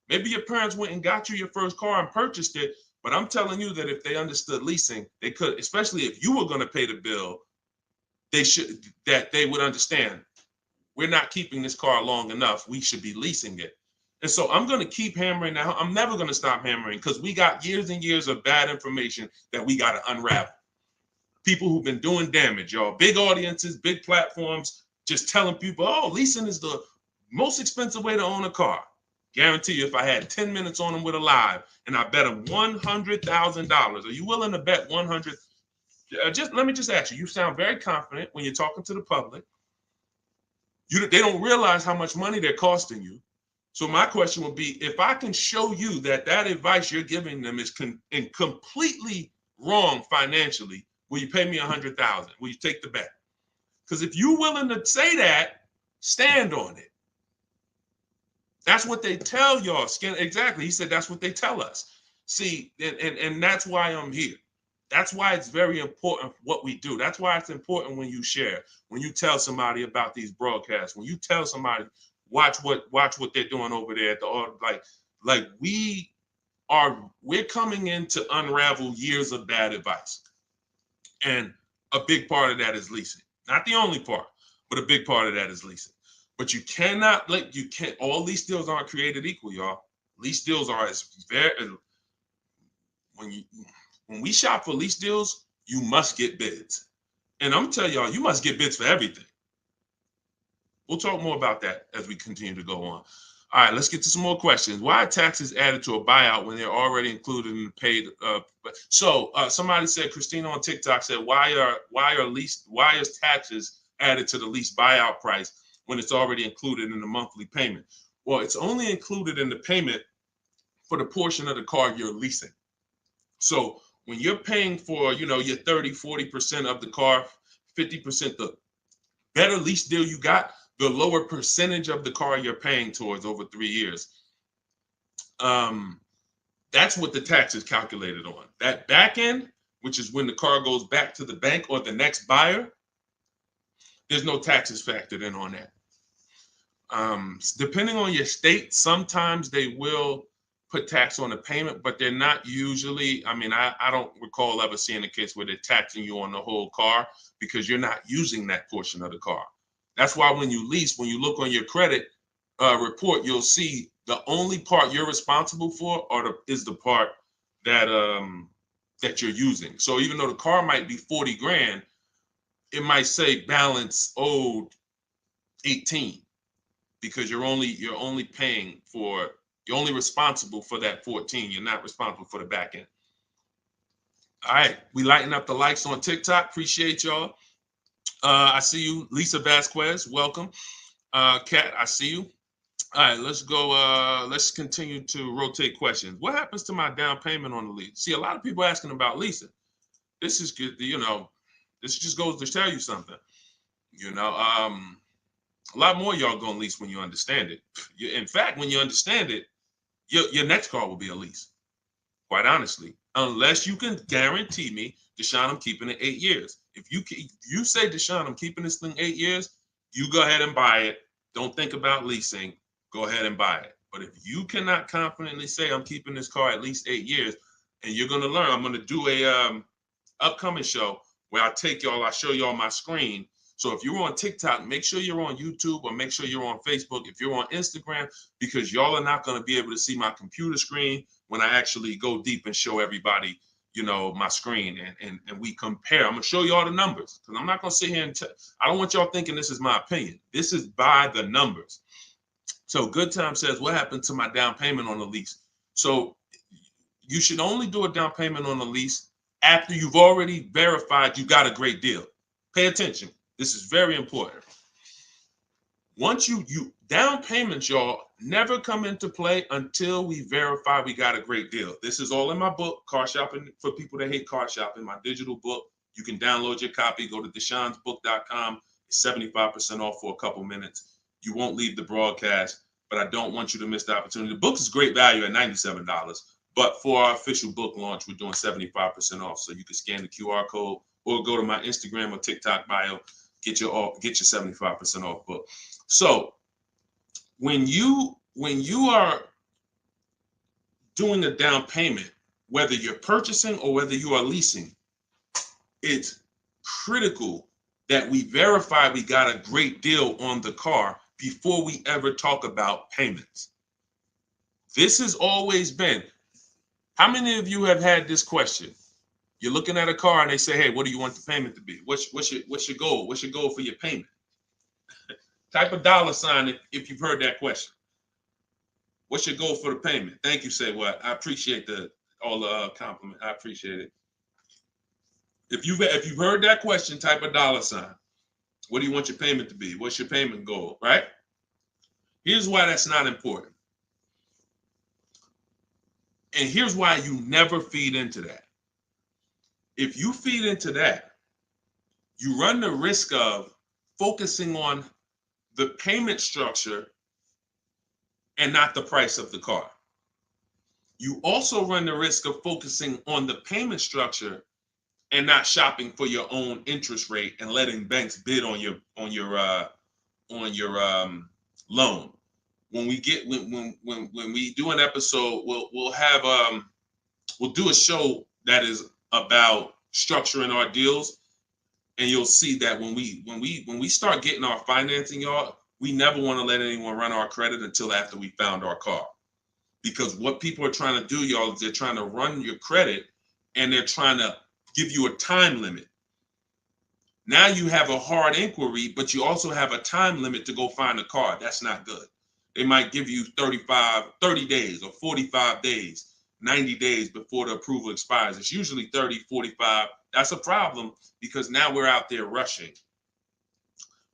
Maybe your parents went and got you your first car and purchased it. But I'm telling you that if they understood leasing, they could, especially if you were going to pay the bill, they would understand. we're not keeping this car long enough. We should be leasing it. And so I'm going to keep hammering now. I'm never going to stop hammering because we got years and years of bad information that we got to unravel. People who've been doing damage, y'all. Big audiences, big platforms, just telling people, oh, leasing is the most expensive way to own a car. Guarantee you, if I had 10 minutes on them with a live and I bet them $100,000, are you willing to bet 100? Just let me just ask you. You sound very confident when you're talking to the public. They don't realize how much money they're costing you. So my question would be, if I can show you that advice you're giving them is completely wrong financially, will you pay me $100,000? Will you take the bet? Because if you're willing to say that, stand on it. That's what they tell y'all. Exactly. He said that's what they tell us. See, and that's why I'm here. That's why it's very important what we do. That's why it's important when you share, when you tell somebody about these broadcasts, when you tell somebody, watch what they're doing over there at the like we're coming in to unravel years of bad advice. And a big part of that is leasing. Not the only part, but a big part of that is leasing. But you cannot all lease deals aren't created equal, y'all. Lease deals are when we shop for lease deals, you must get bids. And I'm telling y'all, you must get bids for everything. We'll talk more about that as we continue to go on. All right, let's get to some more questions. Why are taxes added to a buyout when they're already included in the paid? Somebody said, Christina on TikTok said, why is taxes added to the lease buyout price when it's already included in the monthly payment? Well, it's only included in the payment for the portion of the car you're leasing. So when you're paying for, your 30-40% of the car, 50%, the better lease deal you got, the lower percentage of the car you're paying towards over 3 years. That's what the tax is calculated on. That back end, which is when the car goes back to the bank or the next buyer, there's no taxes factored in on that. Depending on your state, sometimes they will put tax on the payment, but they're not usually. I don't recall ever seeing a case where they're taxing you on the whole car because you're not using that portion of the car. That's why when you lease, when you look on your credit report, you'll see the only part you're responsible for is the part that you're using. So even though the car might be 40 grand, it might say balance owed 18 because you're only responsible for that 14. You're not responsible for the back end. All right, we lighten up the likes on TikTok. Appreciate y'all. I see you, Lisa Vasquez. Welcome. Kat, I see you. All right, let's go. Let's continue to rotate questions. What happens to my down payment on the lease? See, a lot of people asking about leasing. This is good. This just goes to tell you something. A lot more y'all gonna lease when you understand it. In fact, when you understand it, your next car will be a lease. Quite honestly, unless you can guarantee me, Deshone, I'm keeping it 8 years. If you say, Deshone, I'm keeping this thing 8 years, you go ahead and buy it. Don't think about leasing. Go ahead and buy it. But if you cannot confidently say I'm keeping this car at least 8 years, and you're gonna learn, I'm gonna do a upcoming show where I show y'all my screen. So if you're on TikTok, make sure you're on YouTube or make sure you're on Facebook. If you're on Instagram, because y'all are not going to be able to see my computer screen when I actually go deep and show everybody, my screen and we compare. I'm going to show you all the numbers because I'm not going to sit here and I don't want y'all thinking this is my opinion. This is by the numbers. So Good Time says, what happened to my down payment on the lease? So you should only do a down payment on the lease after you've already verified you got a great deal. Pay attention. This is very important. Once you down payments, y'all, never come into play until we verify we got a great deal. This is all in my book, Car Shopping for People That Hate Car Shopping, my digital book. You can download your copy. Go to deshonsbook.com. It's 75% off for a couple minutes. You won't leave the broadcast, but I don't want you to miss the opportunity. The book is great value at $97, but for our official book launch, we're doing 75% off. So you can scan the QR code or go to my Instagram or TikTok bio. Get your 75% off book. So when you are doing the down payment, whether you're purchasing or whether you are leasing, it's critical that we verify we got a great deal on the car before we ever talk about payments. This has always been. How many of you have had this question? You're looking at a car and they say, hey, what do you want the payment to be? What's your goal? What's your goal for your payment? Type a $ if you've heard that question. What's your goal for the payment? Thank you, Say What. I appreciate all the compliment. I appreciate it. If you've heard that question, type a $. What do you want your payment to be? What's your payment goal, right? Here's why that's not important. And here's why you never feed into that. If you feed into that, you run the risk of focusing on the payment structure and not the price of the car. You also run the risk of focusing on the payment structure and not shopping for your own interest rate and letting banks bid on your loan. When we do an episode, we'll do a show that is about structuring our deals, and you'll see that when we start getting our financing, y'all, we never want to let anyone run our credit until after we found our car. Because what people are trying to do, y'all, is they're trying to run your credit and they're trying to give you a time limit. Now you have a hard inquiry, but you also have a time limit to go find a car. That's not good. They might give you 30 days or 45 days, 90 days before the approval expires. It's usually 30, 45. That's a problem because now we're out there rushing.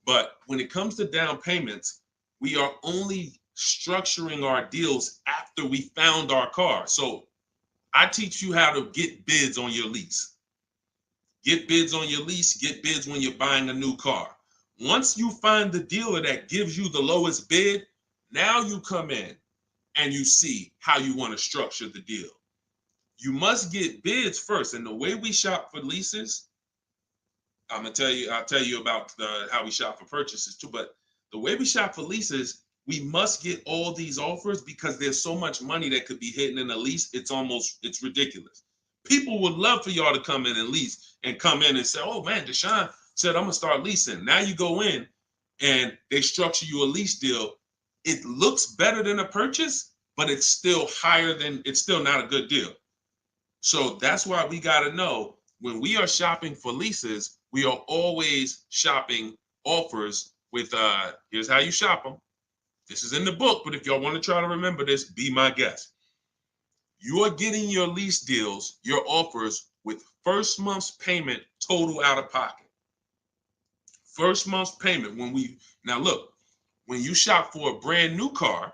But when it comes to down payments, we are only structuring our deals after we found our car. So I teach you how to get bids on your lease. Get bids on your lease, get bids when you're buying a new car. Once you find the dealer that gives you the lowest bid, now you come in and you see how you want to structure the deal. You must get bids first. And the way we shop for leases, I'll tell you about how we shop for purchases too, but the way we shop for leases, we must get all these offers because there's so much money that could be hidden in a lease. It's ridiculous. People would love for y'all to come in and lease and come in and say, oh man, Deshone said, I'm gonna start leasing. Now you go in and they structure you a lease deal. It looks better than a purchase, but it's still not a good deal. So that's why we gotta know when we are shopping for leases, we are always shopping offers with, here's how you shop them. This is in the book, but if y'all want to try to remember this, be my guest. You are getting your lease deals, your offers with first month's payment total out of pocket. First month's payment. Now look, when you shop for a brand new car,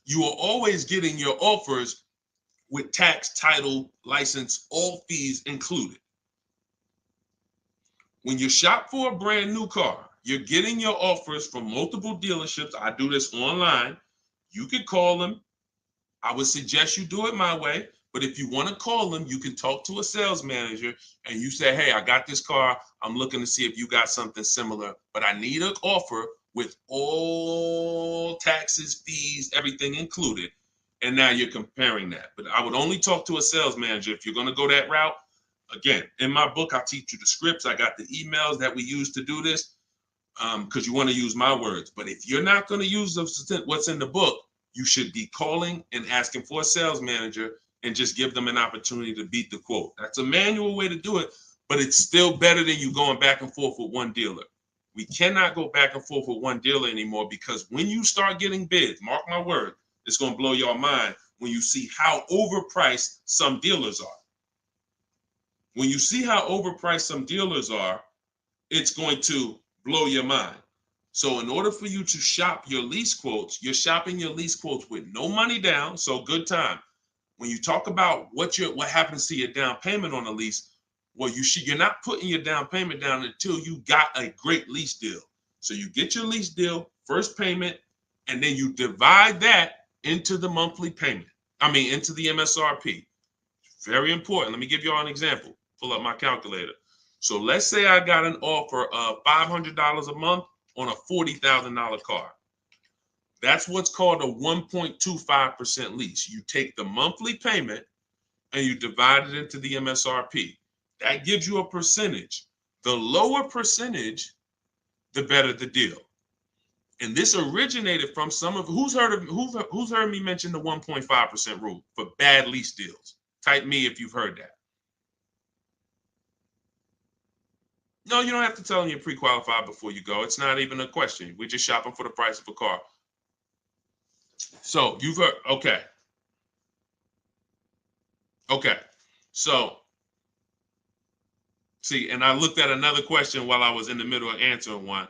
you are always getting your offers with tax, title, license, all fees included. When you shop for a brand new car, you're getting your offers from multiple dealerships. I do this online. You can call them. I would suggest you do it my way. But if you want to call them, you can talk to a sales manager and you say, hey, I got this car. I'm looking to see if you got something similar, but I need an offer with all taxes, fees, everything included. And now you're comparing that. But I would only talk to a sales manager if you're going to go that route. Again, in my book, I teach you the scripts. I got the emails that we use to do this because you want to use my words. But if you're not going to use what's in the book, you should be calling and asking for a sales manager and just give them an opportunity to beat the quote. That's a manual way to do it, but it's still better than you going back and forth with one dealer. We cannot go back and forth with one dealer anymore because when you start getting bids, mark my word, it's going to blow your mind when you see how overpriced some dealers are. When you see how overpriced some dealers are, it's going to blow your mind. So in order for you to shop your lease quotes, you're shopping your lease quotes with no money down, so good time. When you talk about what happens to your down payment on a lease, well, you're not putting your down payment down until you got a great lease deal. So you get your lease deal, first payment, and then you divide that into the monthly payment. Into the MSRP. Very important. Let me give you all an example. Pull up my calculator. So let's say I got an offer of $500 a month on a $40,000 car. That's what's called a 1.25% lease. You take the monthly payment and you divide it into the MSRP. That gives you a percentage. The lower percentage, the better the deal. And this originated from some of who's heard me mention the 1.5% rule for bad lease deals. Type me if you've heard that. No, you don't have to tell them you're pre-qualified before you go. It's not even a question. We're just shopping for the price of a car. So you've heard, okay. Okay. So, see, and I looked at another question while I was in the middle of answering one.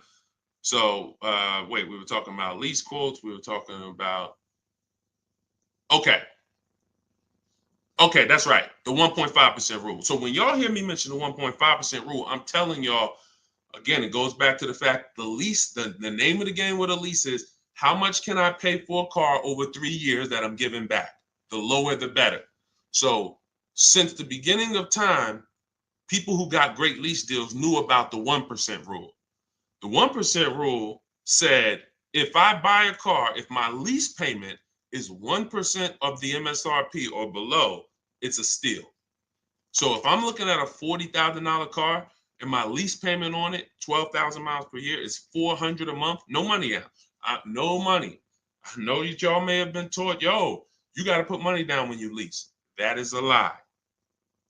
So, wait, we were talking about lease quotes. We were talking about, okay. Okay, that's right. The 1.5% rule. So when y'all hear me mention the 1.5% rule, I'm telling y'all, again, it goes back to the fact the lease, the name of the game with a lease is how much can I pay for a car over 3 years that I'm giving back? The lower, the better. So since the beginning of time, people who got great lease deals knew about the 1% rule. The 1% rule said, if I buy a car, if my lease payment is 1% of the MSRP or below, it's a steal. So if I'm looking at a $40,000 car and my lease payment on it, 12,000 miles per year, is $400 a month, no money out. No money. I know that y'all may have been taught, yo, you got to put money down when you lease. That is a lie.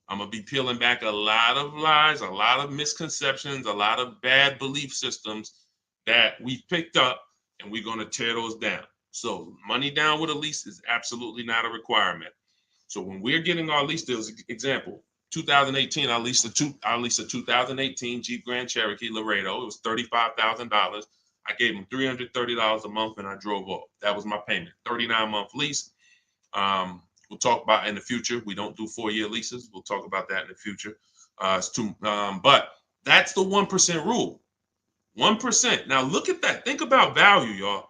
I'm going to be peeling back a lot of lies, a lot of misconceptions, a lot of bad belief systems that we've picked up, and we're going to tear those down. So money down with a lease is absolutely not a requirement. So when we're getting our lease deals, example, 2018, I leased a 2018 Jeep Grand Cherokee Laredo. It was $35,000. I gave them $330 a month, and I drove off. That was my payment. 39-month lease. We'll talk about in the future. We don't do 4-year leases. We'll talk about that in the future. But that's the 1% rule. 1%. Now look at that. Think about value, y'all.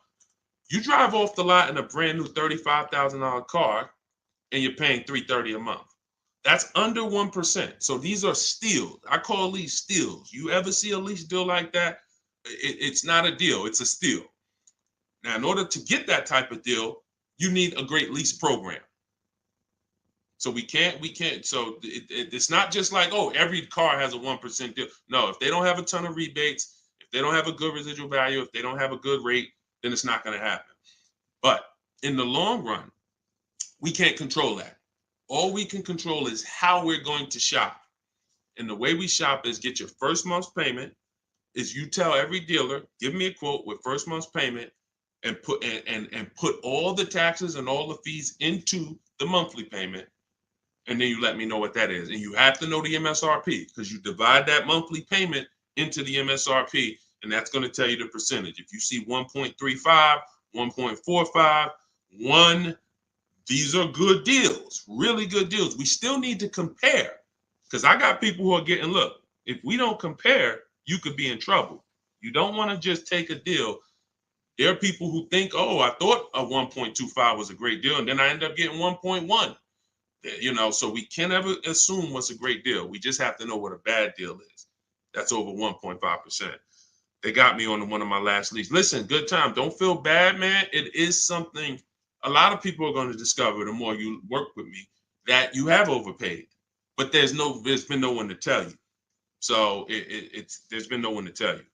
You drive off the lot in a brand new $35,000 car, and you're paying $330 a month. That's under 1%. So these are steals. I call these steals. You ever see a lease deal like that? It's not a deal. It's a steal. Now, in order to get that type of deal, you need a great lease program. So we can't. So it's not just like, oh, every car has a 1% deal. No, if they don't have a ton of rebates, if they don't have a good residual value, if they don't have a good rate, then it's not going to happen. But in the long run, we can't control that. All we can control is how we're going to shop. And the way we shop is get your first month's payment. Is you tell every dealer, give me a quote with first month's payment, and put all the taxes and all the fees into the monthly payment. And then you let me know what that is. And you have to know the MSRP, because you divide that monthly payment into the MSRP, and that's going to tell you the percentage. If you see 1.35, 1.45, 1, these are good deals, really good deals. We still need to compare, because I got people who are getting, look, if we don't compare, you could be in trouble. You don't want to just take a deal. There are people who think, oh, I thought a 1.25 was a great deal, and then I end up getting 1.1. You know, so we can't ever assume what's a great deal. We just have to know what a bad deal is. That's over 1.5%. They got me on one of my last leases. Listen, good time. Don't feel bad, man. It is something a lot of people are going to discover the more you work with me, that you have overpaid. But there's been no one to tell you. So there's been no one to tell you.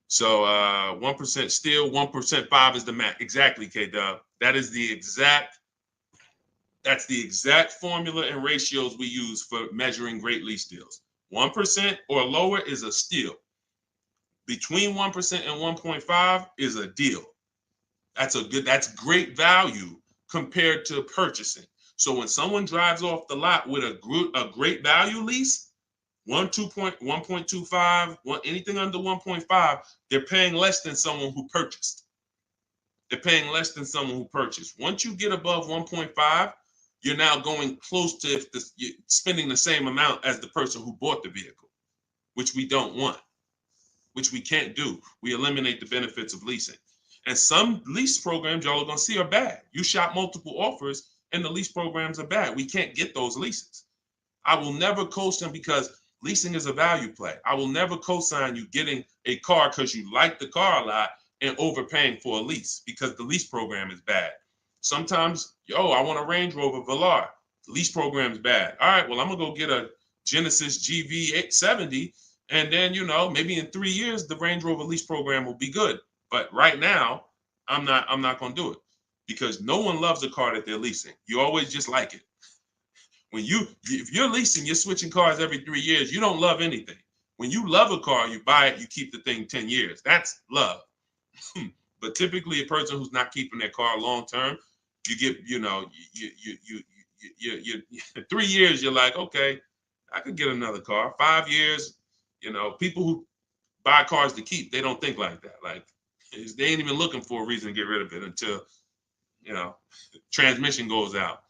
So 1% still, 1% 5 is the max. Exactly, K-Dub. That's the exact formula and ratios we use for measuring great lease deals. 1% or lower is a steal. Between 1% and 1.5 is a deal. That's great value compared to purchasing. So when someone drives off the lot with a great value lease, 1.25, anything under 1.5, they're paying less than someone who purchased. They're paying less than someone who purchased. Once you get above 1.5, you're now going close to spending the same amount as the person who bought the vehicle, which we don't want, which we can't do. We eliminate the benefits of leasing. And some lease programs y'all are going to see are bad. You shop multiple offers and the lease programs are bad. We can't get those leases. I will never co-sign, because leasing is a value play. I will never co-sign you getting a car because you like the car a lot and overpaying for a lease, because the lease program is bad. Sometimes, I want a Range Rover Velar. The lease program is bad. All right, well, I'm going to go get a Genesis GV870, And then, you know, maybe in 3 years, the Range Rover lease program will be good. But right now, I'm not going to do it because no one loves a car that they're leasing. You always just like it. If you're leasing, you're switching cars every 3 years. You don't love anything. When you love a car, you buy it, you keep the thing 10 years. That's love. But typically, a person who's not keeping their car long term, you get, you know, you 3 years, you're like, okay, I could get another car. 5 years, you know, people who buy cars to keep, they don't think like that. Like, they ain't even looking for a reason to get rid of it until, you know, transmission goes out.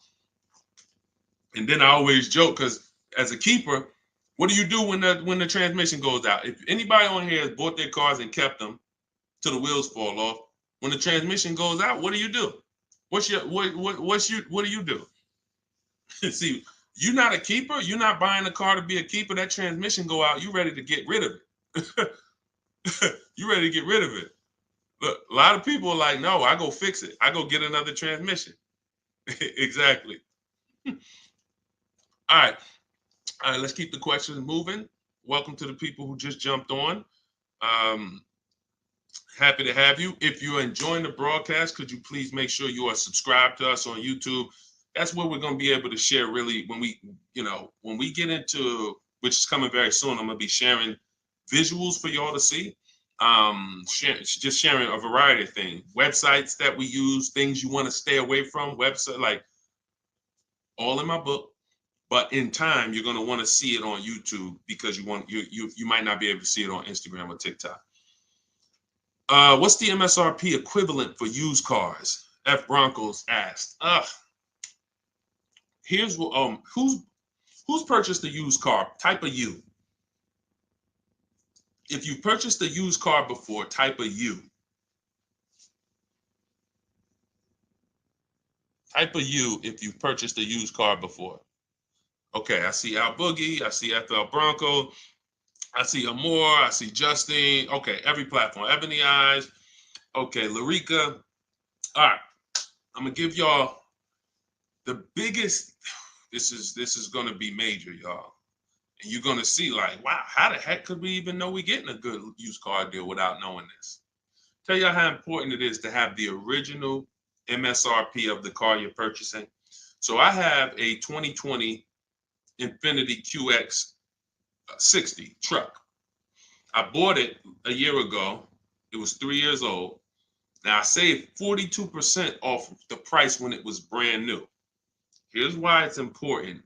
And then I always joke because as a keeper, what do you do when the transmission goes out? If anybody on here has bought their cars and kept them till the wheels fall off, when the transmission goes out, what do you do? What do you do? See, you're not a keeper. You're not buying a car to be a keeper. That transmission go out, you ready to get rid of it. You ready to get rid of it. Look, a lot of people are like, no, I go fix it. I go get another transmission. Exactly. All right. All right, let's keep the questions moving. Welcome to the people who just jumped on. Happy to have you. If you're enjoying the broadcast, could you please make sure you are subscribed to us on YouTube? That's where we're going to be able to share really when we get into, which is coming very soon, I'm going to be sharing visuals for y'all to see. Just sharing a variety of things, websites that we use, things you want to stay away from, website, like all in my book. But in time, you're going to want to see it on YouTube because you might not be able to see it on Instagram or TikTok. What's the MSRP equivalent for used cars? F. Broncos asked. Here's what who's purchased a used car? Type a U. If you purchased a used car before, type a U. Type a U if you've purchased a used car before. Okay, I see Al Boogie, I see FL Bronco, I see Amore, I see Justine. Okay, every platform. Ebony Eyes. Okay, Larica. All right, I'm gonna give y'all the biggest. This is gonna be major, y'all. And you're gonna see like, wow, how the heck could we even know we're getting a good used car deal without knowing this? Tell y'all how important it is to have the original MSRP of the car you're purchasing. So I have a 2020 Infiniti QX 60 truck. I bought it a year ago. It was 3 years old. Now I saved 42% off the price when it was brand new. Here's why it's important.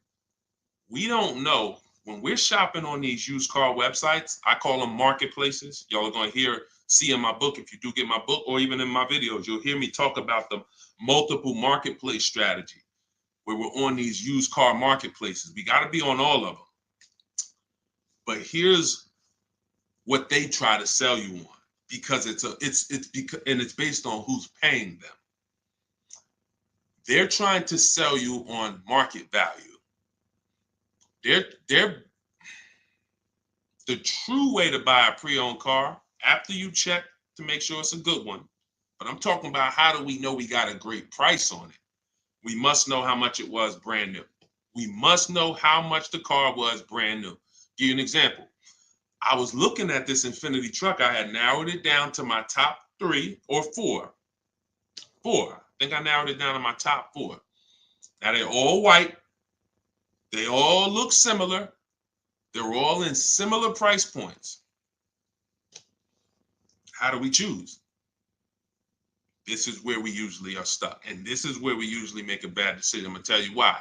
We don't know when we're shopping on these used car websites. I call them marketplaces. Y'all are going to see in my book, if you do get my book, or even in my videos, you'll hear me talk about the multiple marketplace strategy where we're on these used car marketplaces. We got to be on all of them. But here's what they try to sell you on, because it's based on who's paying them. They're trying to sell you on market value. The true way to buy a pre-owned car, after you check to make sure it's a good one, but I'm talking about how do we know we got a great price on it? We must know how much it was brand new. We must know how much the car was brand new. Give you an example. I was looking at this Infiniti truck. I had narrowed it down to my top 3 or 4. I think I narrowed it down to my top 4. Now they're all white. They all look similar. They're all in similar price points. How do we choose? This is where we usually are stuck. And this is where we usually make a bad decision. I'm going to tell you why.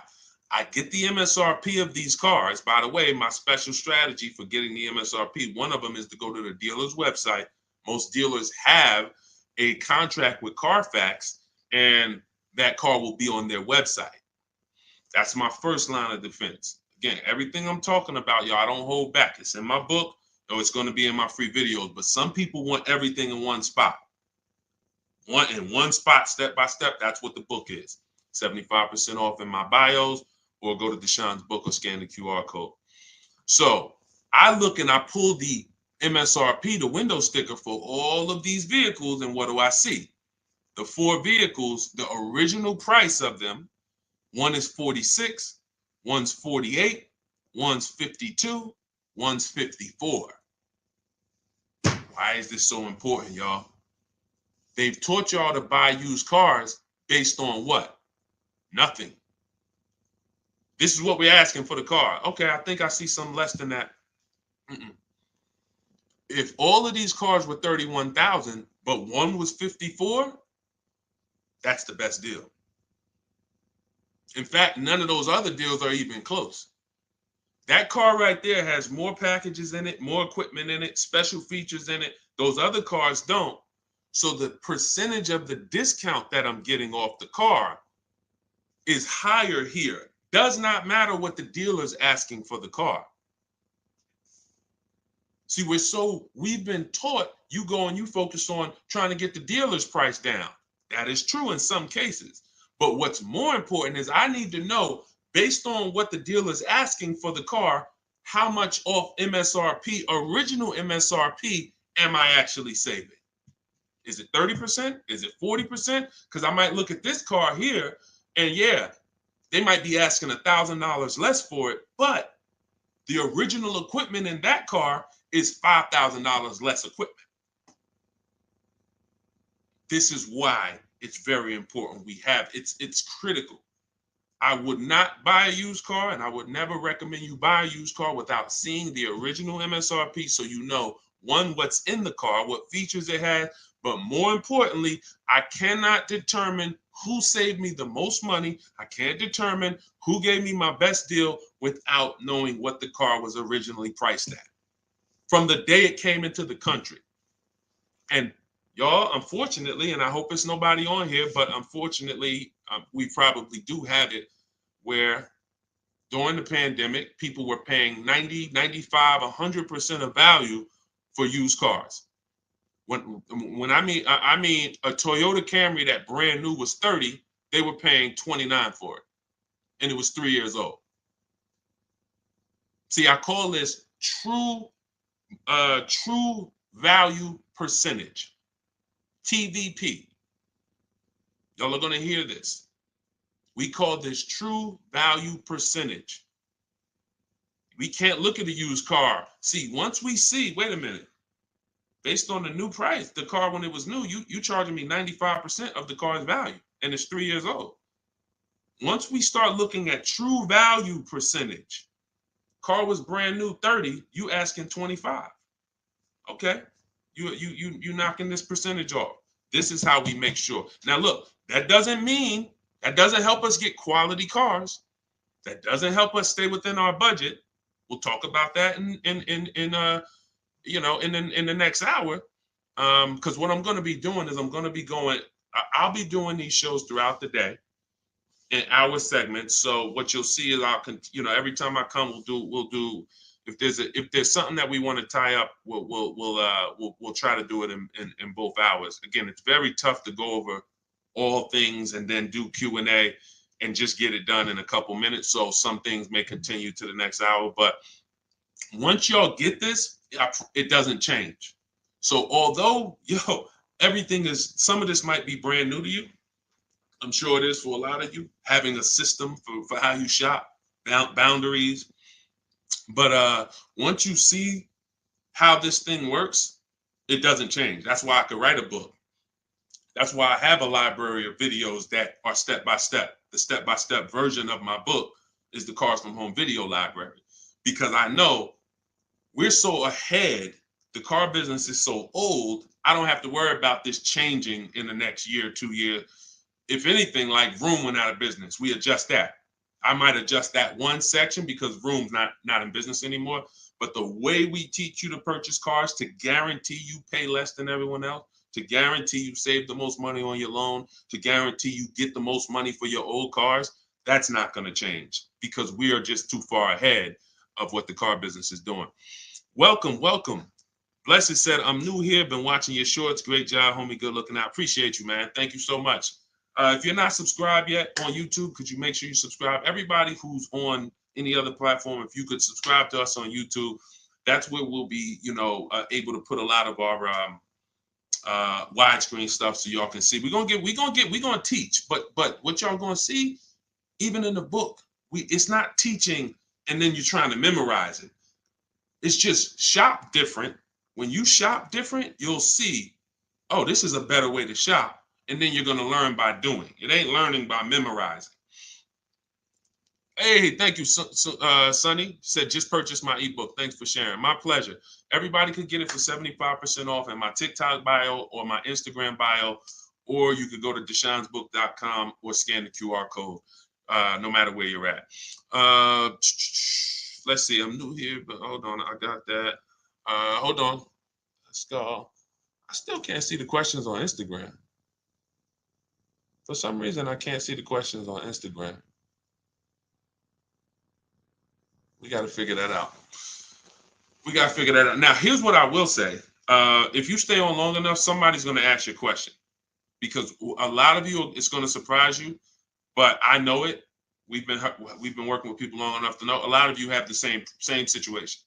I get the MSRP of these cars. By the way, my special strategy for getting the MSRP, one of them is to go to the dealer's website. Most dealers have a contract with Carfax, and that car will be on their website. That's my first line of defense. Again, everything I'm talking about, y'all, I don't hold back. It's in my book, or it's going to be in my free videos. But some people want everything in one spot. One spot, step by step. That's what the book is. 75% off in my bios, or go to Deshone's book or scan the QR code. So I look and I pull the MSRP, the window sticker for all of these vehicles, and what do I see? The 4 vehicles, the original price of them, one is 46, one's 48, one's 52, one's 54. Why is this so important, y'all? They've taught y'all to buy used cars based on what? Nothing. This is what we're asking for the car. Okay, I think I see some less than that. If all of these cars were 31,000, but one was 54, that's the best deal. In fact, none of those other deals are even close. That car right there has more packages in it, more equipment in it, special features in it. Those other cars don't. So the percentage of the discount that I'm getting off the car is higher here. Does not matter what the dealer's asking for the car. See, we've been taught you go and you focus on trying to get the dealer's price down. That is true in some cases. But what's more important is I need to know, based on what the dealer's asking for the car, how much off MSRP, original MSRP, am I actually saving? Is it 30%? Is it 40%? Because I might look at this car here and yeah, they might be asking $1,000 less for it, but the original equipment in that car is $5,000 less equipment. This is why it's very important. It's critical. I would not buy a used car, and I would never recommend you buy a used car without seeing the original MSRP, so you know, one, what's in the car, what features it has, but more importantly, I cannot determine who saved me the most money. I can't determine who gave me my best deal without knowing what the car was originally priced at from the day it came into the country. And y'all, unfortunately, and I hope it's nobody on here, but unfortunately, we probably do have it where during the pandemic, people were paying 90, 95, 100% of value for used cars. When I mean a Toyota Camry that brand new was 30, they were paying 29 for it, and it was 3 years old. See, I call this true value percentage, TVP. Y'all are going to hear this. We call this true value percentage. We can't look at a used car. See, once we see, wait a minute, based on the new price, the car when it was new, you charging me 95% of the car's value, and it's 3 years old. Once we start looking at true value percentage, car was brand new 30, you asking 25. Okay, you knocking this percentage off. This is how we make sure. Now look, that doesn't help us get quality cars. That doesn't help us stay within our budget. We'll talk about that in the next hour. Because what I'm going to be doing is I'll be doing these shows throughout the day in hour segments. So what you'll see is every time I come, we'll do if there's something that we want to tie up, we'll try to do it in both hours. Again, it's very tough to go over all things and then do Q&A and just get it done in a couple minutes. So some things may continue to the next hour, but once y'all get this, it doesn't change. So although, some of this might be brand new to you. I'm sure it is for a lot of you, having a system for how you shop, boundaries. But once you see how this thing works, it doesn't change. That's why I could write a book. That's why I have a library of videos that are step-by-step. The step-by-step version of my book is the Cars from Home video library, because I know we're so ahead. The car business is so old. I don't have to worry about this changing in the next year, 2 years. If anything, like Vroom went out of business, we adjust that. I might adjust that one section because Vroom's not in business anymore. But the way we teach you to purchase cars to guarantee you pay less than everyone else, to guarantee you save the most money on your loan, to guarantee you get the most money for your old cars, that's not going to change because we are just too far ahead of what the car business is doing. Welcome. Blessed said, I'm new here, been watching your shorts. Great job, homie. Good looking out. Appreciate you, man. Thank you so much. If you're not subscribed yet on YouTube, could you make sure you subscribe? Everybody who's on any other platform, if you could subscribe to us on YouTube, that's where we'll be, able to put a lot of our widescreen stuff so y'all can see. We're gonna teach, but what y'all gonna see, even in the book, it's not teaching and then you're trying to memorize it. It's just shop different, When you shop different, you'll see, oh, this is a better way to shop. And then you're going to learn by doing. It ain't learning by memorizing. Hey, thank you, Sonny. Said, just purchased my ebook. Thanks for sharing. My pleasure. Everybody could get it for 75% off in my TikTok bio or my Instagram bio, or you could go to deshonesbook.com or scan the QR code, no matter where you're at. Let's see. I'm new here, but hold on. I got that. Hold on. Let's go. I still can't see the questions on Instagram. For some reason, I can't see the questions on Instagram. We got to figure that out. Now, here's what I will say. If you stay on long enough, somebody's going to ask you a question, because a lot of you, it's going to surprise you, but I know it. We've been working with people long enough to know a lot of you have the same situation,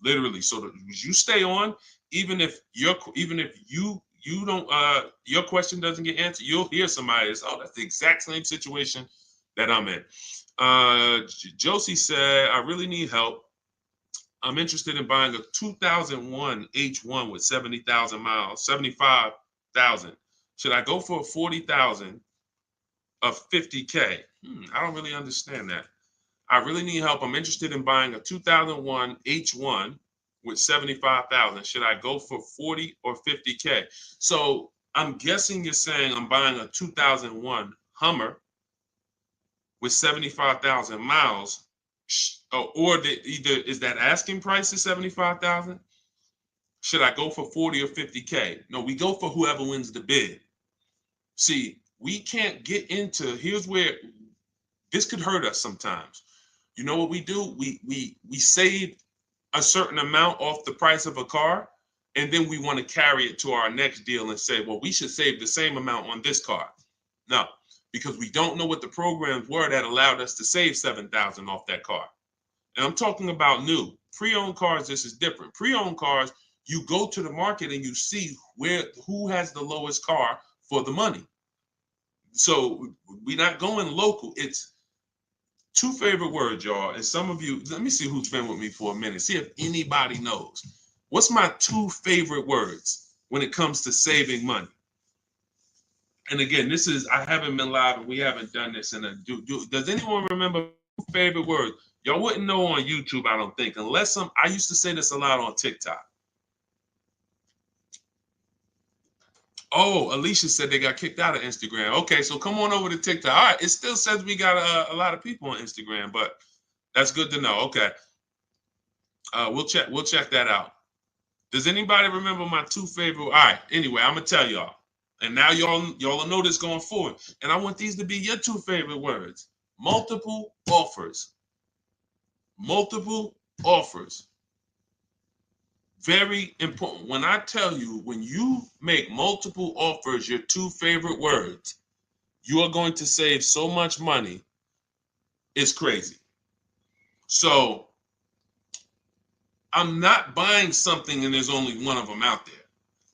literally. So you stay on, even if you don't, your question doesn't get answered, you'll hear somebody that's, oh, that's the exact same situation that I'm in. Josie said, I really need help. I'm interested in buying a 2001 H1 with 70,000 miles, 75,000. Should I go for a 40,000 of 50K? I don't really understand that. I really need help. I'm interested in buying a 2001 H1 with 75,000. Should I go for 40 or 50K? So I'm guessing you're saying I'm buying a 2001 Hummer with 75,000 miles. Or either is that asking price is 75,000? Should I go for 40 or 50K? No, we go for whoever wins the bid. See, we can't get into, here's where this could hurt us sometimes. You know what we do? We save a certain amount off the price of a car, and then we want to carry it to our next deal and say, well, we should save the same amount on this car. No, because we don't know what the programs were that allowed us to save 7,000 off that car. And I'm talking about new. Pre-owned cars, this is different. Pre-owned cars, you go to the market and you see who has the lowest car for the money. So we're not going local. It's two favorite words, y'all. And some of you, let me see who's been with me for a minute. See if anybody knows. What's my two favorite words when it comes to saving money? And again, this is, I haven't been live and we haven't done this in a, does anyone remember favorite words? Y'all wouldn't know on YouTube, I don't think, unless I used to say this a lot on TikTok. Oh, Alicia said they got kicked out of Instagram. Okay, so come on over to TikTok. All right, it still says we got a lot of people on Instagram, but that's good to know. Okay, we'll check that out. Does anybody remember my two favorite? All right, anyway, I'm gonna tell y'all, and now y'all will know this going forward. And I want these to be your two favorite words: multiple offers. Multiple offers. Very important. When I tell you, when you make multiple offers your two favorite words, you are going to save so much money. It's crazy. So I'm not buying something and there's only one of them out there.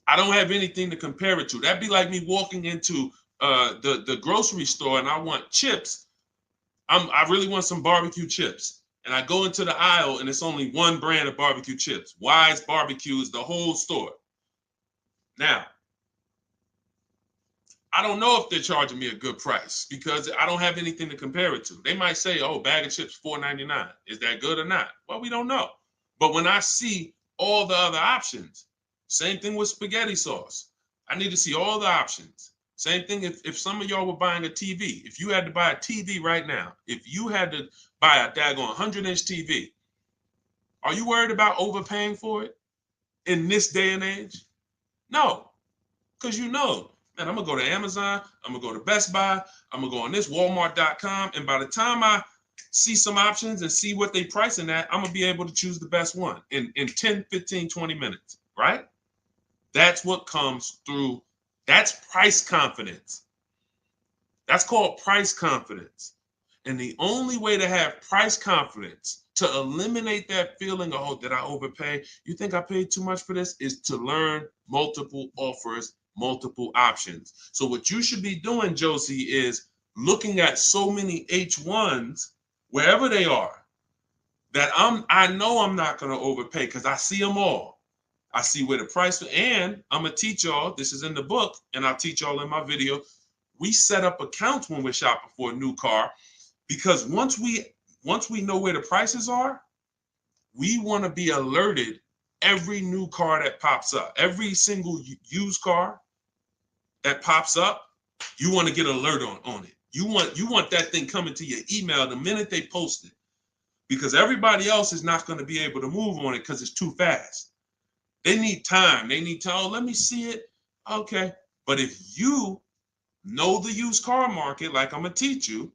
I don't have anything to compare it to. That'd be like me walking into the grocery store and I want chips. I really want some barbecue chips. And I go into the aisle and it's only one brand of barbecue chips. Wise Barbecue is the whole store. Now, I don't know if they're charging me a good price because I don't have anything to compare it to. They might say, oh, bag of chips, $4.99. Is that good or not? Well, we don't know. But when I see all the other options, same thing with spaghetti sauce. I need to see all the options. Same thing if some of y'all were buying a TV. If you had to buy a TV right now, if you had to buy a daggone 100-inch TV, are you worried about overpaying for it in this day and age? No, because you know, man, I'm going to go to Amazon, I'm going to go to Best Buy, I'm going to go on this Walmart.com, and by the time I see some options and see what they pricing at, I'm going to be able to choose the best one in 10, 15, 20 minutes, right? That's what comes through. That's price confidence. That's called price confidence. And the only way to have price confidence, to eliminate that feeling of, oh, did I overpay? You think I paid too much for this? Is to learn multiple offers, multiple options. So what you should be doing, Josie, is looking at so many H1s, wherever they are, that I know I'm not going to overpay because I see them all. I see where the price, and I'm gonna teach y'all, this is in the book, and I'll teach y'all in my video. We set up accounts when we're shopping for a new car, because once we know where the prices are, we want to be alerted every new car that pops up, every single used car that pops up, you want to get alert on it. You want that thing coming to your email the minute they post it, because everybody else is not going to be able to move on it because it's too fast. They need time. They need to, oh, let me see it. Okay. But if you know the used car market, like I'm going to teach you,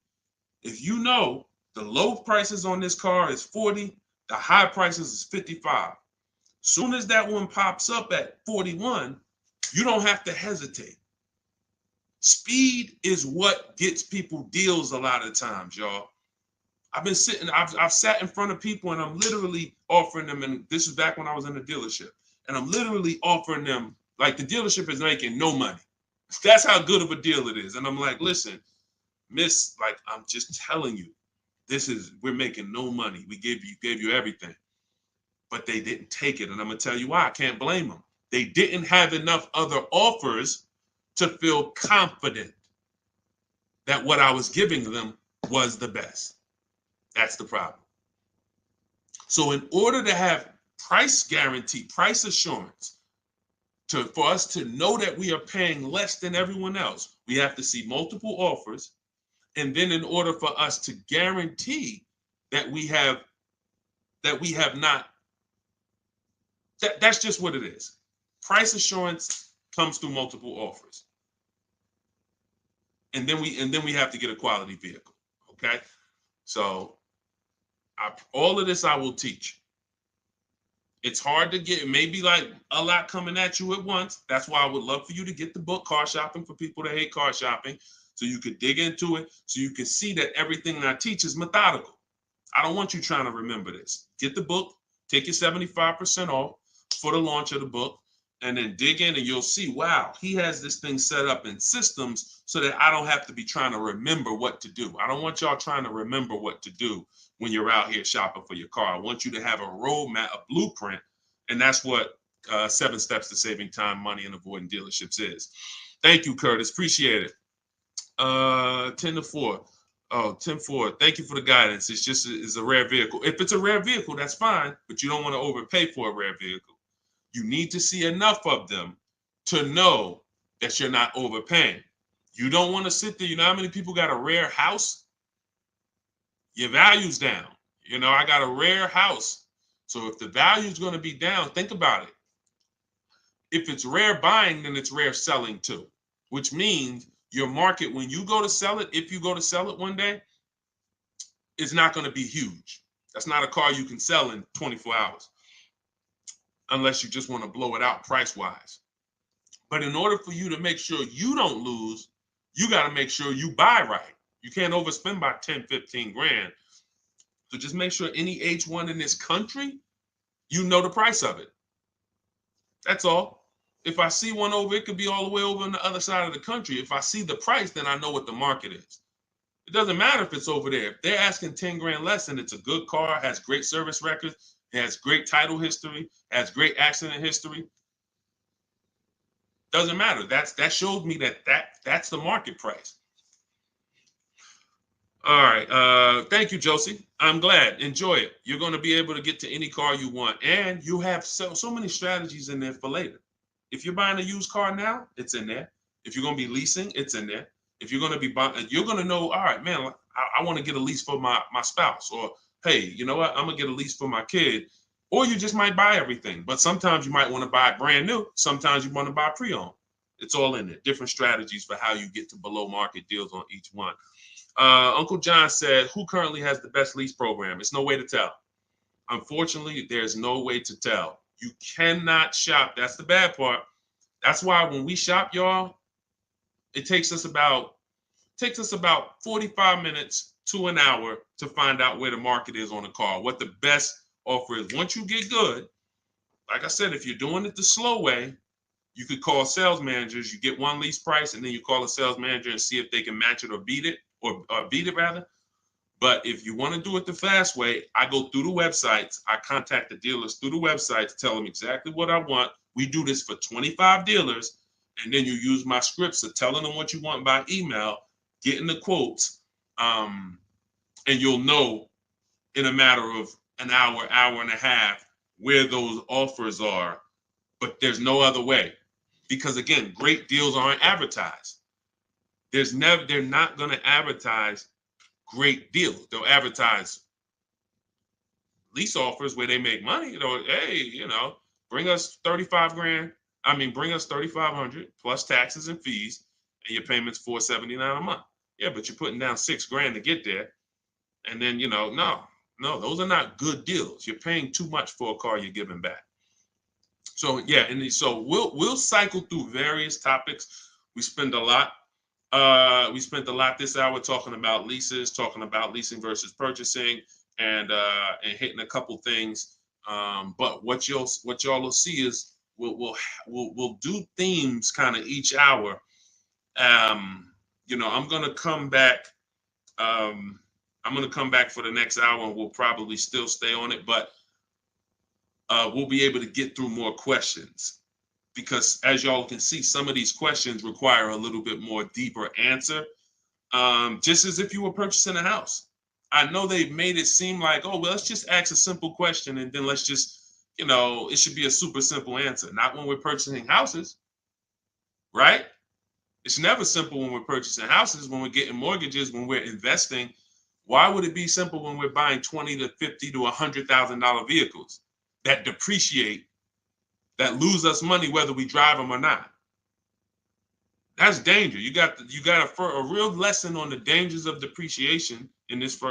if you know the low prices on this car is 40, the high prices is 55. Soon as that one pops up at 41, you don't have to hesitate. Speed is what gets people deals a lot of times, y'all. I've sat in front of people and I'm literally offering them, and this is back when I was in the dealership, and I'm literally offering them, like, the dealership is making no money. That's how good of a deal it is. And I'm like, listen, miss, like, I'm just telling you, we're making no money. We gave you everything. But they didn't take it. And I'm gonna tell you why. I can't blame them. They didn't have enough other offers to feel confident that what I was giving them was the best. That's the problem. So in order to have price guarantee, price assurance, for us to know that we are paying less than everyone else, we have to see multiple offers. And then in order for us to guarantee that we have not, that's just what it is. Price assurance comes through multiple offers. And then we have to get a quality vehicle. Okay. So all of this I will teach. It's hard to get, maybe like a lot coming at you at once. That's why I would love for you to get the book, Car Shopping for People That Hate Car Shopping, so you could dig into it, so you can see that everything that I teach is methodical. I don't want you trying to remember this. Get the book, take your 75% off for the launch of the book, and then dig in and you'll see, wow, he has this thing set up in systems so that I don't have to be trying to remember what to do. I don't want y'all trying to remember what to do when you're out here shopping for your car. I want you to have a roadmap, a blueprint, and that's what 7 Steps to Saving Time, Money, and Avoiding Dealerships is. Thank you, Curtis. Appreciate it. 10-4. Oh, 10-4. Thank you for the guidance. It's a rare vehicle. If it's a rare vehicle, that's fine, but you don't want to overpay for a rare vehicle. You need to see enough of them to know that you're not overpaying. You don't want to sit there. You know how many people got a rare house? Your value's down. You know, I got a rare house. So if the value is going to be down, think about it. If it's rare buying, then it's rare selling too, which means your market, when you go to sell it, if you go to sell it one day, it's not going to be huge. That's not a car you can sell in 24 hours unless you just want to blow it out price-wise. But in order for you to make sure you don't lose, you got to make sure you buy right. You can't overspend by 10, 15 grand. So just make sure any H1 in this country, you know the price of it. That's all. If I see one over, it could be all the way over on the other side of the country. If I see the price, then I know what the market is. It doesn't matter if it's over there. If they're asking 10 grand less and it's a good car, has great service records, has great title history, has great accident history, doesn't matter. That shows me that's the market price. All right. Thank you, Josie. I'm glad. Enjoy it. You're going to be able to get to any car you want. And you have so many strategies in there for later. If you're buying a used car now, it's in there. If you're going to be leasing, it's in there. If you're going to be buying, you're going to know, all right, man, I want to get a lease for my spouse. Or, hey, you know what? I'm going to get a lease for my kid. Or you just might buy everything. But sometimes you might want to buy brand new. Sometimes you want to buy pre-owned. It's all in there. Different strategies for how you get to below market deals on each one. Uncle John said, who currently has the best lease program? It's no way to tell. Unfortunately, there's no way to tell. You cannot shop. That's the bad part. That's why when we shop, y'all, it takes us about 45 minutes to an hour to find out where the market is on a car, what the best offer is. Once you get good, like I said, if you're doing it the slow way, you could call sales managers. You get one lease price, and then you call a sales manager and see if they can match it or beat it, or beat it rather. But if you want to do it the fast way, I go through the websites. I contact the dealers through the websites, tell them exactly what I want. We do this for 25 dealers. And then you use my scripts of telling them what you want by email, getting the quotes, and you'll know in a matter of an hour, hour and a half where those offers are. But there's no other way. Because again, great deals aren't advertised. They're not going to advertise great deals. They'll advertise lease offers where they make money. Hey, bring us 35 grand. Bring us 3,500 plus taxes and fees, and your payment's $479 a month. Yeah, but you're putting down $6,000 to get there, and then no, those are not good deals. You're paying too much for a car you're giving back. So yeah, and so we'll cycle through various topics. We spent a lot this hour talking about leases, talking about leasing versus purchasing, and hitting a couple things. But what y'all will see is we'll do themes kind of each hour. I'm gonna come back. I'm gonna come back for the next hour, and we'll probably still stay on it, but we'll be able to get through more questions, because as y'all can see, some of these questions require a little bit more deeper answer. Just as if you were purchasing a house. I know they've made it seem like, oh, well, let's just ask a simple question and then let's just, it should be a super simple answer. Not when we're purchasing houses, right? It's never simple when we're purchasing houses, when we're getting mortgages, when we're investing. Why would it be simple when we're buying $20,000 to $50,000 to $100,000 vehicles that depreciate, that lose us money whether we drive them or not? That's danger. You got a real lesson on the dangers of depreciation in this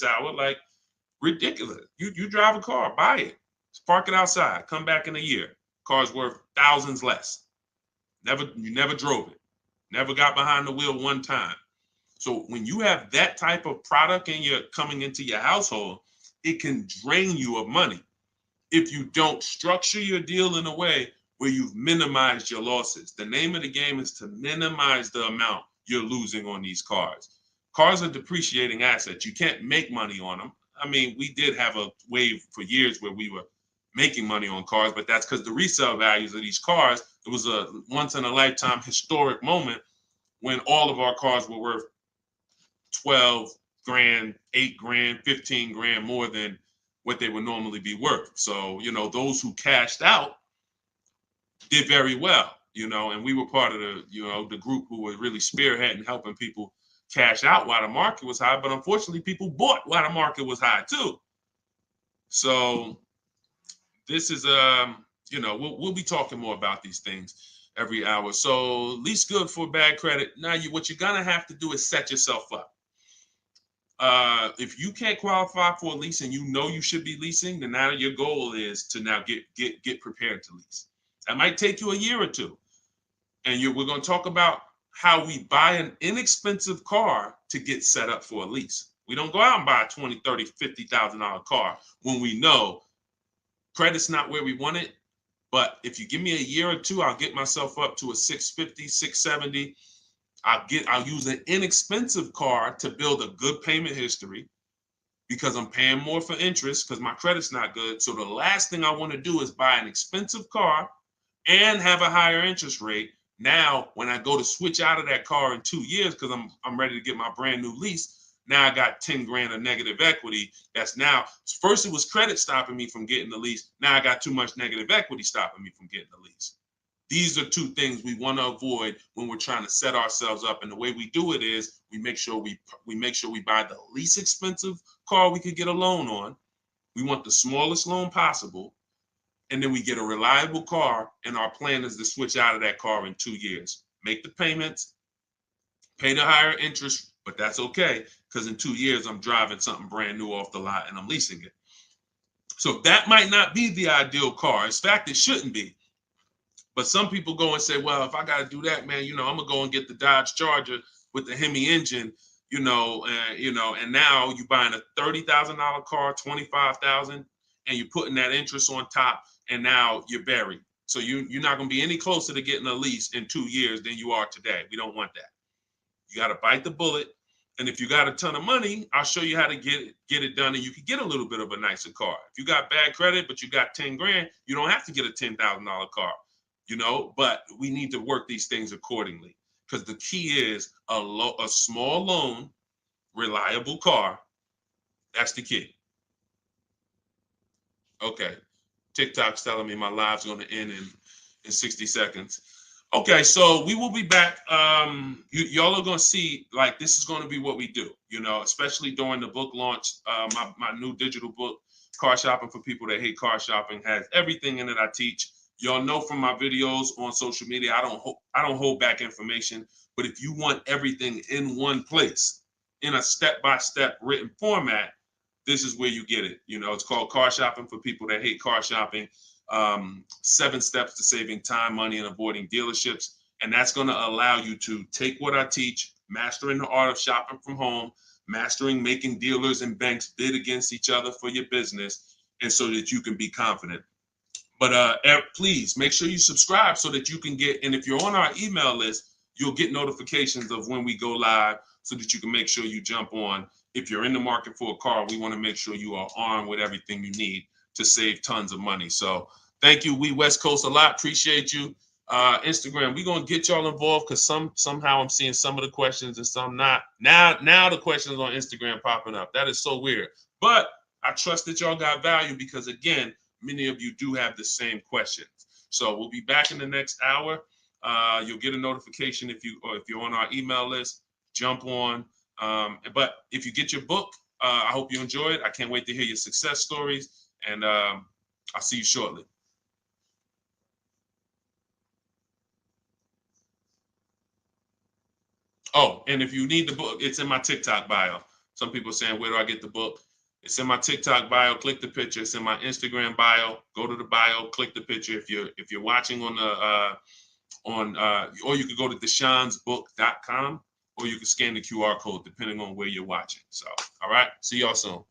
hour. Like, ridiculous. You drive a car, buy it, park it outside, come back in a year. Car's worth thousands less. You never drove it, never got behind the wheel one time. So when you have that type of product and you're coming into your household, it can drain you of money if you don't structure your deal in a way where you've minimized your losses. The name of the game is to minimize the amount you're losing on these cars. Cars are depreciating assets. You can't make money on them. We did have a wave for years where we were making money on cars, but that's because the resale values of these cars, it was a once in a lifetime historic moment when all of our cars were worth 12 grand, 8 grand, 15 grand more than what they would normally be worth. So, those who cashed out did very well, and we were part of the group who were really spearheading, helping people cash out while the market was high. But unfortunately, people bought while the market was high too. So this is, we'll be talking more about these things every hour. So lease good for bad credit. Now, what you're gonna have to do is set yourself up. If you can't qualify for a lease and you should be leasing, then now your goal is to now get prepared to lease. That might take you a year or two. And we're going to talk about how we buy an inexpensive car to get set up for a lease. We don't go out and buy a $20,000, $30,000, $50,000 car when we know credit's not where we want it. But if you give me a year or two, I'll get myself up to a 650, 670. I'll use an inexpensive car to build a good payment history, because I'm paying more for interest because my credit's not good. So the last thing I want to do is buy an expensive car and have a higher interest rate. Now, when I go to switch out of that car in 2 years, because I'm ready to get my brand new lease, now I got 10 grand of negative equity. That's now, first it was credit stopping me from getting the lease. Now I got too much negative equity stopping me from getting the lease. These are two things we want to avoid when we're trying to set ourselves up. And the way we do it is we make sure we buy the least expensive car we could get a loan on. We want the smallest loan possible. And then we get a reliable car, and our plan is to switch out of that car in 2 years. Make the payments, pay the higher interest, but that's okay, because in 2 years, I'm driving something brand new off the lot and I'm leasing it. So that might not be the ideal car. In fact, it shouldn't be. But some people go and say, well, if I got to do that, man, I'm going to go and get the Dodge Charger with the Hemi engine, and now you're buying a $30,000 car, $25,000, and you're putting that interest on top, and now you're buried. So you're not going to be any closer to getting a lease in 2 years than you are today. We don't want that. You got to bite the bullet And if you got a ton of money, I'll show you how to get it done, and you can get a little bit of a nicer car. If you got bad credit, but you got 10 grand, you don't have to get a $10,000 car, but we need to work these things accordingly, because the key is a small loan, reliable car. That's the key. Okay. TikTok's telling me my live's going to end in 60 seconds. Okay, so we will be back. Y'all are going to see, like, this is going to be what we do, especially during the book launch. My new digital book, Car Shopping for People That Hate Car Shopping, has everything in it I teach. Y'all know from my videos on social media, I don't hold back information. But if you want everything in one place, in a step-by-step written format, this is where you get it. It's called Car Shopping for People That Hate Car Shopping. 7 steps to saving time, money, and avoiding dealerships. And that's going to allow you to take what I teach, mastering the art of shopping from home, mastering making dealers and banks bid against each other for your business, and so that you can be confident. But please make sure you subscribe so that you can get, and if you're on our email list, you'll get notifications of when we go live so that you can make sure you jump on. If you're in the market for a car, we want to make sure you are armed with everything you need to save tons of money. So thank you, We West Coast, a lot. Appreciate you. Instagram, we're going to get y'all involved, because somehow I'm seeing some of the questions and some not. Now the questions on Instagram popping up. That is so weird. But I trust that y'all got value, because, again, many of you do have the same questions. So we'll be back in the next hour. You'll get a notification if you're on our email list. Jump on. But if you get your book, I hope you enjoy it. I can't wait to hear your success stories, and I'll see you shortly. Oh, and if you need the book, it's in my TikTok bio. Some people are saying, where do I get the book? It's in my TikTok bio. Click the picture. It's in my Instagram bio. Go to the bio. Click the picture. If you're watching on or you could go to deshonesbook.com, or you can scan the QR code depending on where you're watching. So, all right. See y'all soon.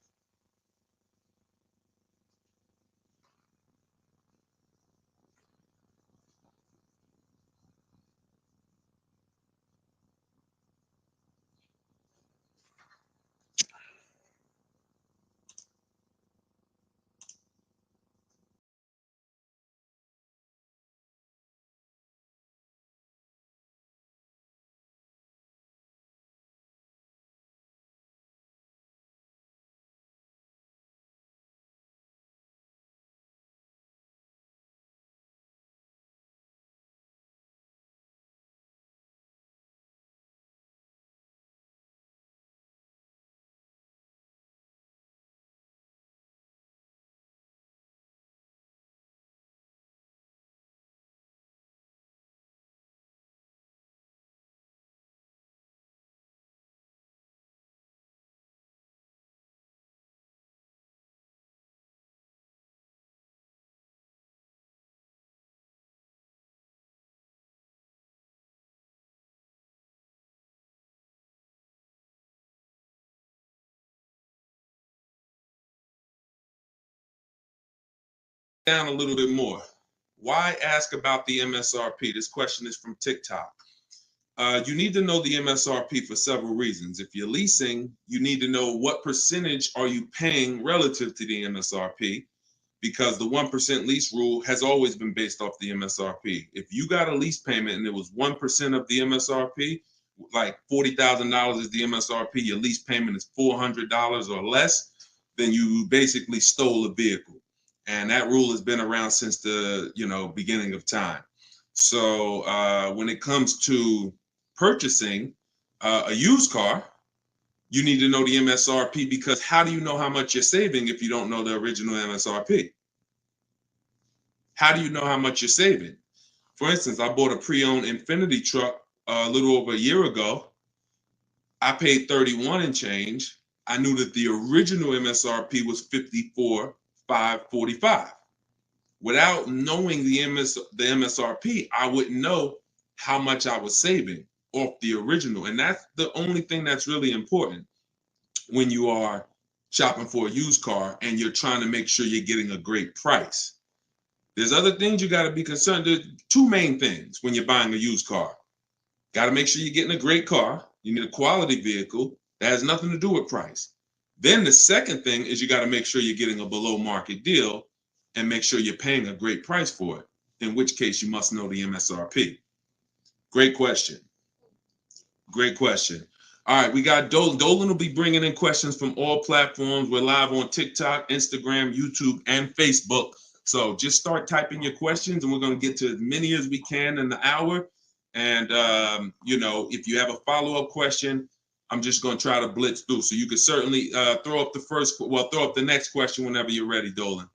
Down a little bit more. Why ask about the MSRP? This question is from TikTok. You need to know the MSRP for several reasons. If you're leasing, you need to know what percentage are you paying relative to the MSRP, because the 1% lease rule has always been based off the MSRP. If you got a lease payment and it was 1% of the MSRP, like $40,000 is the MSRP, your lease payment is $400 or less, then you basically stole a vehicle. And that rule has been around since the beginning of time. So when it comes to purchasing a used car, you need to know the MSRP, because how do you know how much you're saving if you don't know the original MSRP? How do you know how much you're saving? For instance, I bought a pre-owned Infinity truck a little over a year ago. I paid 31 and change. I knew that the original MSRP was 54,545. Without knowing the MSRP, I wouldn't know how much I was saving off the original. And that's the only thing that's really important when you are shopping for a used car and you're trying to make sure you're getting a great price. There's other things you got to be concerned. There's 2 main things when you're buying a used car. Got to make sure you're getting a great car. You need a quality vehicle, That has nothing to do with price. Then the second thing is you got to make sure you're getting a below market deal and make sure you're paying a great price for it, in which case you must know the MSRP. Great question. Great question. All right, we got Dolan. Dolan will be bringing in questions from all platforms. We're live on TikTok, Instagram, YouTube, and Facebook. So just start typing your questions, and we're going to get to as many as we can in the hour. And, you know, if you have a follow-up question, I'm just going to try to blitz through. So you can certainly throw up the next question whenever you're ready, Dolan.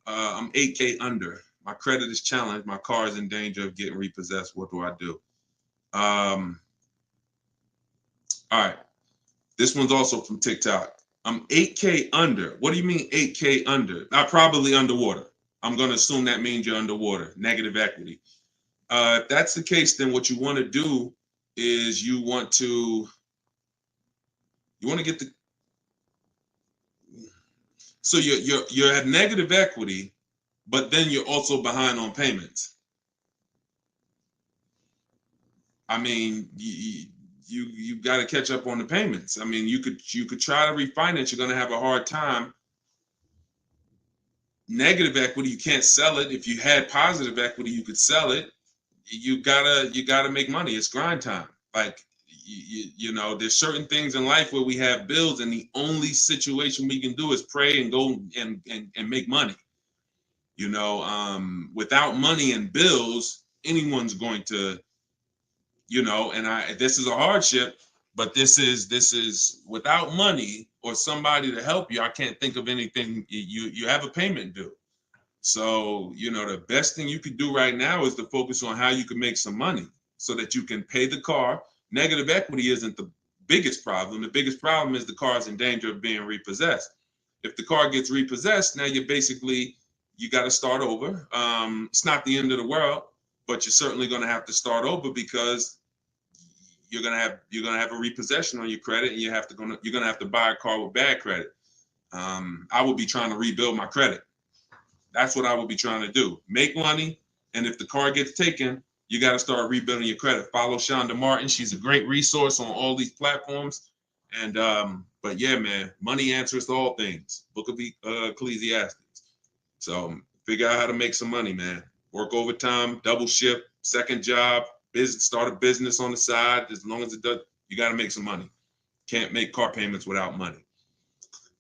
I'm 8K under. My credit is challenged. My car is in danger of getting repossessed. What do I do? All right. This one's also from TikTok. I'm 8K under. What do you mean 8K under? I'm probably underwater. I'm going to assume that means you're underwater, negative equity. If that's the case, then what you want to do is you want to get the, so you're at negative equity, but then you're also behind on payments. I mean, you got to catch up on the payments. I mean, you could try to refinance. You're going to have a hard time. Negative equity, you can't sell it. If you had positive equity, you could sell it. You gotta make money. It's grind time. Like you know, there's certain things in life where we have bills, and the only situation we can do is pray and go and make money. You know, without money and bills, anyone's going to, you know, and this is a hardship, but this is without money or somebody to help you. I can't think of anything. You have a payment due. So, you know, the best thing you could do right now is to focus on how you can make some money so that you can pay the car. Negative equity isn't the biggest problem. The biggest problem is the car is in danger of being repossessed. If the car gets repossessed, now you got to start over. It's not the end of the world, but you're certainly going to have to start over because you're gonna have a repossession on your credit, and you're gonna have to buy a car with bad credit. I would be trying to rebuild my credit. That's what I would be trying to do. Make money, and if the car gets taken, you got to start rebuilding your credit. Follow Shonda Martin. She's a great resource on all these platforms. And but yeah, man, money answers to all things. Book of Ecclesiastes. So figure out how to make some money, man. Work overtime, double shift, second job, start a business on the side. As long as it does, you got to make some money. Can't make car payments without money.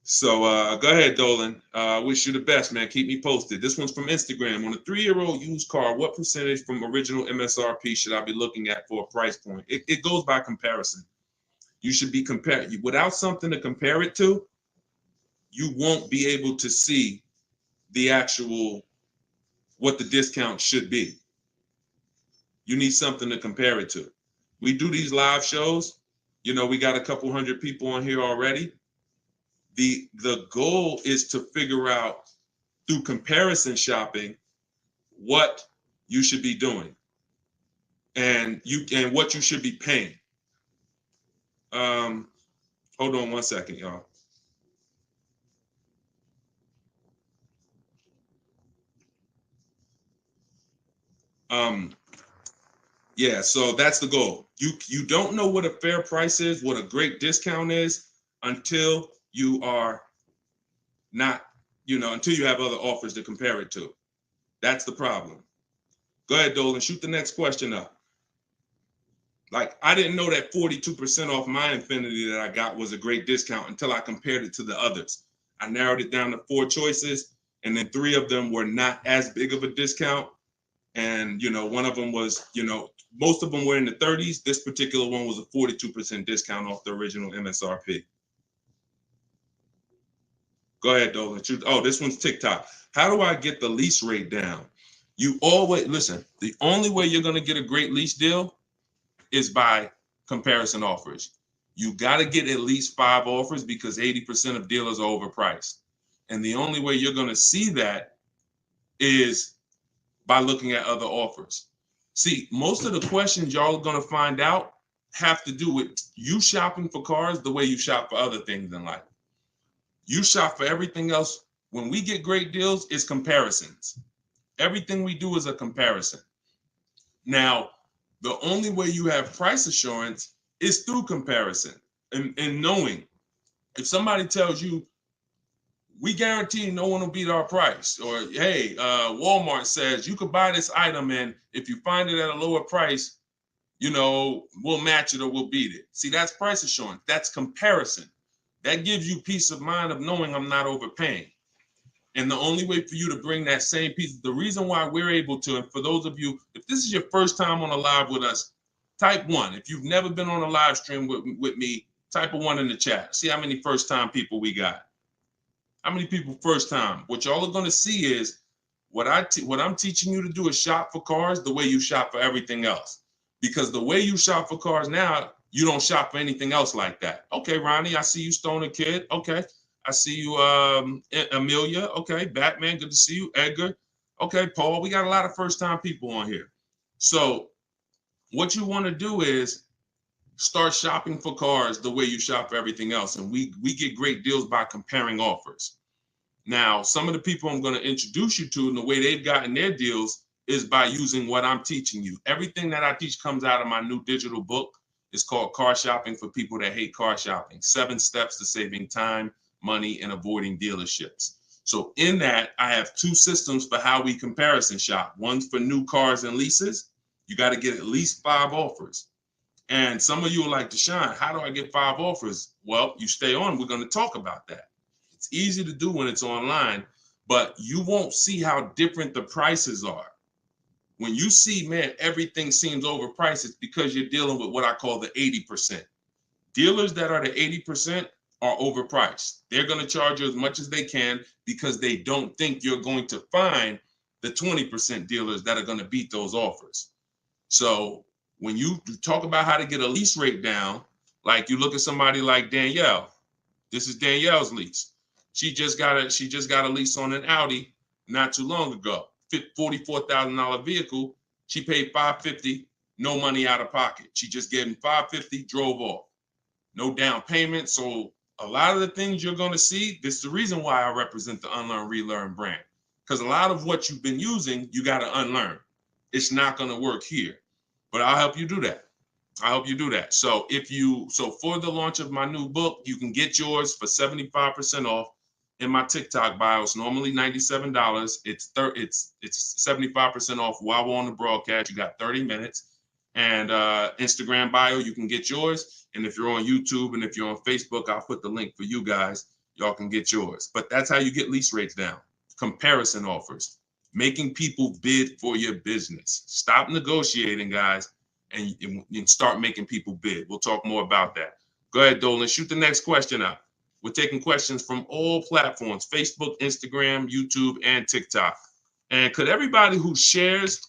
So go ahead, Dolan. Wish you the best, man. Keep me posted. This one's from Instagram. On a 3-year-old used car, what percentage from original MSRP should I be looking at for a price point? It goes by comparison. You should be compared. Without something to compare it to, you won't be able to see the actual, what the discount should be. You need something to compare it to. We do these live shows. You know, we got a couple hundred people on here already. The goal is to figure out through comparison shopping what you should be doing and what you should be paying. Hold on one second, y'all. Yeah, so that's the goal. You don't know what a fair price is, what a great discount is, until you are not, until you have other offers to compare it to. That's the problem. Go ahead, Dolan, shoot the next question up. Like, I didn't know that 42% off my Infinity that I got was a great discount until I compared it to the others. I narrowed it down to 4 choices, and then 3 of them were not as big of a discount. And, one of them was, most of them were in the 30s. This particular one was a 42% discount off the original MSRP. Go ahead, Dolan. Oh, this one's TikTok. How do I get the lease rate down? You always, listen, the only way you're going to get a great lease deal is by comparison offers. You got to get at least 5 offers because 80% of dealers are overpriced. And the only way you're going to see that is by looking at other offers. See, most of the questions y'all are going to find out have to do with you shopping for cars the way you shop for other things in life. You shop for everything else. When we get great deals, it's comparisons. Everything we do is a comparison. Now, the only way you have price assurance is through comparison. and knowing if somebody tells you, we guarantee no one will beat our price, or hey, Walmart says you could buy this item and if you find it at a lower price, you know, we'll match it or we'll beat it. See, that's price assurance. That's comparison. That gives you peace of mind of knowing I'm not overpaying. And the only way for you to bring that same piece, the reason why we're able to, and for those of you, if this is your first time on a live with us, type 1. If you've never been on a live stream with me, type a 1 in the chat. See how many first time people we got. How many people first time? What y'all are going to see is what I'm teaching you to do is shop for cars the way you shop for everything else. Because the way you shop for cars now, you don't shop for anything else like that. Okay, Ronnie, I see you, Stoner Kid. Okay. I see you, Amelia. Okay, Batman, good to see you. Edgar. Okay, Paul, we got a lot of first-time people on here. So what you want to do is start shopping for cars the way you shop for everything else. And we get great deals by comparing offers. Now, some of the people I'm going to introduce you to and the way they've gotten their deals is by using what I'm teaching you. Everything that I teach comes out of my new digital book. It's called Car Shopping for People That Hate Car Shopping. 7 Steps to Saving Time, Money, and Avoiding Dealerships. So in that, I have 2 systems for how we comparison shop. One's for new cars and leases. You got to get at least 5 offers. And some of you are like, Deshone, how do I get 5 offers? Well, you stay on. We're going to talk about that. It's easy to do when it's online, but you won't see how different the prices are. When you see, man, everything seems overpriced, it's because you're dealing with what I call the 80%. Dealers that are the 80% are overpriced. They're going to charge you as much as they can because they don't think you're going to find the 20% dealers that are going to beat those offers. So when you talk about how to get a lease rate down, like you look at somebody like Danielle. This is Danielle's lease. She just got a lease on an Audi not too long ago. $44,000 vehicle. She paid $550, no money out of pocket. She just gave him $550, drove off. No down payment. So a lot of the things you're going to see, this is the reason why I represent the Unlearn, Relearn brand. Because a lot of what you've been using, you got to unlearn. It's not going to work here. But I'll help you do that. I hope you do that. So for the launch of my new book, you can get yours for 75% off in my TikTok bio. It's normally $97. It's 75% off while we're on the broadcast. You got 30 minutes. And Instagram bio, you can get yours. And if you're on YouTube and if you're on Facebook, I'll put the link for you guys. Y'all can get yours. But that's how you get lease rates down. Comparison offers. Making people bid for your business. Stop negotiating, guys. And start making people bid. We'll talk more about that. Go ahead, Dolan. Shoot the next question up. We're taking questions from all platforms, Facebook, Instagram, YouTube, and TikTok. And could everybody who shares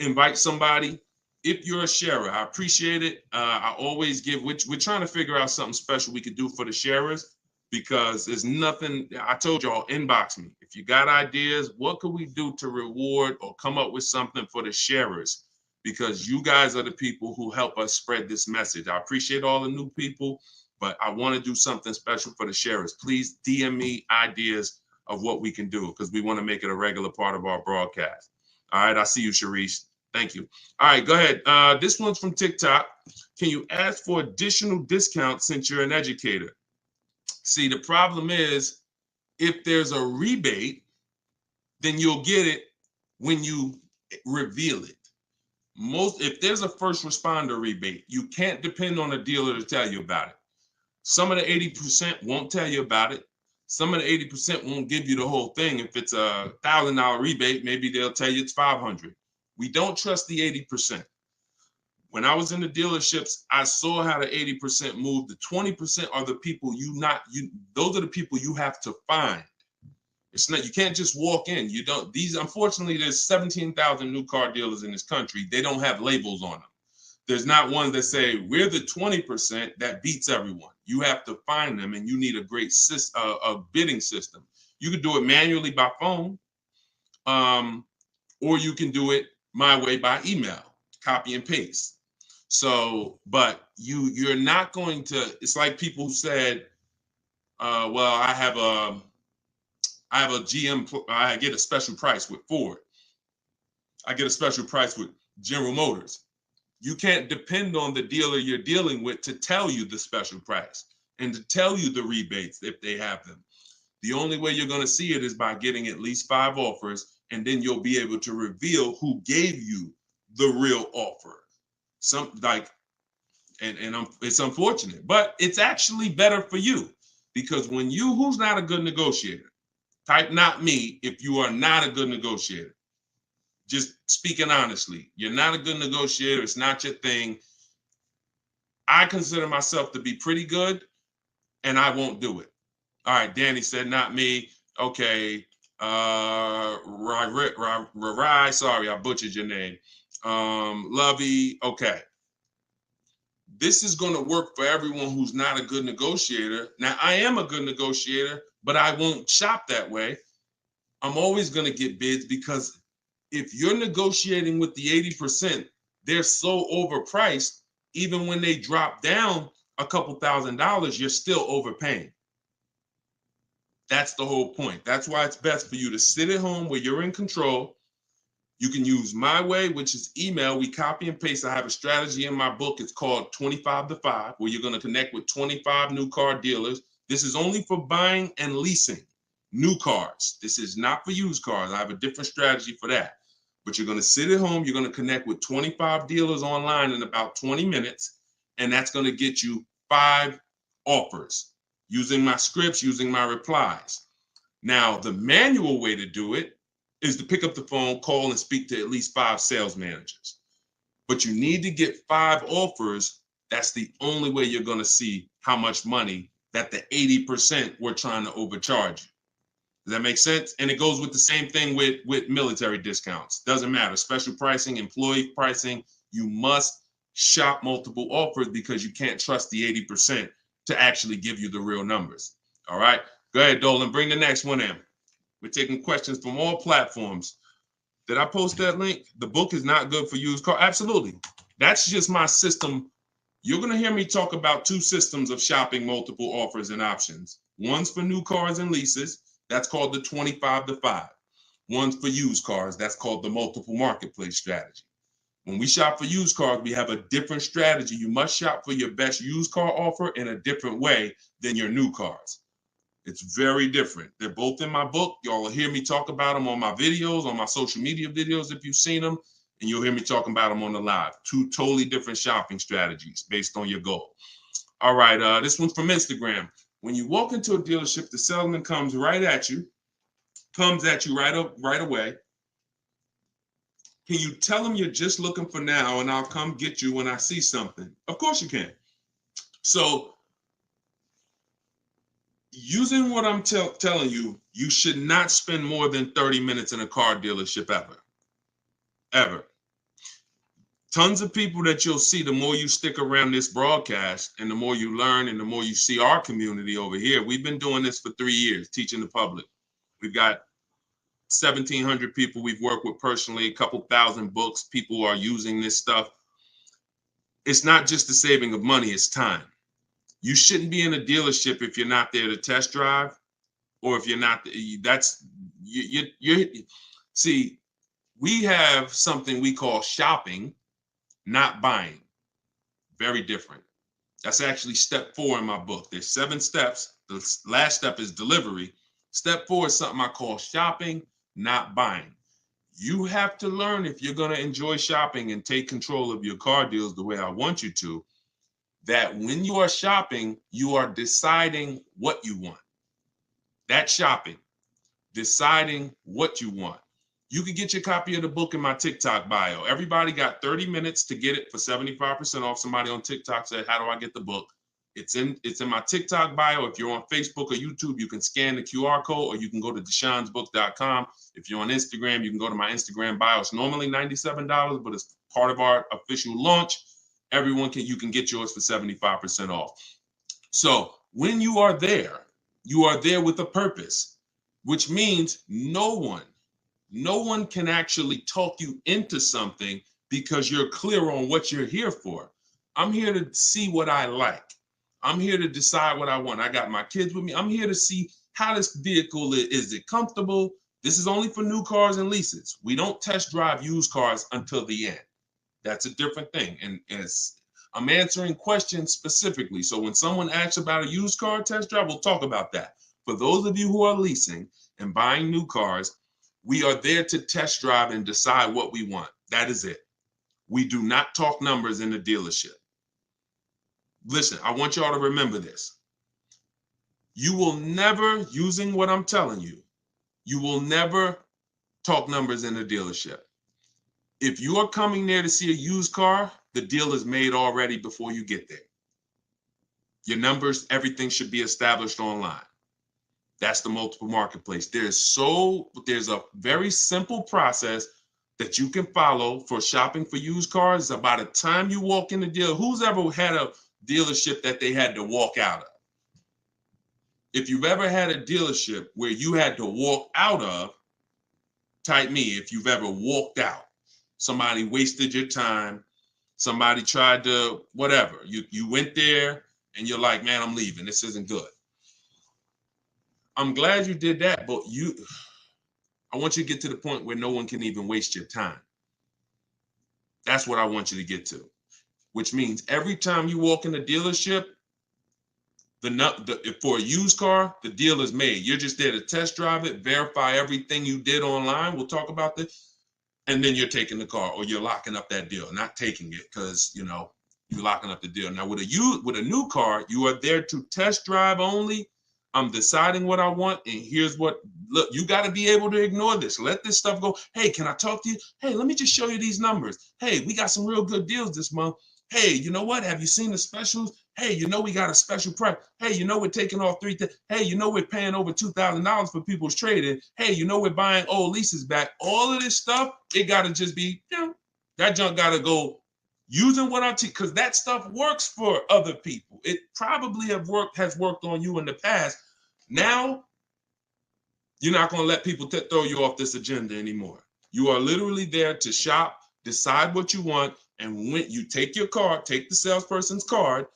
invite somebody? If you're a sharer, I appreciate it. I always give, we're trying to figure out something special we could do for the sharers because there's nothing, I told y'all, inbox me. If you got ideas, what could we do to reward or come up with something for the sharers? Because you guys are the people who help us spread this message. I appreciate all the new people, but I want to do something special for the sharers. Please DM me ideas of what we can do because we want to make it a regular part of our broadcast. All right, I see you, Sharice. Thank you. All right, go ahead. This one's from TikTok. Can you ask for additional discounts since you're an educator? See, the problem is if there's a rebate, then you'll get it when you reveal it. If there's a first responder rebate, you can't depend on a dealer to tell you about it. Some of the 80% won't tell you about it. Some of the 80% won't give you the whole thing. If it's a $1,000 rebate, maybe they'll tell you it's $500. We don't trust the 80%. When I was in the dealerships, I saw how the 80% moved. The 20% are the people those are the people you have to find. It's not, you can't just walk in. You don't, unfortunately, there's 17,000 new car dealers in this country. They don't have labels on them. There's not one that say, we're the 20% that beats everyone. You have to find them and you need a great a bidding system. You can do it manually by phone, or you can do it my way by email, copy and paste. So, but you're not going to, it's like people who said, well, I have a GM, I get a special price with Ford. I get a special price with General Motors. You can't depend on the dealer you're dealing with to tell you the special price and to tell you the rebates if they have them. The only way you're going to see it is by getting at least 5 offers, and then you'll be able to reveal who gave you the real offer. It's unfortunate, but it's actually better for you, because when who's not a good negotiator? Type not me if you are not a good negotiator. Just speaking honestly, you're not a good negotiator. It's not your thing. I consider myself to be pretty good, and I won't do it. All right, Danny said not me. Okay. Rai, sorry, I butchered your name. Lovey, okay. This is going to work for everyone who's not a good negotiator. Now, I am a good negotiator, but I won't shop that way. I'm always going to get bids, because if you're negotiating with the 80%, they're so overpriced. Even when they drop down a couple $1,000s, you're still overpaying. That's the whole point. That's why it's best for you to sit at home where you're in control. You can use my way, which is email. We copy and paste. I have a strategy in my book. It's called 25 to 5, where you're going to connect with 25 new car dealers. This is only for buying and leasing new cars. This is not for used cars. I have a different strategy for that. But you're going to sit at home. You're going to connect with 25 dealers online in about 20 minutes. And that's going to get you 5 offers using my scripts, using my replies. Now, the manual way to do it is to pick up the phone, call, and speak to at least 5 sales managers. But you need to get 5 offers. That's the only way you're going to see how much money that the 80% were trying to overcharge you. Does that make sense? And it goes with the same thing with military discounts. Doesn't matter. Special pricing, employee pricing. You must shop multiple offers, because you can't trust the 80% to actually give you the real numbers. All right. Go ahead, Dolan. Bring the next one in. We're taking questions from all platforms. Did I post that link? The book is not good for used car. Absolutely. That's just my system. You're going to hear me talk about 2 systems of shopping multiple offers and options. One's for new cars and leases. That's called the 25 to 5. One's for used cars. That's called the multiple marketplace strategy. When we shop for used cars, we have a different strategy. You must shop for your best used car offer in a different way than your new cars. It's very different. They're both in my book. Y'all will hear me talk about them on my videos, on my social media videos if you've seen them, and you'll hear me talking about them on the live. 2 totally different shopping strategies based on your goal. All right, this one's from Instagram. When you walk into a dealership, the salesman comes at you right away. Can you tell him you're just looking for now, and I'll come get you when I see something? Of course you can. So using what I'm telling you, you should not spend more than 30 minutes in a car dealership ever. Tons of people that you'll see, the more you stick around this broadcast and the more you learn and the more you see our community over here. We've been doing this for 3 years, teaching the public. We've got 1,700 people we've worked with personally, a couple thousand books. People are using this stuff. It's not just the saving of money, it's time. You shouldn't be in a dealership if you're not there to test drive, or if you're not, see, we have something we call shopping, not buying. Very different. That's actually step 4 in my book. There's 7 steps. The last step is delivery. Step 4 is something I call shopping, not buying. You have to learn, if you're going to enjoy shopping and take control of your car deals the way I want you to, that when you are shopping, you are deciding what you want. That's shopping, deciding what you want. You can get your copy of the book in my TikTok bio. Everybody got 30 minutes to get it for 75% off. Somebody on TikTok said, how do I get the book? It's in my TikTok bio. If you're on Facebook or YouTube, you can scan the QR code, or you can go to deshonsbook.com. If you're on Instagram, you can go to my Instagram bio. It's normally $97, but it's part of our official launch. You can get yours for 75% off. So when you are there with a purpose, which means no one can actually talk you into something, because you're clear on what you're here for. I'm here to see what I like. I'm here to decide what I want. I got my kids with me. I'm here to see how this vehicle is it comfortable? This is only for new cars and leases. We don't test drive used cars until the end. That's a different thing. And I'm answering questions specifically. So when someone asks about a used car test drive, we'll talk about that. For those of you who are leasing and buying new cars, we are there to test drive and decide what we want. That is it. We do not talk numbers in the dealership. Listen, I want y'all to remember this. You will never, using what I'm telling you, you will never talk numbers in the dealership. If you are coming there to see a used car, the deal is made already before you get there. Your numbers, everything should be established online. That's the multiple marketplace. There's a very simple process that you can follow for shopping for used cars. By the time you walk in the deal, who's ever had a dealership that they had to walk out of? If you've ever had a dealership where you had to walk out of, type me if you've ever walked out. Somebody wasted your time. Somebody tried to, whatever. You went there and you're like, man, I'm leaving. This isn't good. I'm glad you did that, but I want you to get to the point where no one can even waste your time. That's what I want you to get to, which means every time you walk in a dealership, for a used car, the deal is made. You're just there to test drive it, verify everything you did online. We'll talk about this. And then you're taking the car or you're locking up that deal, not taking it because, you're locking up the deal. Now, with a new car, you are there to test drive only. I'm deciding what I want. And here's look, you got to be able to ignore this. Let this stuff go. Hey, can I talk to you? Hey, let me just show you these numbers. Hey, we got some real good deals this month. Hey, you know what? Have you seen the specials? Hey, we got a special price. Hey, we're taking off Hey, we're paying over $2,000 for people's trading. Hey, we're buying old leases back. All of this stuff, it got to just be, that junk got to go using what I teach, because that stuff works for other people. It probably has worked on you in the past. Now, you're not going to let people throw you off this agenda anymore. You are literally there to shop, decide what you want, and when you take your card, take the salesperson's card.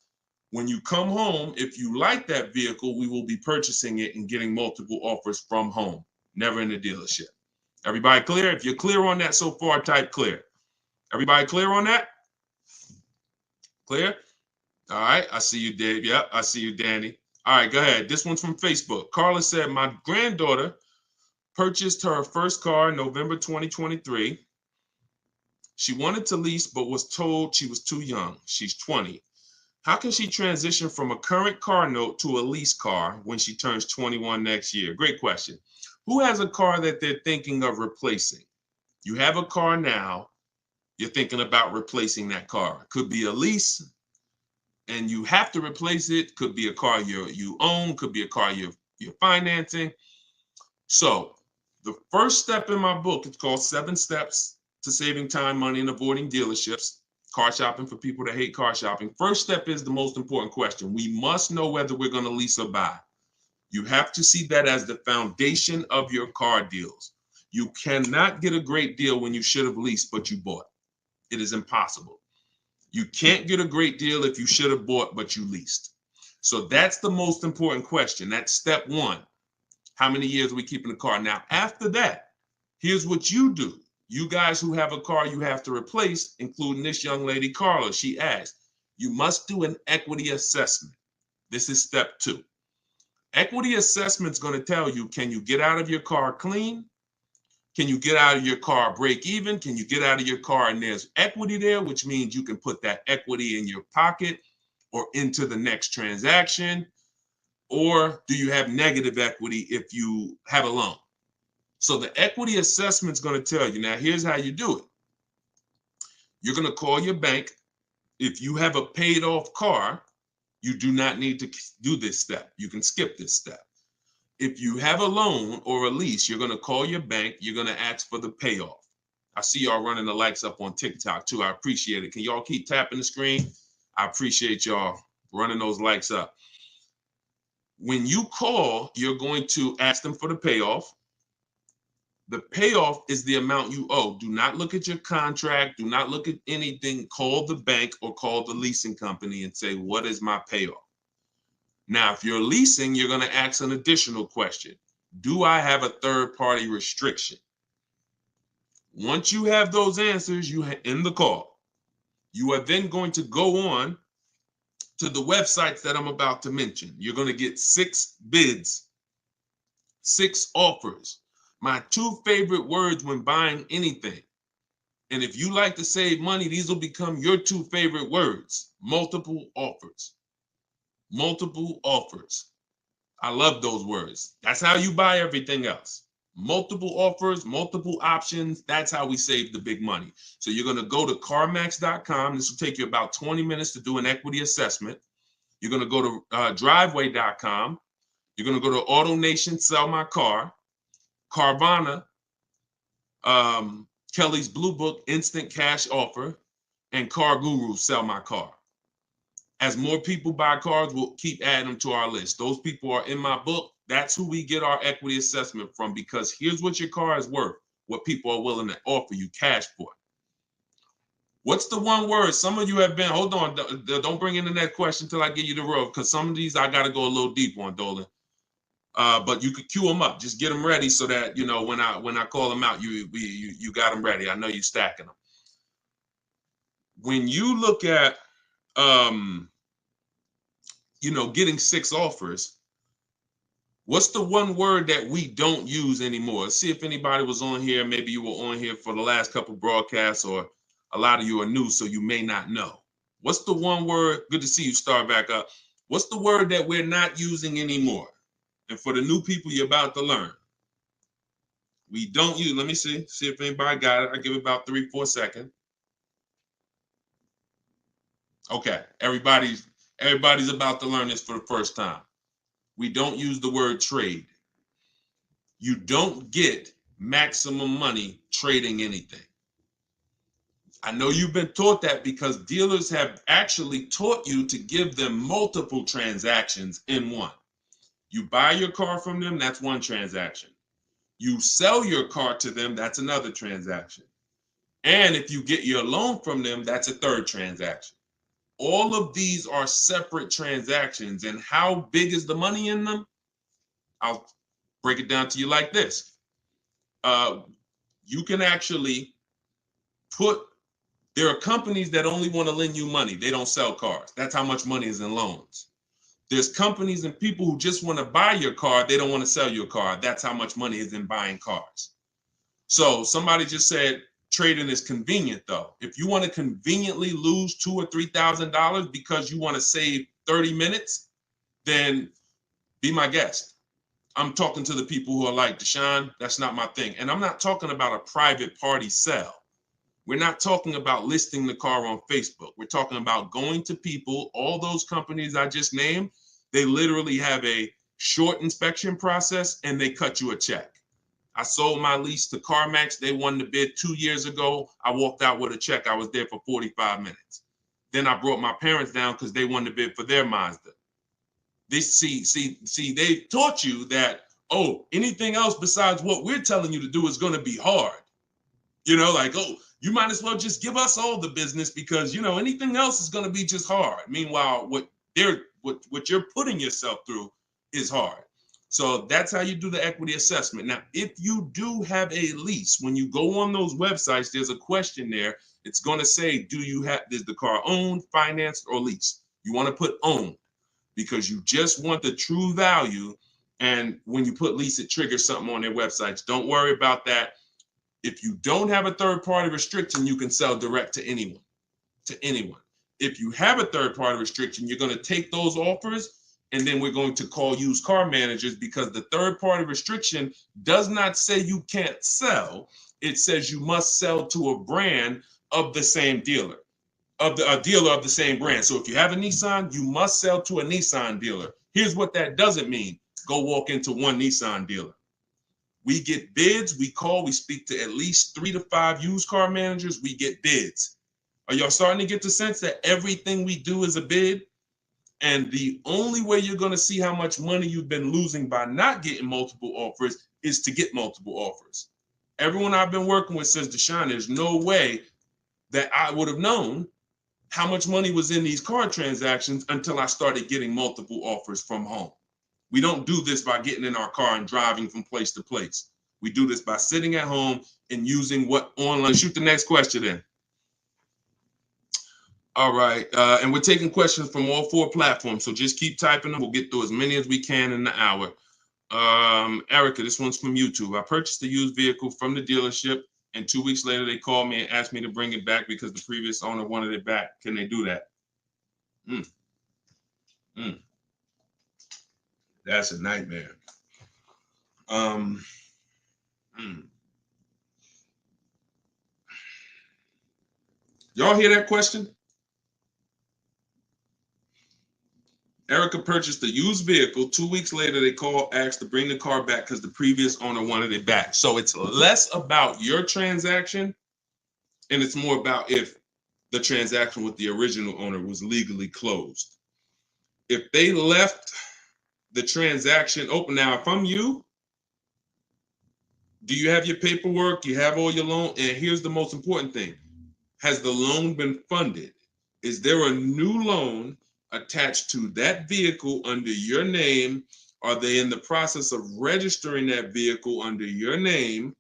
When you come home, if you like that vehicle, we will be purchasing it and getting multiple offers from home, never in the dealership. Everybody clear? If you're clear on that so far, type clear. Everybody clear on that? Clear? All right, I see you, Dave. Yep, I see you, Danny. All right, go ahead. This one's from Facebook. Carla said, my granddaughter purchased her first car in November 2023. She wanted to lease, but was told she was too young. She's 20. How can she transition from a current car note to a lease car when she turns 21 next year? Great question. Who has a car that they're thinking of replacing? You have a car now. You're thinking about replacing that car. Could be a lease, and you have to replace it. Could be a car you own. Could be a car you're financing. So the first step in my book, it's called 7 Steps to Saving Time, Money, and Avoiding Dealerships. Car shopping for people that hate car shopping. First step is the most important question. We must know whether we're going to lease or buy. You have to see that as the foundation of your car deals. You cannot get a great deal when you should have leased, but you bought. It is impossible. You can't get a great deal if you should have bought, but you leased. So that's the most important question. That's step 1. How many years are we keeping the car? Now, after that, here's what you do. You guys who have a car you have to replace, including this young lady, Carla, she asked, you must do an equity assessment. This is step 2. Equity assessment is going to tell you, can you get out of your car clean? Can you get out of your car break even? Can you get out of your car and there's equity there, which means you can put that equity in your pocket or into the next transaction? Or do you have negative equity if you have a loan? So the equity assessment is going to tell you. Now, here's how you do it. You're going to call your bank. If you have a paid off car, you do not need to do this step. You can skip this step. If you have a loan or a lease, you're going to call your bank. You're going to ask for the payoff. I see y'all running the likes up on TikTok too. I appreciate it. Can y'all keep tapping the screen? I appreciate y'all running those likes up. When you call, you're going to ask them for the payoff. The payoff is the amount you owe. Do not look at your contract. Do not look at anything. Call the bank or call the leasing company and say, what is my payoff? Now, if you're leasing, you're going to ask an additional question. Do I have a third-party restriction? Once you have those answers, you end the call. You are then going to go on to the websites that I'm about to mention. You're going to get 6 bids, 6 offers. My 2 favorite words when buying anything. And if you like to save money, these will become your 2 favorite words. Multiple offers. Multiple offers. I love those words. That's how you buy everything else. Multiple offers, multiple options. That's how we save the big money. So you're going to go to CarMax.com. This will take you about 20 minutes to do an equity assessment. You're going to go to Driveway.com. You're going to go to AutoNation, Sell My Car, Carvana, Kelly's Blue Book, Instant Cash Offer, and Car Guru, Sell My Car. As more people buy cars, we'll keep adding them to our list. Those people are in my book. That's who we get our equity assessment from, because here's what your car is worth, what people are willing to offer you cash for. What's the one word? Some of you have been, hold on, don't bring in the next question until I give you the road, because some of these I got to go a little deep on, Dolan. But you could queue them up. Just get them ready so that, you know, when I call them out, you got them ready. I know you're stacking them. When you look at, you know, getting 6 offers, what's the one word that we don't use anymore? Let's see if anybody was on here. Maybe you were on here for the last couple broadcasts, or a lot of you are new, so you may not know. What's the one word? Good to see you start back up. What's the word that we're not using anymore? And for the new people, you're about to learn. We don't use, let me see if anybody got it. I give it about 3-4 seconds. Okay, everybody's about to learn this for the first time. We don't use the word trade. You don't get maximum money trading anything. I know you've been taught that because dealers have actually taught you to give them multiple transactions in one. You buy your car from them, that's one transaction. You sell your car to them, that's another transaction. And if you get your loan from them, that's a third transaction. All of these are separate transactions. And how big is the money in them? I'll break it down to you like this. You can actually there are companies that only want to lend you money. They don't sell cars. That's how much money is in loans. There's companies and people who just want to buy your car. They don't want to sell your car. That's how much money is in buying cars. So somebody just said trading is convenient, though. If you want to conveniently lose $2,000 or $3,000 because you want to save 30 minutes, then be my guest. I'm talking to the people who are like, Deshone, that's not my thing. And I'm not talking about a private party sale. We're not talking about listing the car on Facebook. We're talking about going to people. All those companies I just named, they literally have a short inspection process and they cut you a check. I sold my lease to CarMax. They won the bid 2 years ago. I walked out with a check. I was there for 45 minutes. Then I brought my parents down because they won the bid for their Mazda. They taught you that, oh, anything else besides what we're telling you to do is going to be hard. You know, like, oh, you might as well just give us all the business because, you know, anything else is going to be just hard. Meanwhile, what you're putting yourself through is hard. So that's how you do the equity assessment. Now, if you do have a lease, when you go on those websites, there's a question there. It's going to say, is the car owned, financed, or leased? You want to put owned because you just want the true value. And when you put lease, it triggers something on their websites. Don't worry about that. If you don't have a third-party restriction, you can sell direct to anyone. If you have a third-party restriction, you're going to take those offers, and then we're going to call used car managers because the third-party restriction does not say you can't sell. It says you must sell to a brand of the same dealer, a dealer of the same brand. So if you have a Nissan, you must sell to a Nissan dealer. Here's what that doesn't mean. Go walk into one Nissan dealer. We get bids, we speak to at least 3 to 5 used car managers, we get bids. Are y'all starting to get the sense that everything we do is a bid? And the only way you're going to see how much money you've been losing by not getting multiple offers is to get multiple offers. Everyone I've been working with says, Deshone, there's no way that I would have known how much money was in these car transactions until I started getting multiple offers from home. We don't do this by getting in our car and driving from place to place. We do this by sitting at home and using what online. Shoot the next question in. All right. And we're taking questions from all 4 platforms. So just keep typing them. We'll get through as many as we can in the hour. Erica, this one's from YouTube. I purchased a used vehicle from the dealership, and 2 weeks later they called me and asked me to bring it back because the previous owner wanted it back. Can they do that? Mm, mm, that's a nightmare. Mm. Y'all hear that question? Erica purchased a used vehicle. 2 weeks later, they called, asked to bring the car back because the previous owner wanted it back. So it's less about your transaction, and it's more about if the transaction with the original owner was legally closed. If they left the transaction open, now if I'm you, do you have your paperwork? You have all your loan? And here's the most important thing. Has the loan been funded? Is there a new loan attached to that vehicle under your name? Are they in the process of registering that vehicle under your name?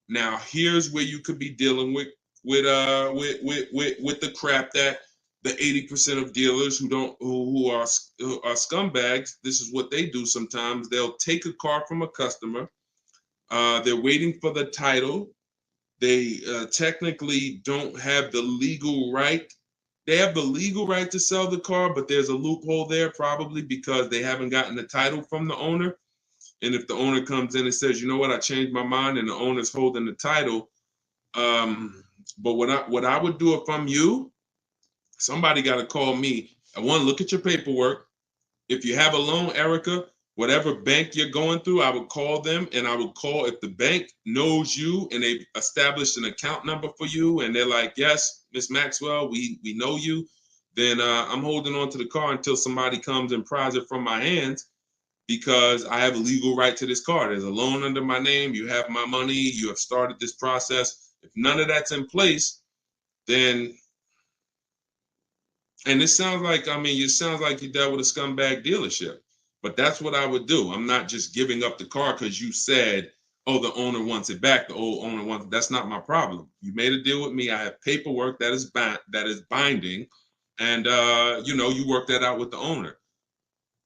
Now, here's where you could be dealing with the crap that the 80% of dealers who are scumbags. This is what they do sometimes. They'll take a car from a customer. They're waiting for the title. They technically don't have the legal right. They have the legal right to sell the car, but there's a loophole there probably because they haven't gotten the title from the owner. And if the owner comes in and says, you know what, I changed my mind, and the owner's holding the title. But what I would do if I'm you, somebody got to call me. I want to look at your paperwork. If you have a loan, Erica, whatever bank you're going through, I would call them, and I would call if the bank knows you and they've established an account number for you, and they're like, yes, Miss Maxwell, we know you, then I'm holding on to the car until somebody comes and pries it from my hands because I have a legal right to this car. There's a loan under my name. You have my money. You have started this process. If none of that's in place, then, and it sounds like, it sounds like you dealt with a scumbag dealership, but that's what I would do. I'm not just giving up the car because you said, oh, the owner wants it back. The old owner wants it. That's not my problem. You made a deal with me. I have paperwork that is binding, and you work that out with the owner.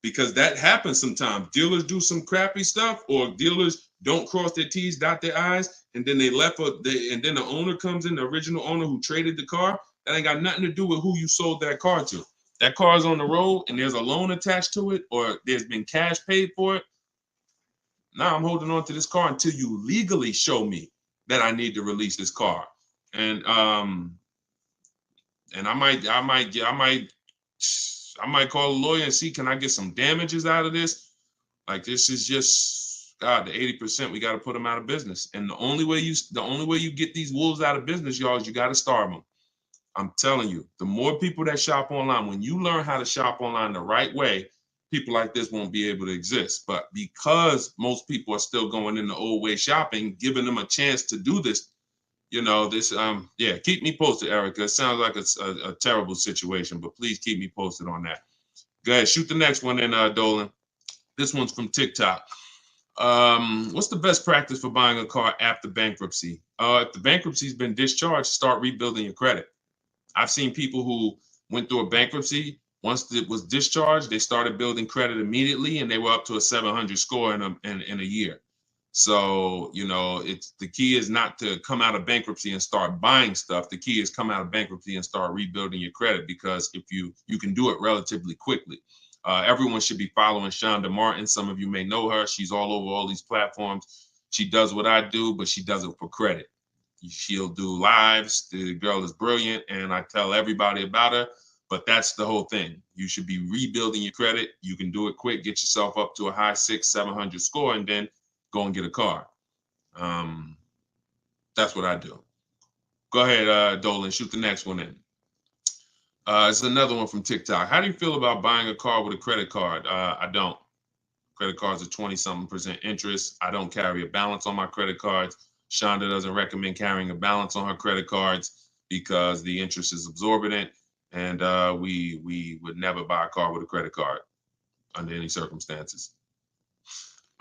Because that happens sometimes. Dealers do some crappy stuff, or dealers don't cross their T's, dot their I's, and then and then the owner comes in, the original owner who traded the car. That ain't got nothing to do with who you sold that car to. That car is on the road, and there's a loan attached to it, or there's been cash paid for it. Now I'm holding on to this car until you legally show me that I need to release this car, and I might call a lawyer and see, can I get some damages out of this? Like, this is just, God, the 80%, we got to put them out of business. And the only way you get these wolves out of business, y'all, is you got to starve them. I'm telling you, the more people that shop online, when you learn how to shop online the right way, people like this won't be able to exist. But because most people are still going in the old way shopping, giving them a chance to do this, keep me posted, Erica. It sounds like it's a terrible situation, but please keep me posted on that. Go ahead, shoot the next one in, Dolan. This one's from TikTok. What's the best practice for buying a car after bankruptcy? If the bankruptcy's been discharged, start rebuilding your credit. I've seen people who went through a bankruptcy. Once it was discharged, they started building credit immediately, and they were up to a 700 score in a year. So, the key is not to come out of bankruptcy and start buying stuff. The key is come out of bankruptcy and start rebuilding your credit, because if you can do it relatively quickly. Everyone should be following Shonda Martin. Some of you may know her. She's all over all these platforms. She does what I do, but she does it for credit. She'll do lives. The girl is brilliant, and I tell everybody about her. But that's the whole thing. You should be rebuilding your credit. You can do it quick. Get yourself up to a high 600-700 score, and then go and get a car. That's what I do. Go ahead, Dolan. Shoot the next one in. It's another one from TikTok. How do you feel about buying a car with a credit card? I don't. Credit cards are 20-something% interest. I don't carry a balance on my credit cards. Shonda doesn't recommend carrying a balance on her credit cards because the interest is exorbitant, and we would never buy a car with a credit card under any circumstances.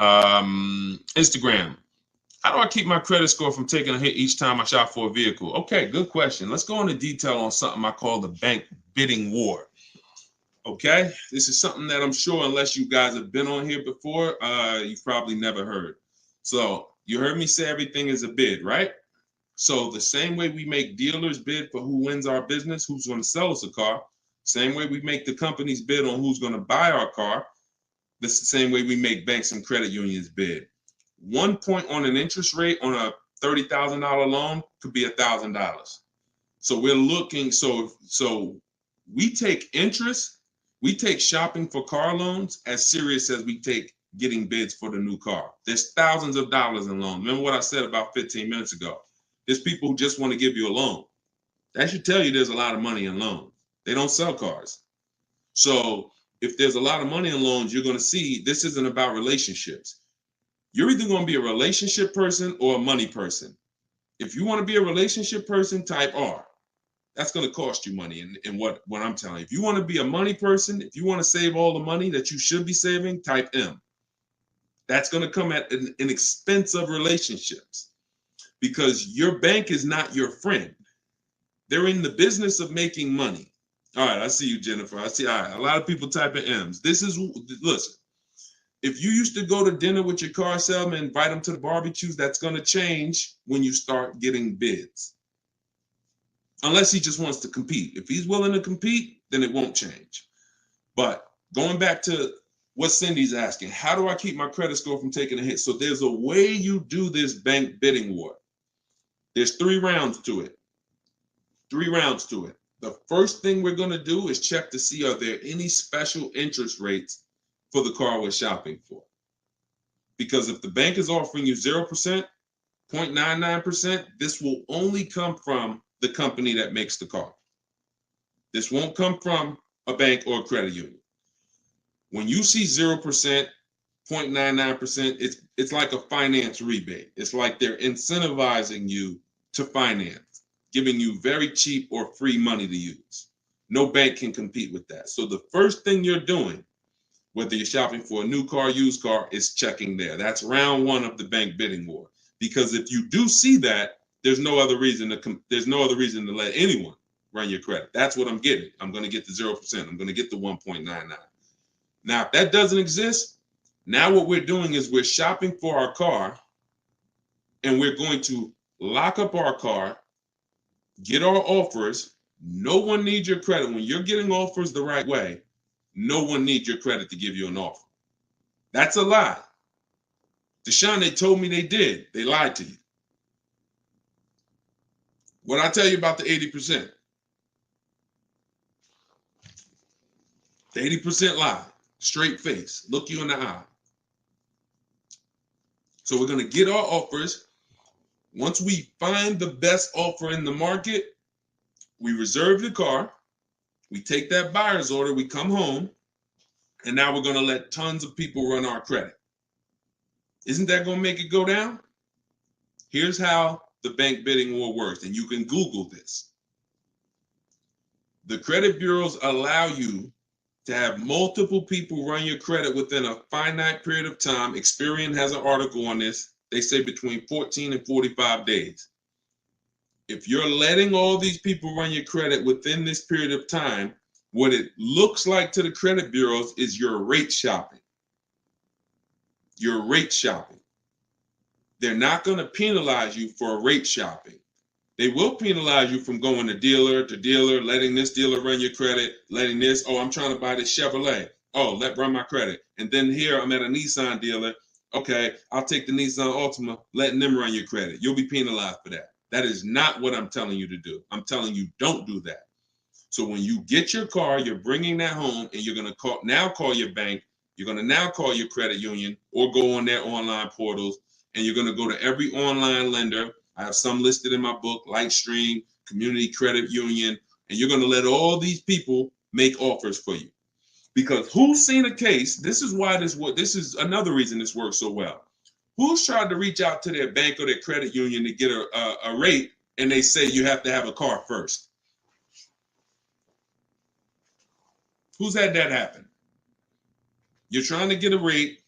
Instagram. How do I keep my credit score from taking a hit each time I shop for a vehicle? Okay, good question. Let's go into detail on something I call the bank bidding war. Okay, this is something that I'm sure, unless you guys have been on here before, you've probably never heard. So you heard me say everything is a bid, right? So the same way we make dealers bid for who wins our business, who's going to sell us a car, same way we make the companies bid on who's going to buy our car, that's the same way we make banks and credit unions bid. 1 point on an interest rate on a $30,000 loan could be $1,000. So we're looking, so we take interest, we take shopping for car loans as serious as we take getting bids for the new car. There's thousands of dollars in loans. Remember what I said about 15 minutes ago? There's people who just want to give you a loan. That should tell you there's a lot of money in loans. They don't sell cars. So if there's a lot of money in loans, you're going to see this isn't about relationships. You're either going to be a relationship person or a money person. If you want to be a relationship person, type R. That's going to cost you money in what I'm telling you. If you want to be a money person, if you want to save all the money that you should be saving, type M. That's going to come at an expense of relationships, because your bank is not your friend. They're in the business of making money. All right, I see you, Jennifer. I see, all right, a lot of people typing M's. Listen, if you used to go to dinner with your car salesman, invite them to the barbecues, that's going to change when you start getting bids. Unless he just wants to compete. If he's willing to compete, then it won't change. But going back to what Cindy's asking, how do I keep my credit score from taking a hit? So there's a way you do this bank bidding war. There's 3 rounds to it. 3 rounds to it. The first thing we're going to do is check to see, are there any special interest rates for the car we're shopping for? Because if the bank is offering you 0%, 0.99%, this will only come from the company that makes the car. This won't come from a bank or a credit union. When you see 0%, 0.99%, it's like a finance rebate. It's like they're incentivizing you to finance, giving you very cheap or free money to use. No bank can compete with that. So the first thing you're doing, whether you're shopping for a new car, used car, is checking there. That's round 1 of the bank bidding war. Because if you do see that, there's no other reason to let anyone run your credit. That's what I'm getting. I'm going to get the 0%. I'm going to get the 1.99. Now, if that doesn't exist, now what we're doing is we're shopping for our car, and we're going to lock up our car, get our offers. No one needs your credit. When you're getting offers the right way, no one needs your credit to give you an offer. That's a lie. Deshone, they told me they did. They lied to you. What I tell you about the 80%? The 80% lie. Straight face. Look you in the eye. So we're going to get our offers. Once we find the best offer in the market, we reserve the car. We take that buyer's order. We come home. And now we're going to let tons of people run our credit. Isn't that going to make it go down? Here's how the bank bidding war works, and you can Google this. The credit bureaus allow you to have multiple people run your credit within a finite period of time. Experian has an article on this. They say between 14 and 45 days. If you're letting all these people run your credit within this period of time, what it looks like to the credit bureaus is you're rate shopping. You're rate shopping. They're not going to penalize you for rate shopping. They will penalize you from going to dealer, letting this dealer run your credit, letting this, oh, I'm trying to buy this Chevrolet. Oh, let run my credit. And then here I'm at a Nissan dealer. Okay, I'll take the Nissan Altima, letting them run your credit. You'll be penalized for that. That is not what I'm telling you to do. I'm telling you, don't do that. So when you get your car, you're bringing that home, and you're going to call your bank. You're going to now call your credit union or go on their online portals, and you're going to go to every online lender. I have some listed in my book, Lightstream, Community Credit Union, and you're going to let all these people make offers for you. Because who's seen a case? This is another reason this works so well. Who's tried to reach out to their bank or their credit union to get a rate, and they say you have to have a car first? Who's had that happen? You're trying to get a rate,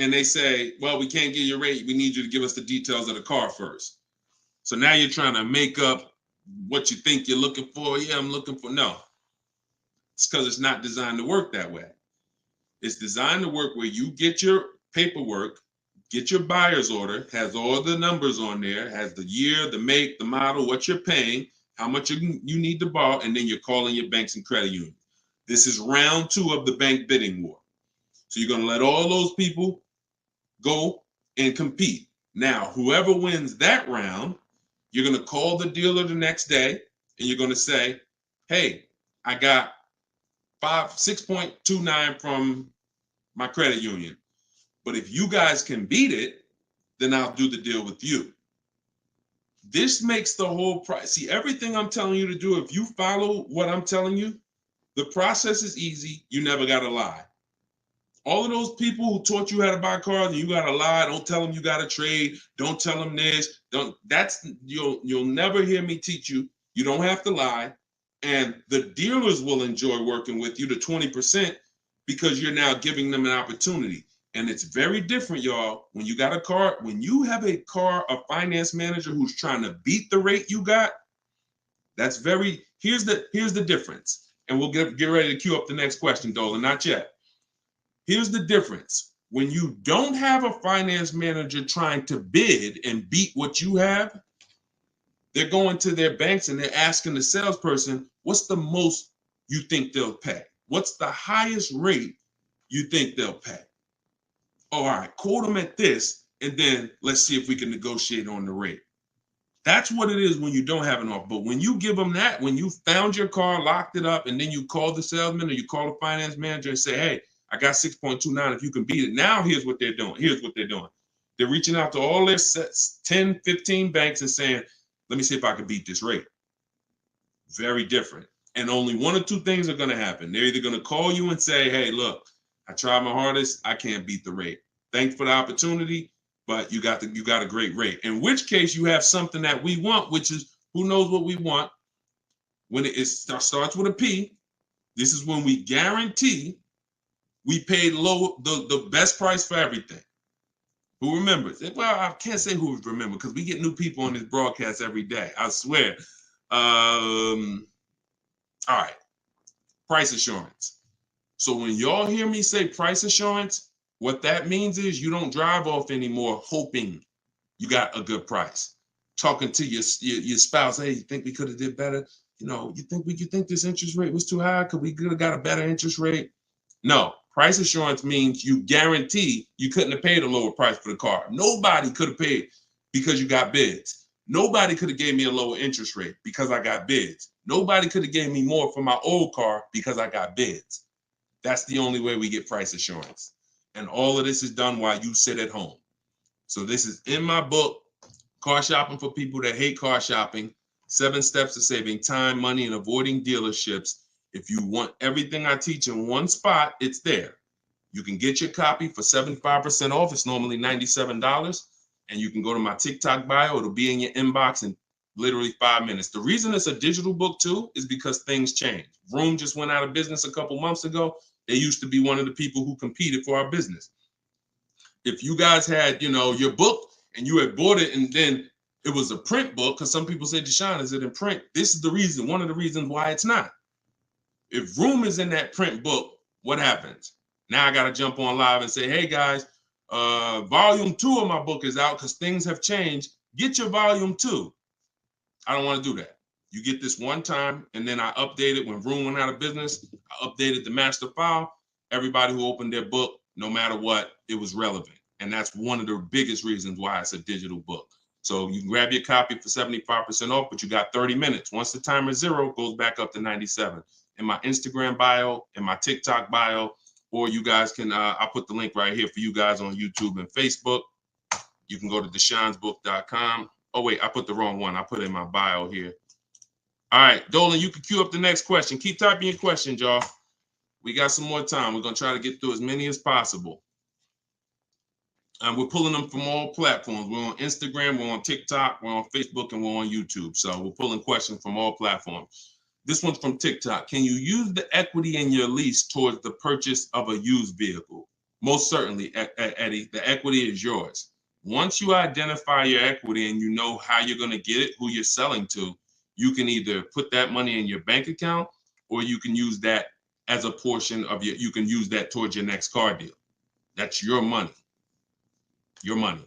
and they say, well, we can't give you a rate. We need you to give us the details of the car first. So now you're trying to make up what you think you're looking for. Yeah, I'm looking for. No, it's because it's not designed to work that way. It's designed to work where you get your paperwork, get your buyer's order, has all the numbers on there, has the year, the make, the model, what you're paying, how much you need to borrow, and then you're calling your banks and credit unions. This is round 2 of the bank bidding war. So you're going to let all those people go and compete. Now, whoever wins that round, you're going to call the dealer the next day and you're going to say, hey, I got 6.29 from my credit union. But if you guys can beat it, then I'll do the deal with you. This makes the whole price. See, everything I'm telling you to do, if you follow what I'm telling you, the process is easy. You never got to lie. All of those people who taught you how to buy cars and you got to lie, don't tell them you got to trade, don't tell them this, you'll never hear me teach you. You don't have to lie. And the dealers will enjoy working with you to 20% because you're now giving them an opportunity. And it's very different, y'all. When you got a car, when you have a finance manager who's trying to beat the rate you got, here's the difference. And we'll get ready to queue up the next question, Dolan, not yet. Here's the difference. When you don't have a finance manager trying to bid and beat what you have, they're going to their banks and they're asking the salesperson, what's the most you think they'll pay? What's the highest rate you think they'll pay? All right, quote them at this, and then let's see if we can negotiate on the rate. That's what it is when you don't have an offer. But when you give them that, when you found your car, locked it up, and then you call the salesman or you call the finance manager and say, hey, I got 6.29. If you can beat it. Now, here's what they're doing. They're reaching out to all their 10, 15 banks and saying, let me see if I can beat this rate. Very different. And only one or two things are going to happen. They're either going to call you and say, hey, look, I tried my hardest. I can't beat the rate. Thanks for the opportunity, but you got a great rate. In which case, you have something that we want, which is, who knows what we want? When it starts with a P, this is when we guarantee we paid the best price for everything. Who remembers? Well, I can't say who remembers because we get new people on this broadcast every day. I swear. All right. Price assurance. So when y'all hear me say price assurance, what that means is you don't drive off anymore hoping you got a good price. Talking to your spouse, hey, you think we could have did better? You think this interest rate was too high? Could we have got a better interest rate? No. Price assurance means you guarantee you couldn't have paid a lower price for the car. Nobody could have paid because you got bids. Nobody could have gave me a lower interest rate because I got bids. Nobody could have gave me more for my old car because I got bids. That's the only way we get price assurance. And all of this is done while you sit at home. So this is in my book, Car Shopping for People That Hate Car Shopping, 7 Steps to Saving Time, Money, and Avoiding Dealerships. If you want everything I teach in one spot, it's there. You can get your copy for 75% off. It's normally $97. And you can go to my TikTok bio. It'll be in your inbox in literally 5 minutes. The reason it's a digital book too is because things change. Vroom just went out of business a couple months ago. They used to be one of the people who competed for our business. If you guys had, your book and you had bought it and then it was a print book, because some people say, Deshone, is it in print? This is the reason, one of the reasons why it's not. If Vroom is in that print book, what happens? Now I got to jump on live and say, hey guys, volume 2 of my book is out because things have changed. Get your volume 2. I don't want to do that. You get this one time, and then I update it when Vroom went out of business. I updated the master file. Everybody who opened their book, no matter what, it was relevant. And that's one of the biggest reasons why it's a digital book. So you can grab your copy for 75% off, but you got 30 minutes. Once the timer is 0, it goes back up to 97. In my Instagram bio, in my TikTok bio, or you guys can, I'll put the link right here for you guys on YouTube and Facebook. You can go to deshonsbook.com. Oh, wait, I put the wrong one. I put it in my bio here. All right, Dolan, you can queue up the next question. Keep typing your questions, y'all. We got some more time. We're going to try to get through as many as possible. And we're pulling them from all platforms. We're on Instagram, we're on TikTok, we're on Facebook, and we're on YouTube. So we're pulling questions from all platforms. This one's from TikTok. Can you use the equity in your lease towards the purchase of a used vehicle? Most certainly, Eddie, the equity is yours. Once you identify your equity and you know how you're going to get it, who you're selling to, you can either put that money in your bank account or you can use that as a portion of you can use that towards your next car deal. That's your money. Your money.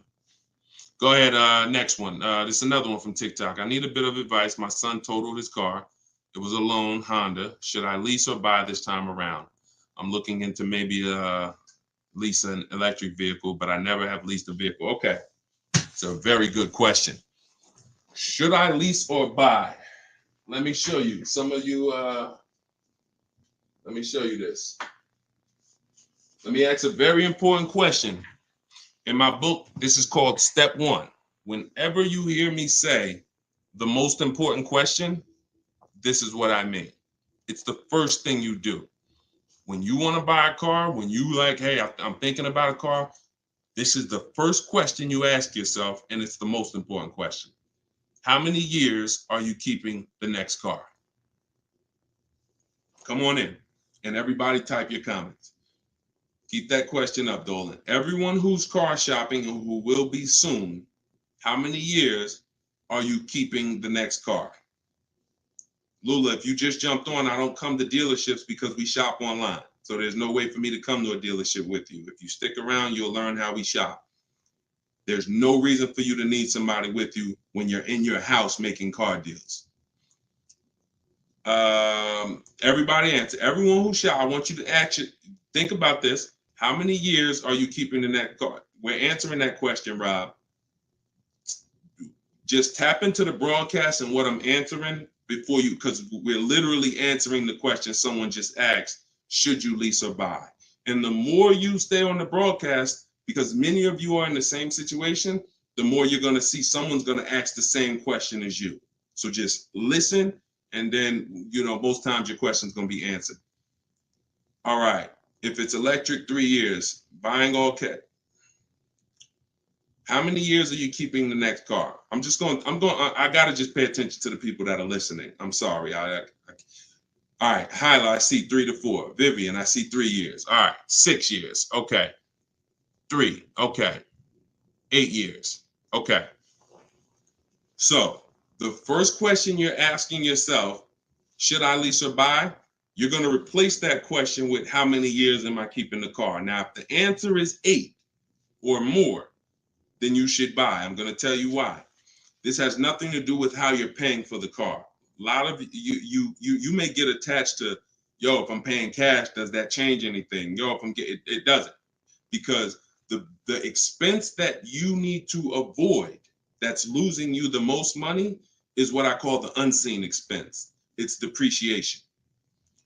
Go ahead, next one. This is another one from TikTok. I need a bit of advice. My son totaled his car. It was a loan Honda. Should I lease or buy this time around? I'm looking into maybe lease an electric vehicle, but I never have leased a vehicle. Okay, it's a very good question. Should I lease or buy? Let me show you. Some of you, let me show you this. Let me ask a very important question. In my book, this is called Step One. Whenever you hear me say the most important question, this is what I mean. It's the first thing you do. When you want to buy a car, when you like, hey, I'm thinking about a car, this is the first question you ask yourself, and it's the most important question. How many years are you keeping the next car? Come on in, and everybody type your comments. Keep that question up, Dolan. Everyone who's car shopping and who will be soon, how many years are you keeping the next car? Lula, if you just jumped on, I don't come to dealerships because we shop online. So there's no way for me to come to a dealership with you. If you stick around, you'll learn how we shop. There's no reason for you to need somebody with you when you're in your house making car deals. Everybody answer. Everyone who shop, I want you to actually think about this. How many years are you keeping the next car? We're answering that question, Rob. Just tap into the broadcast and what I'm answering before you, because we're literally answering the question someone just asked, should you lease or buy? And the more you stay on the broadcast, because many of you are in the same situation, the more you're going to see someone's going to ask the same question as you. So just listen, and then, most times your question's going to be answered. All right. If it's electric, 3 years. Buying all cash. How many years are you keeping the next car? I got to just pay attention to the people that are listening. I'm sorry. All right. Hyla, I see 3 to 4. Vivian, I see 3 years. All right. 6 years. Okay. 3. Okay. 8 years. Okay. So the first question you're asking yourself, should I lease or buy? You're going to replace that question with how many years am I keeping the car? Now, if the answer is 8 or more, then you should buy. I'm going to tell you why. This has nothing to do with how you're paying for the car. A lot of you may get attached to, if I'm paying cash, does that change anything? If I'm getting, it doesn't, because the expense that you need to avoid that's losing you the most money is what I call the unseen expense. It's depreciation.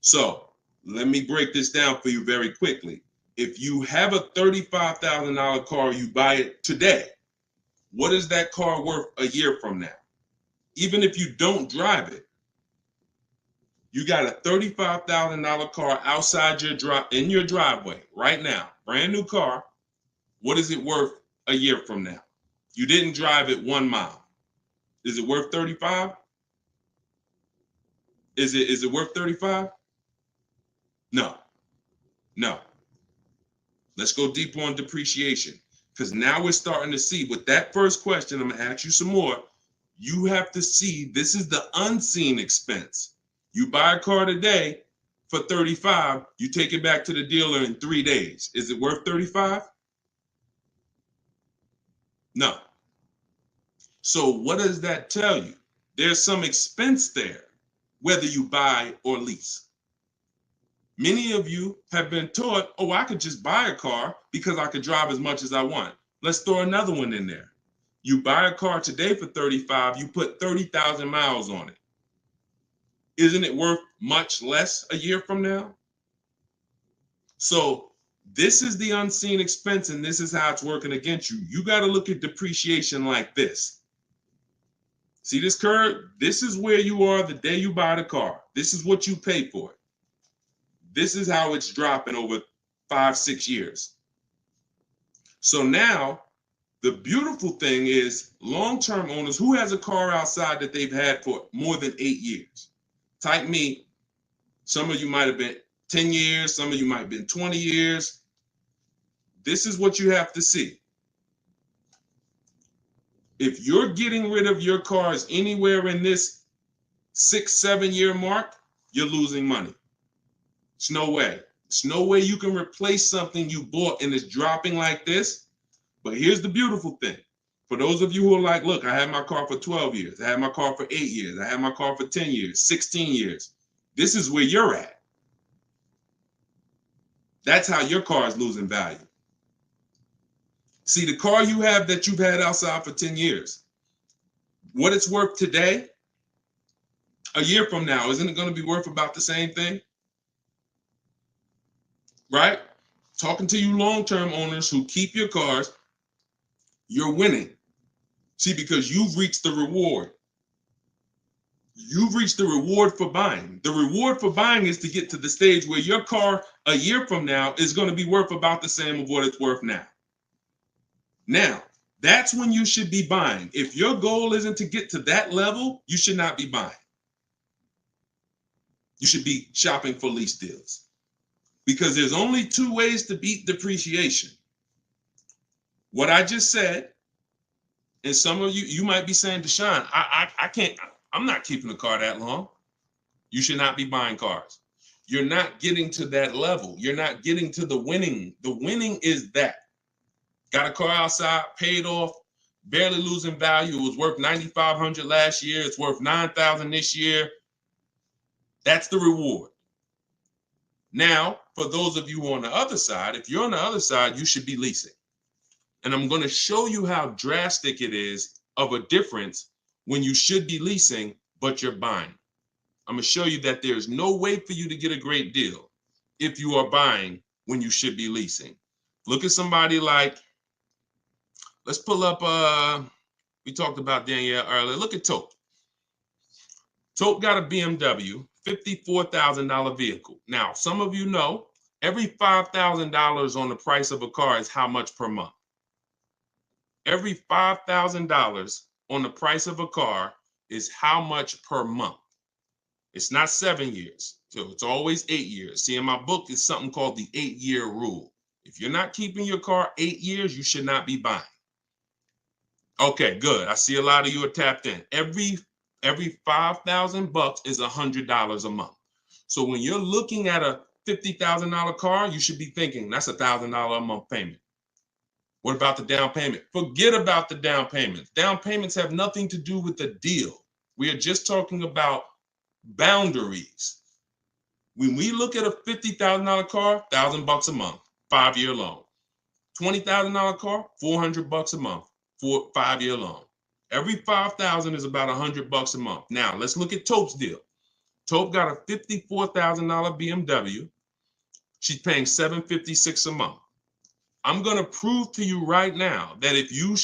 So let me break this down for you very quickly. If you have a $35,000 car, you buy it today, what is that car worth a year from now? Even if you don't drive it, you got a $35,000 car outside in your driveway right now, brand new car. What is it worth a year from now? You didn't drive it 1 mile. Is it worth 35? Is it worth 35? No. Let's go deeper on depreciation, because now we're starting to see with that first question. I'm going to ask you some more. You have to see this is the unseen expense. You buy a car today for 35, you take it back to the dealer in 3 days. Is it worth 35? No. So what does that tell you? There's some expense there, whether you buy or lease. Many of you have been taught, I could just buy a car because I could drive as much as I want. Let's throw another one in there. You buy a car today for 35, you put 30,000 miles on it. Isn't it worth much less a year from now? So this is the unseen expense, and this is how it's working against you. You got to look at depreciation like this. See this curve? This is where you are the day you buy the car. This is what you pay for it. This is how it's dropping over 5-6 years. So now the beautiful thing is long-term owners who has a car outside that they've had for more than 8 years. Type me. Some of you might have been 10 years. Some of you might have been 20 years. this is what you have to see. If you're getting rid of your cars anywhere in this 6-7 year mark, you're losing money. It's no way. It's no way you can replace something you bought and it's dropping like this. But here's the beautiful thing. For those of you who are like, look, I had my car for 12 years. I had my car for 8 years. I had my car for 10 years, 16 years. This is where you're at. That's how your car is losing value. See, the car you have that you've had outside for 10 years, what it's worth today, a year from now, isn't it going to be worth about the same thing? Right? Talking to you long-term owners who keep your cars, you're winning. See, because you've reached the reward. You've reached the reward for buying. The reward for buying is to get to the stage where your car a year from now is going to be worth about the same of what it's worth now. Now, that's when you should be buying. If your goal isn't to get to that level, you should not be buying. You should be shopping for lease deals. Because there's only 2 ways to beat depreciation. What I just said, and some of you might be saying, Deshone, I can't, I'm not keeping a car that long. You should not be buying cars. You're not getting to that level. You're not getting to the winning. The winning is that. Got a car outside, paid off, barely losing value. It was worth $9,500 last year. It's worth $9,000 this year. That's the reward. Now, for those of you who are on the other side, if you're on the other side, you should be leasing. And I'm going to show you how drastic it is of a difference when you should be leasing, but you're buying. I'm going to show you that there's no way for you to get a great deal if you are buying when you should be leasing. Look at somebody like, let's pull up, we talked about Danielle earlier. Look at Tope. Tope got a BMW, $54,000 vehicle. Now, some of you know, every $5,000 on the price of a car is how much per month? Every $5,000 on the price of a car is how much per month? It's not 7 years, so it's always 8 years. See, in my book, it's something called the 8-year rule. If you're not keeping your car 8 years, you should not be buying. Okay, good. I see a lot of you are tapped in. Every $5,000 is $100 a month. So when you're looking at a $50,000 car, you should be thinking that's $1,000 a month payment. What about the down payment? Forget about the down payments. Down payments have nothing to do with the deal. We are just talking about boundaries. When we look at a $50,000 car, $1,000 a month, 5-year loan. $20,000 car, $400 a month, 5-year loan. Every $5,000 is about $100 a month. Now let's look at Tope's deal. Tope got a $54,000 BMW. She's paying $756 a month. I'm going to prove to you right now that if you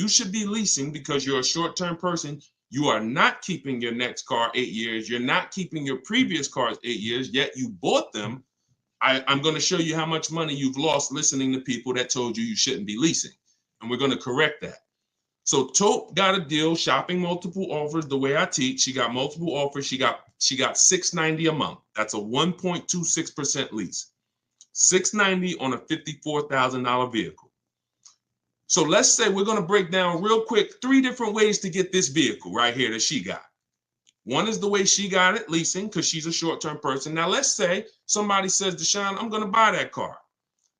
should be leasing because you're a short-term person, you are not keeping your next car 8 years. You're not keeping your previous cars 8 years, yet you bought them. I'm going to show you how much money you've lost listening to people that told you shouldn't be leasing. And we're going to correct that. So Tope got a deal, shopping multiple offers the way I teach. She got multiple offers. She got $690 a month. That's a 1.26% lease. $690 on a $54,000 vehicle. So let's say we're going to break down real quick 3 different ways to get this vehicle right here that she got. One is the way she got it, leasing, because she's a short-term person. Now let's say somebody says, Deshone, I'm going to buy that car.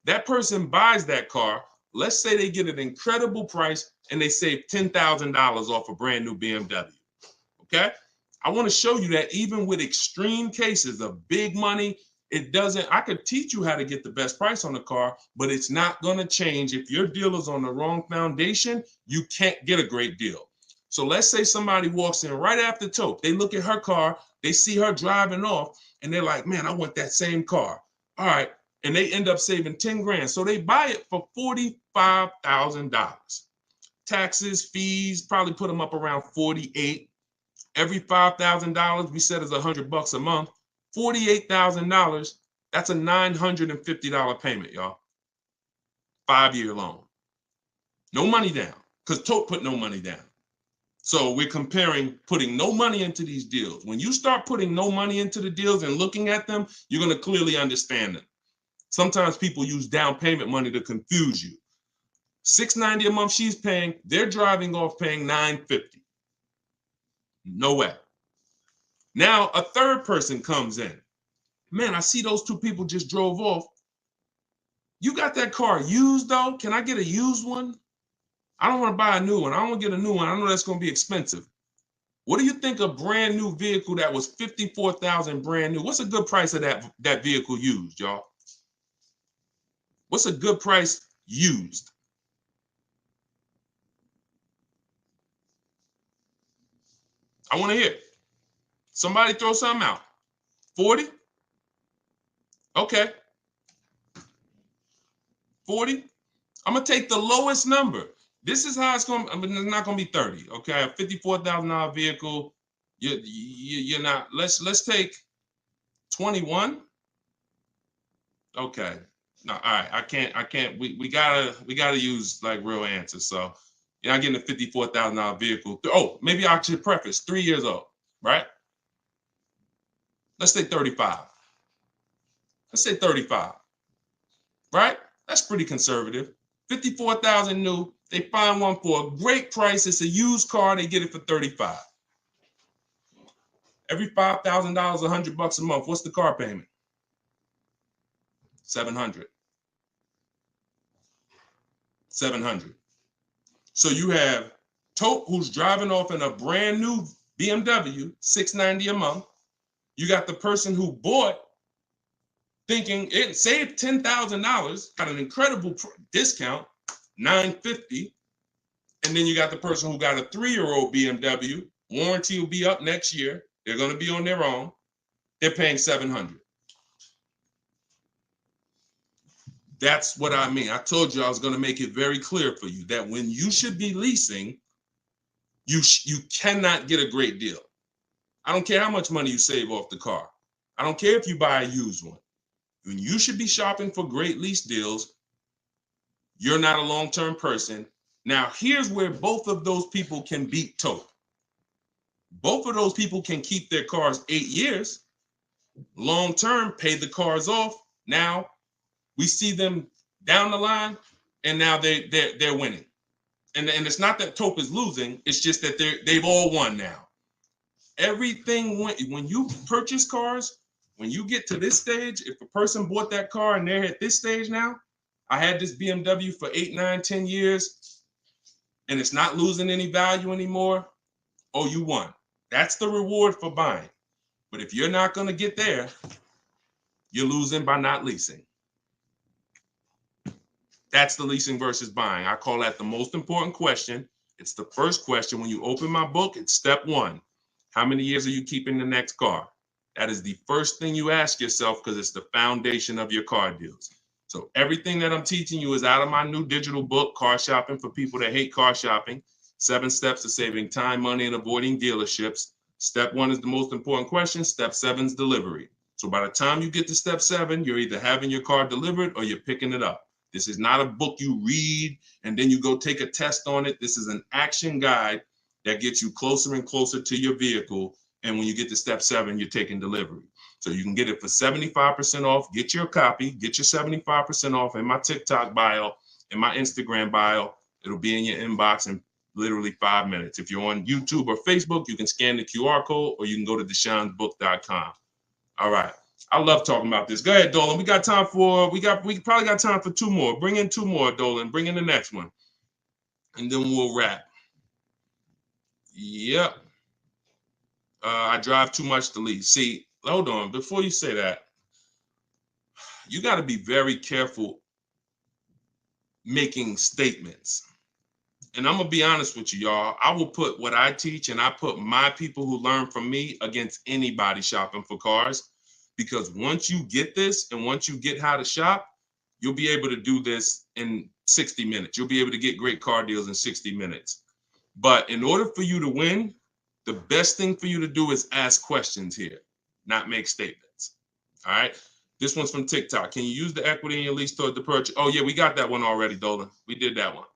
That person buys that car. Let's say they get an incredible price and they save $10,000 off a brand new BMW. Okay? I want to show you that even with extreme cases of big money, I could teach you how to get the best price on the car, but it's not going to change. If your deal is on the wrong foundation, you can't get a great deal. So let's say somebody walks in right after Tope. They look at her car, they see her driving off, and they're like, man, I want that same car. All right. And they end up saving 10 grand. So they buy it for $45,000. Taxes, fees, probably put them up around 48. Every $5,000 we said is $100 a month. $48,000, that's a $950 payment, y'all. 5-year loan. No money down, because Tope put no money down. So we're comparing putting no money into these deals. When you start putting no money into the deals and looking at them, you're going to clearly understand them. Sometimes people use down payment money to confuse you. $690 a month she's paying, they're driving off paying $950. No way. Now a third person comes in. Man, I see those two people just drove off. You got that car used though? Can I get a used one? I don't want to buy a new one. I don't want to get a new one. I know that's going to be expensive. What do you think a brand new vehicle that was $54,000 brand new? What's a good price of that vehicle used, y'all? What's a good price used? I want to hear it. Somebody throw something out. 40? Okay. 40? I'm going to take the lowest number. This is how it's going to, I mean, it's not going to be 30. Okay. A $54,000 vehicle. You're not, let's take 21. Okay. No, all right. I can't, we gotta use like real answers. So you're not getting a $54,000 vehicle. Oh, maybe I should preface 3 years old, right? Let's say 35. Let's say 35, right? That's pretty conservative. 54,000 new. They find one for a great price. It's a used car. They get it for 35. Every $5,000, $100 a month. What's the car payment? 700. 700. So you have Tope, who's driving off in a brand new BMW, $690 a month. You got the person who bought thinking it saved $10,000, got an incredible discount, $950. And then you got the person who got a 3-year-old BMW. Warranty will be up next year. They're going to be on their own. They're paying $700. That's what I mean. I told you I was going to make it very clear for you that when you should be leasing, you cannot get a great deal. I don't care how much money you save off the car. I don't care if you buy a used one. When you should be shopping for great lease deals, you're not a long-term person. Now, here's where both of those people can beat Tope. Both of those people can keep their cars 8 years, long-term, pay the cars off. Now, we see them down the line, and now they're winning. And it's not that Tope is losing. It's just that they've all won now. Everything when you purchase cars, when you get to this stage, if a person bought that car and they're at this stage now, I had this BMW for 8, 9, 10 years, and it's not losing any value anymore. Oh, you won. That's the reward for buying. But if you're not going to get there, you're losing by not leasing. That's the leasing versus buying. I call that the most important question. It's the first question. When you open my book, it's step 1. How many years are you keeping the next car? That is the first thing you ask yourself because it's the foundation of your car deals. So everything that I'm teaching you is out of my new digital book, Car Shopping for People That Hate Car Shopping. 7 steps to saving time, money, and avoiding dealerships. Step 1 is the most important question. Step 7 is delivery. So by the time you get to step 7, you're either having your car delivered or you're picking it up. This is not a book you read and then you go take a test on it. This is an action guide that gets you closer and closer to your vehicle. And when you get to step 7, you're taking delivery. So you can get it for 75% off. Get your copy. Get your 75% off in my TikTok bio, in my Instagram bio. It'll be in your inbox in literally 5 minutes. If you're on YouTube or Facebook, you can scan the QR code or you can go to Deshone'sBook.com. All right. I love talking about this. Go ahead, Dolan. We probably got time for 2 more. Bring in 2 more, Dolan. Bring in the next one. And then we'll wrap. Yep. I drive too much to lease. See, hold on. Before you say that, you got to be very careful making statements. And I'm going to be honest with you, y'all. I will put what I teach and I put my people who learn from me against anybody shopping for cars. Because once you get this and once you get how to shop, you'll be able to do this in 60 minutes. You'll be able to get great car deals in 60 minutes. But in order for you to win, the best thing for you to do is ask questions here, not make statements. All right. This one's from TikTok. Can you use the equity in your lease toward the purchase? Oh, yeah, we got that one already, Dolan. We did that one.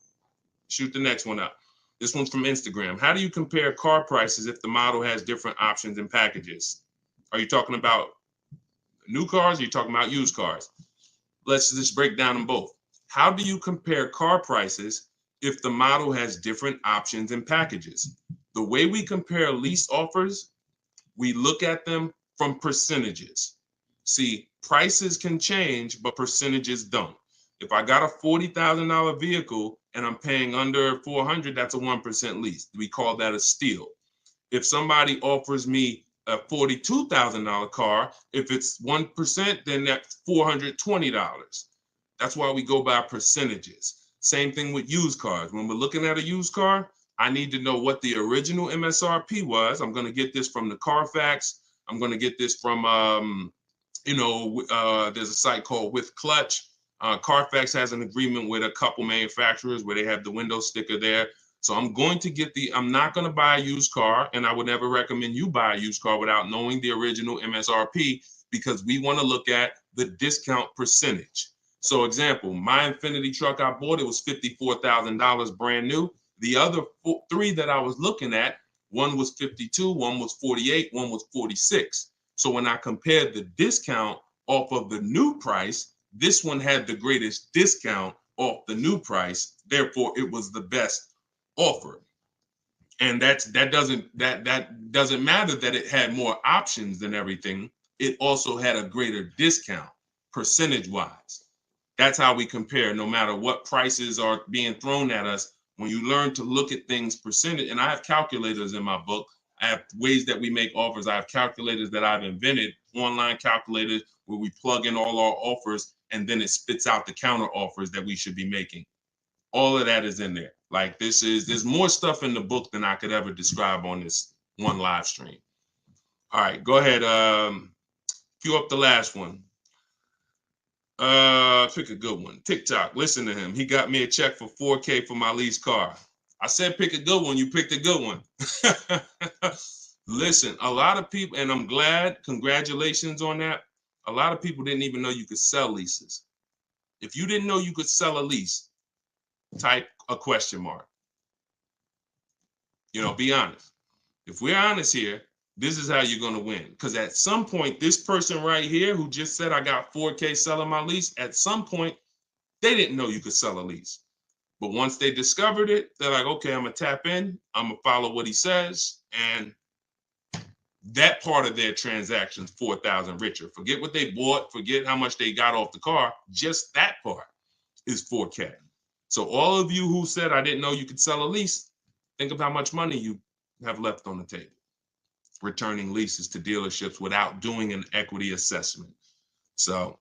Shoot the next one up. This one's from Instagram. How do you compare car prices if the model has different options and packages? Are you talking about new cars or are you talking about used cars? Let's just break down them both. How do you compare car prices if the model has different options and packages? The way we compare lease offers, we look at them from percentages. See, prices can change, but percentages don't. If I got a $40,000 vehicle and I'm paying under 400, that's a 1% lease. We call that a steal. If somebody offers me a $42,000 car, if it's 1%, then that's $420. That's why we go by percentages. Same thing with used cars. When we're looking at a used car, I need to know what the original MSRP was. I'm going to get this from the Carfax. I'm going to get this from, there's a site called With Clutch. Carfax has an agreement with a couple manufacturers where they have the window sticker there. So I'm going to get I'm not going to buy a used car, and I would never recommend you buy a used car without knowing the original MSRP, because we want to look at the discount percentage. So example, my Infinity truck I bought, it was $54,000 brand new. The other three that I was looking at, one was 52, one was 48, one was 46. So when I compared the discount off of the new price, this one had the greatest discount off the new price. Therefore, it was the best offer. And that doesn't matter that it had more options than everything. It also had a greater discount percentage wise. That's how we compare, no matter what prices are being thrown at us. When you learn to look at things percentage, and I have calculators in my book. I have ways that we make offers. I have calculators that I've invented, online calculators where we plug in all our offers and then it spits out the counter offers that we should be making. All of that is in there. Like there's more stuff in the book than I could ever describe on this one live stream. All right, go ahead. Cue up the last one. Pick a good one. TikTok. Listen to him. He got me a check for $4K for my lease car. I said pick a good one. You picked a good one. Listen, a lot of people, and I'm glad, congratulations on that. A lot of people didn't even know you could sell leases. If you didn't know you could sell a lease, type a question mark. Be honest. If we're honest here, this is how you're going to win. Because at some point, this person right here who just said I got $4K selling my lease, at some point, they didn't know you could sell a lease. But once they discovered it, they're like, okay, I'm going to tap in. I'm going to follow what he says. And that part of their transaction's 4,000 richer. Forget what they bought. Forget how much they got off the car. Just that part is 4K. So all of you who said I didn't know you could sell a lease, think of how much money you have left on the table returning leases to dealerships without doing an equity assessment. So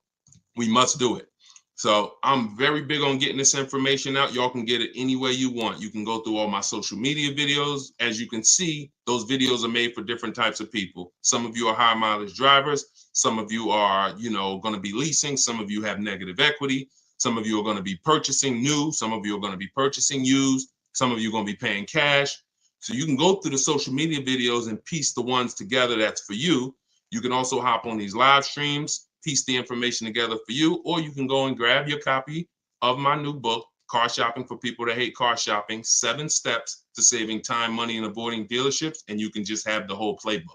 we must do it. So I'm very big on getting this information out. Y'all can get it any way you want. You can go through all my social media videos. As you can see, those videos are made for different types of people. Some of you are high mileage drivers. Some of you are, going to be leasing. Some of you have negative equity. Some of you are going to be purchasing new. Some of you are going to be purchasing used. Some of you are going to be paying cash. So you can go through the social media videos and piece the ones together that's for you. You can also hop on these live streams, piece the information together for you, or you can go and grab your copy of my new book, Car Shopping for People That Hate Car Shopping, 7 Steps to Saving Time, Money, and Avoiding Dealerships, and you can just have the whole playbook.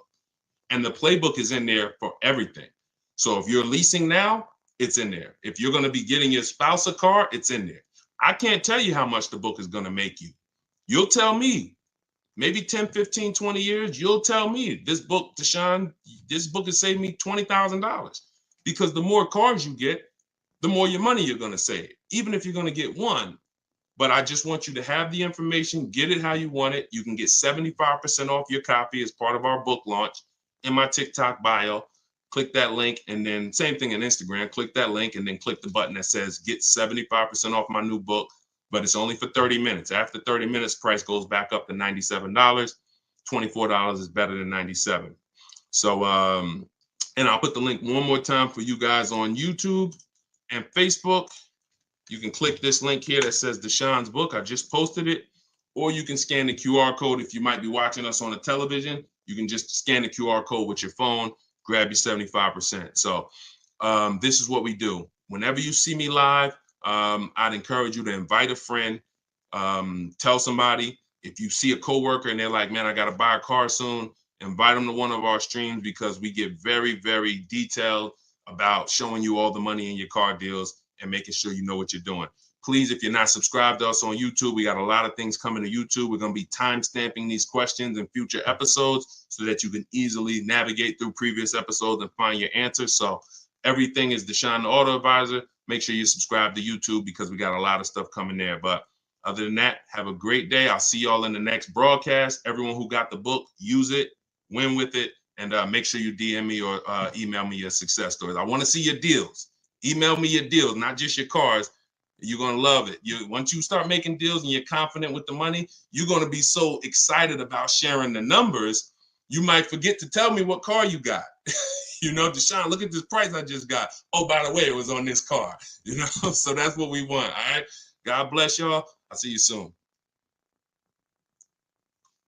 And the playbook is in there for everything. So if you're leasing now, it's in there. If you're going to be getting your spouse a car, it's in there. I can't tell you how much the book is going to make you. You'll tell me. Maybe 10, 15, 20 years, you'll tell me, this book, Deshone, this book has saved me $20,000. Because the more cars you get, the more your money you're going to save, even if you're going to get one. But I just want you to have the information, get it how you want it. You can get 75% off your copy as part of our book launch in my TikTok bio. Click that link, and then same thing in Instagram. Click that link and then click the button that says get 75% off my new book. But it's only for 30 minutes. After 30 minutes, price goes back up to $97. $24 is better than $97. So, and I'll put the link one more time for you guys on YouTube and Facebook. You can click this link here that says Deshone's book. I just posted it. Or you can scan the QR code. If you might be watching us on the television, you can just scan the QR code with your phone, grab your 75%. So this is what we do. Whenever you see me live, I'd encourage you to invite a friend, tell somebody. If you see a coworker and they're like, man, I got to buy a car soon, invite them to one of our streams, because we get very, very detailed about showing you all the money in your car deals and making sure you know what you're doing. Please, if you're not subscribed to us on YouTube, we got a lot of things coming to YouTube. We're going to be time stamping these questions in future episodes so that you can easily navigate through previous episodes and find your answers. So everything is Deshone the Auto Advisor. Make sure you subscribe to YouTube because we got a lot of stuff coming there. But other than that, have a great day. I'll see y'all in the next broadcast. Everyone who got the book, use it, win with it, and make sure you DM me or email me your success stories. I want to see your deals. Email me your deals, not just your cars. You're going to love it. Once you start making deals and you're confident with the money, you're going to be so excited about sharing the numbers, you might forget to tell me what car you got. You know, Deshone, look at this price I just got. Oh, by the way, it was on this car. You know, so that's what we want. All right. God bless y'all. I'll see you soon.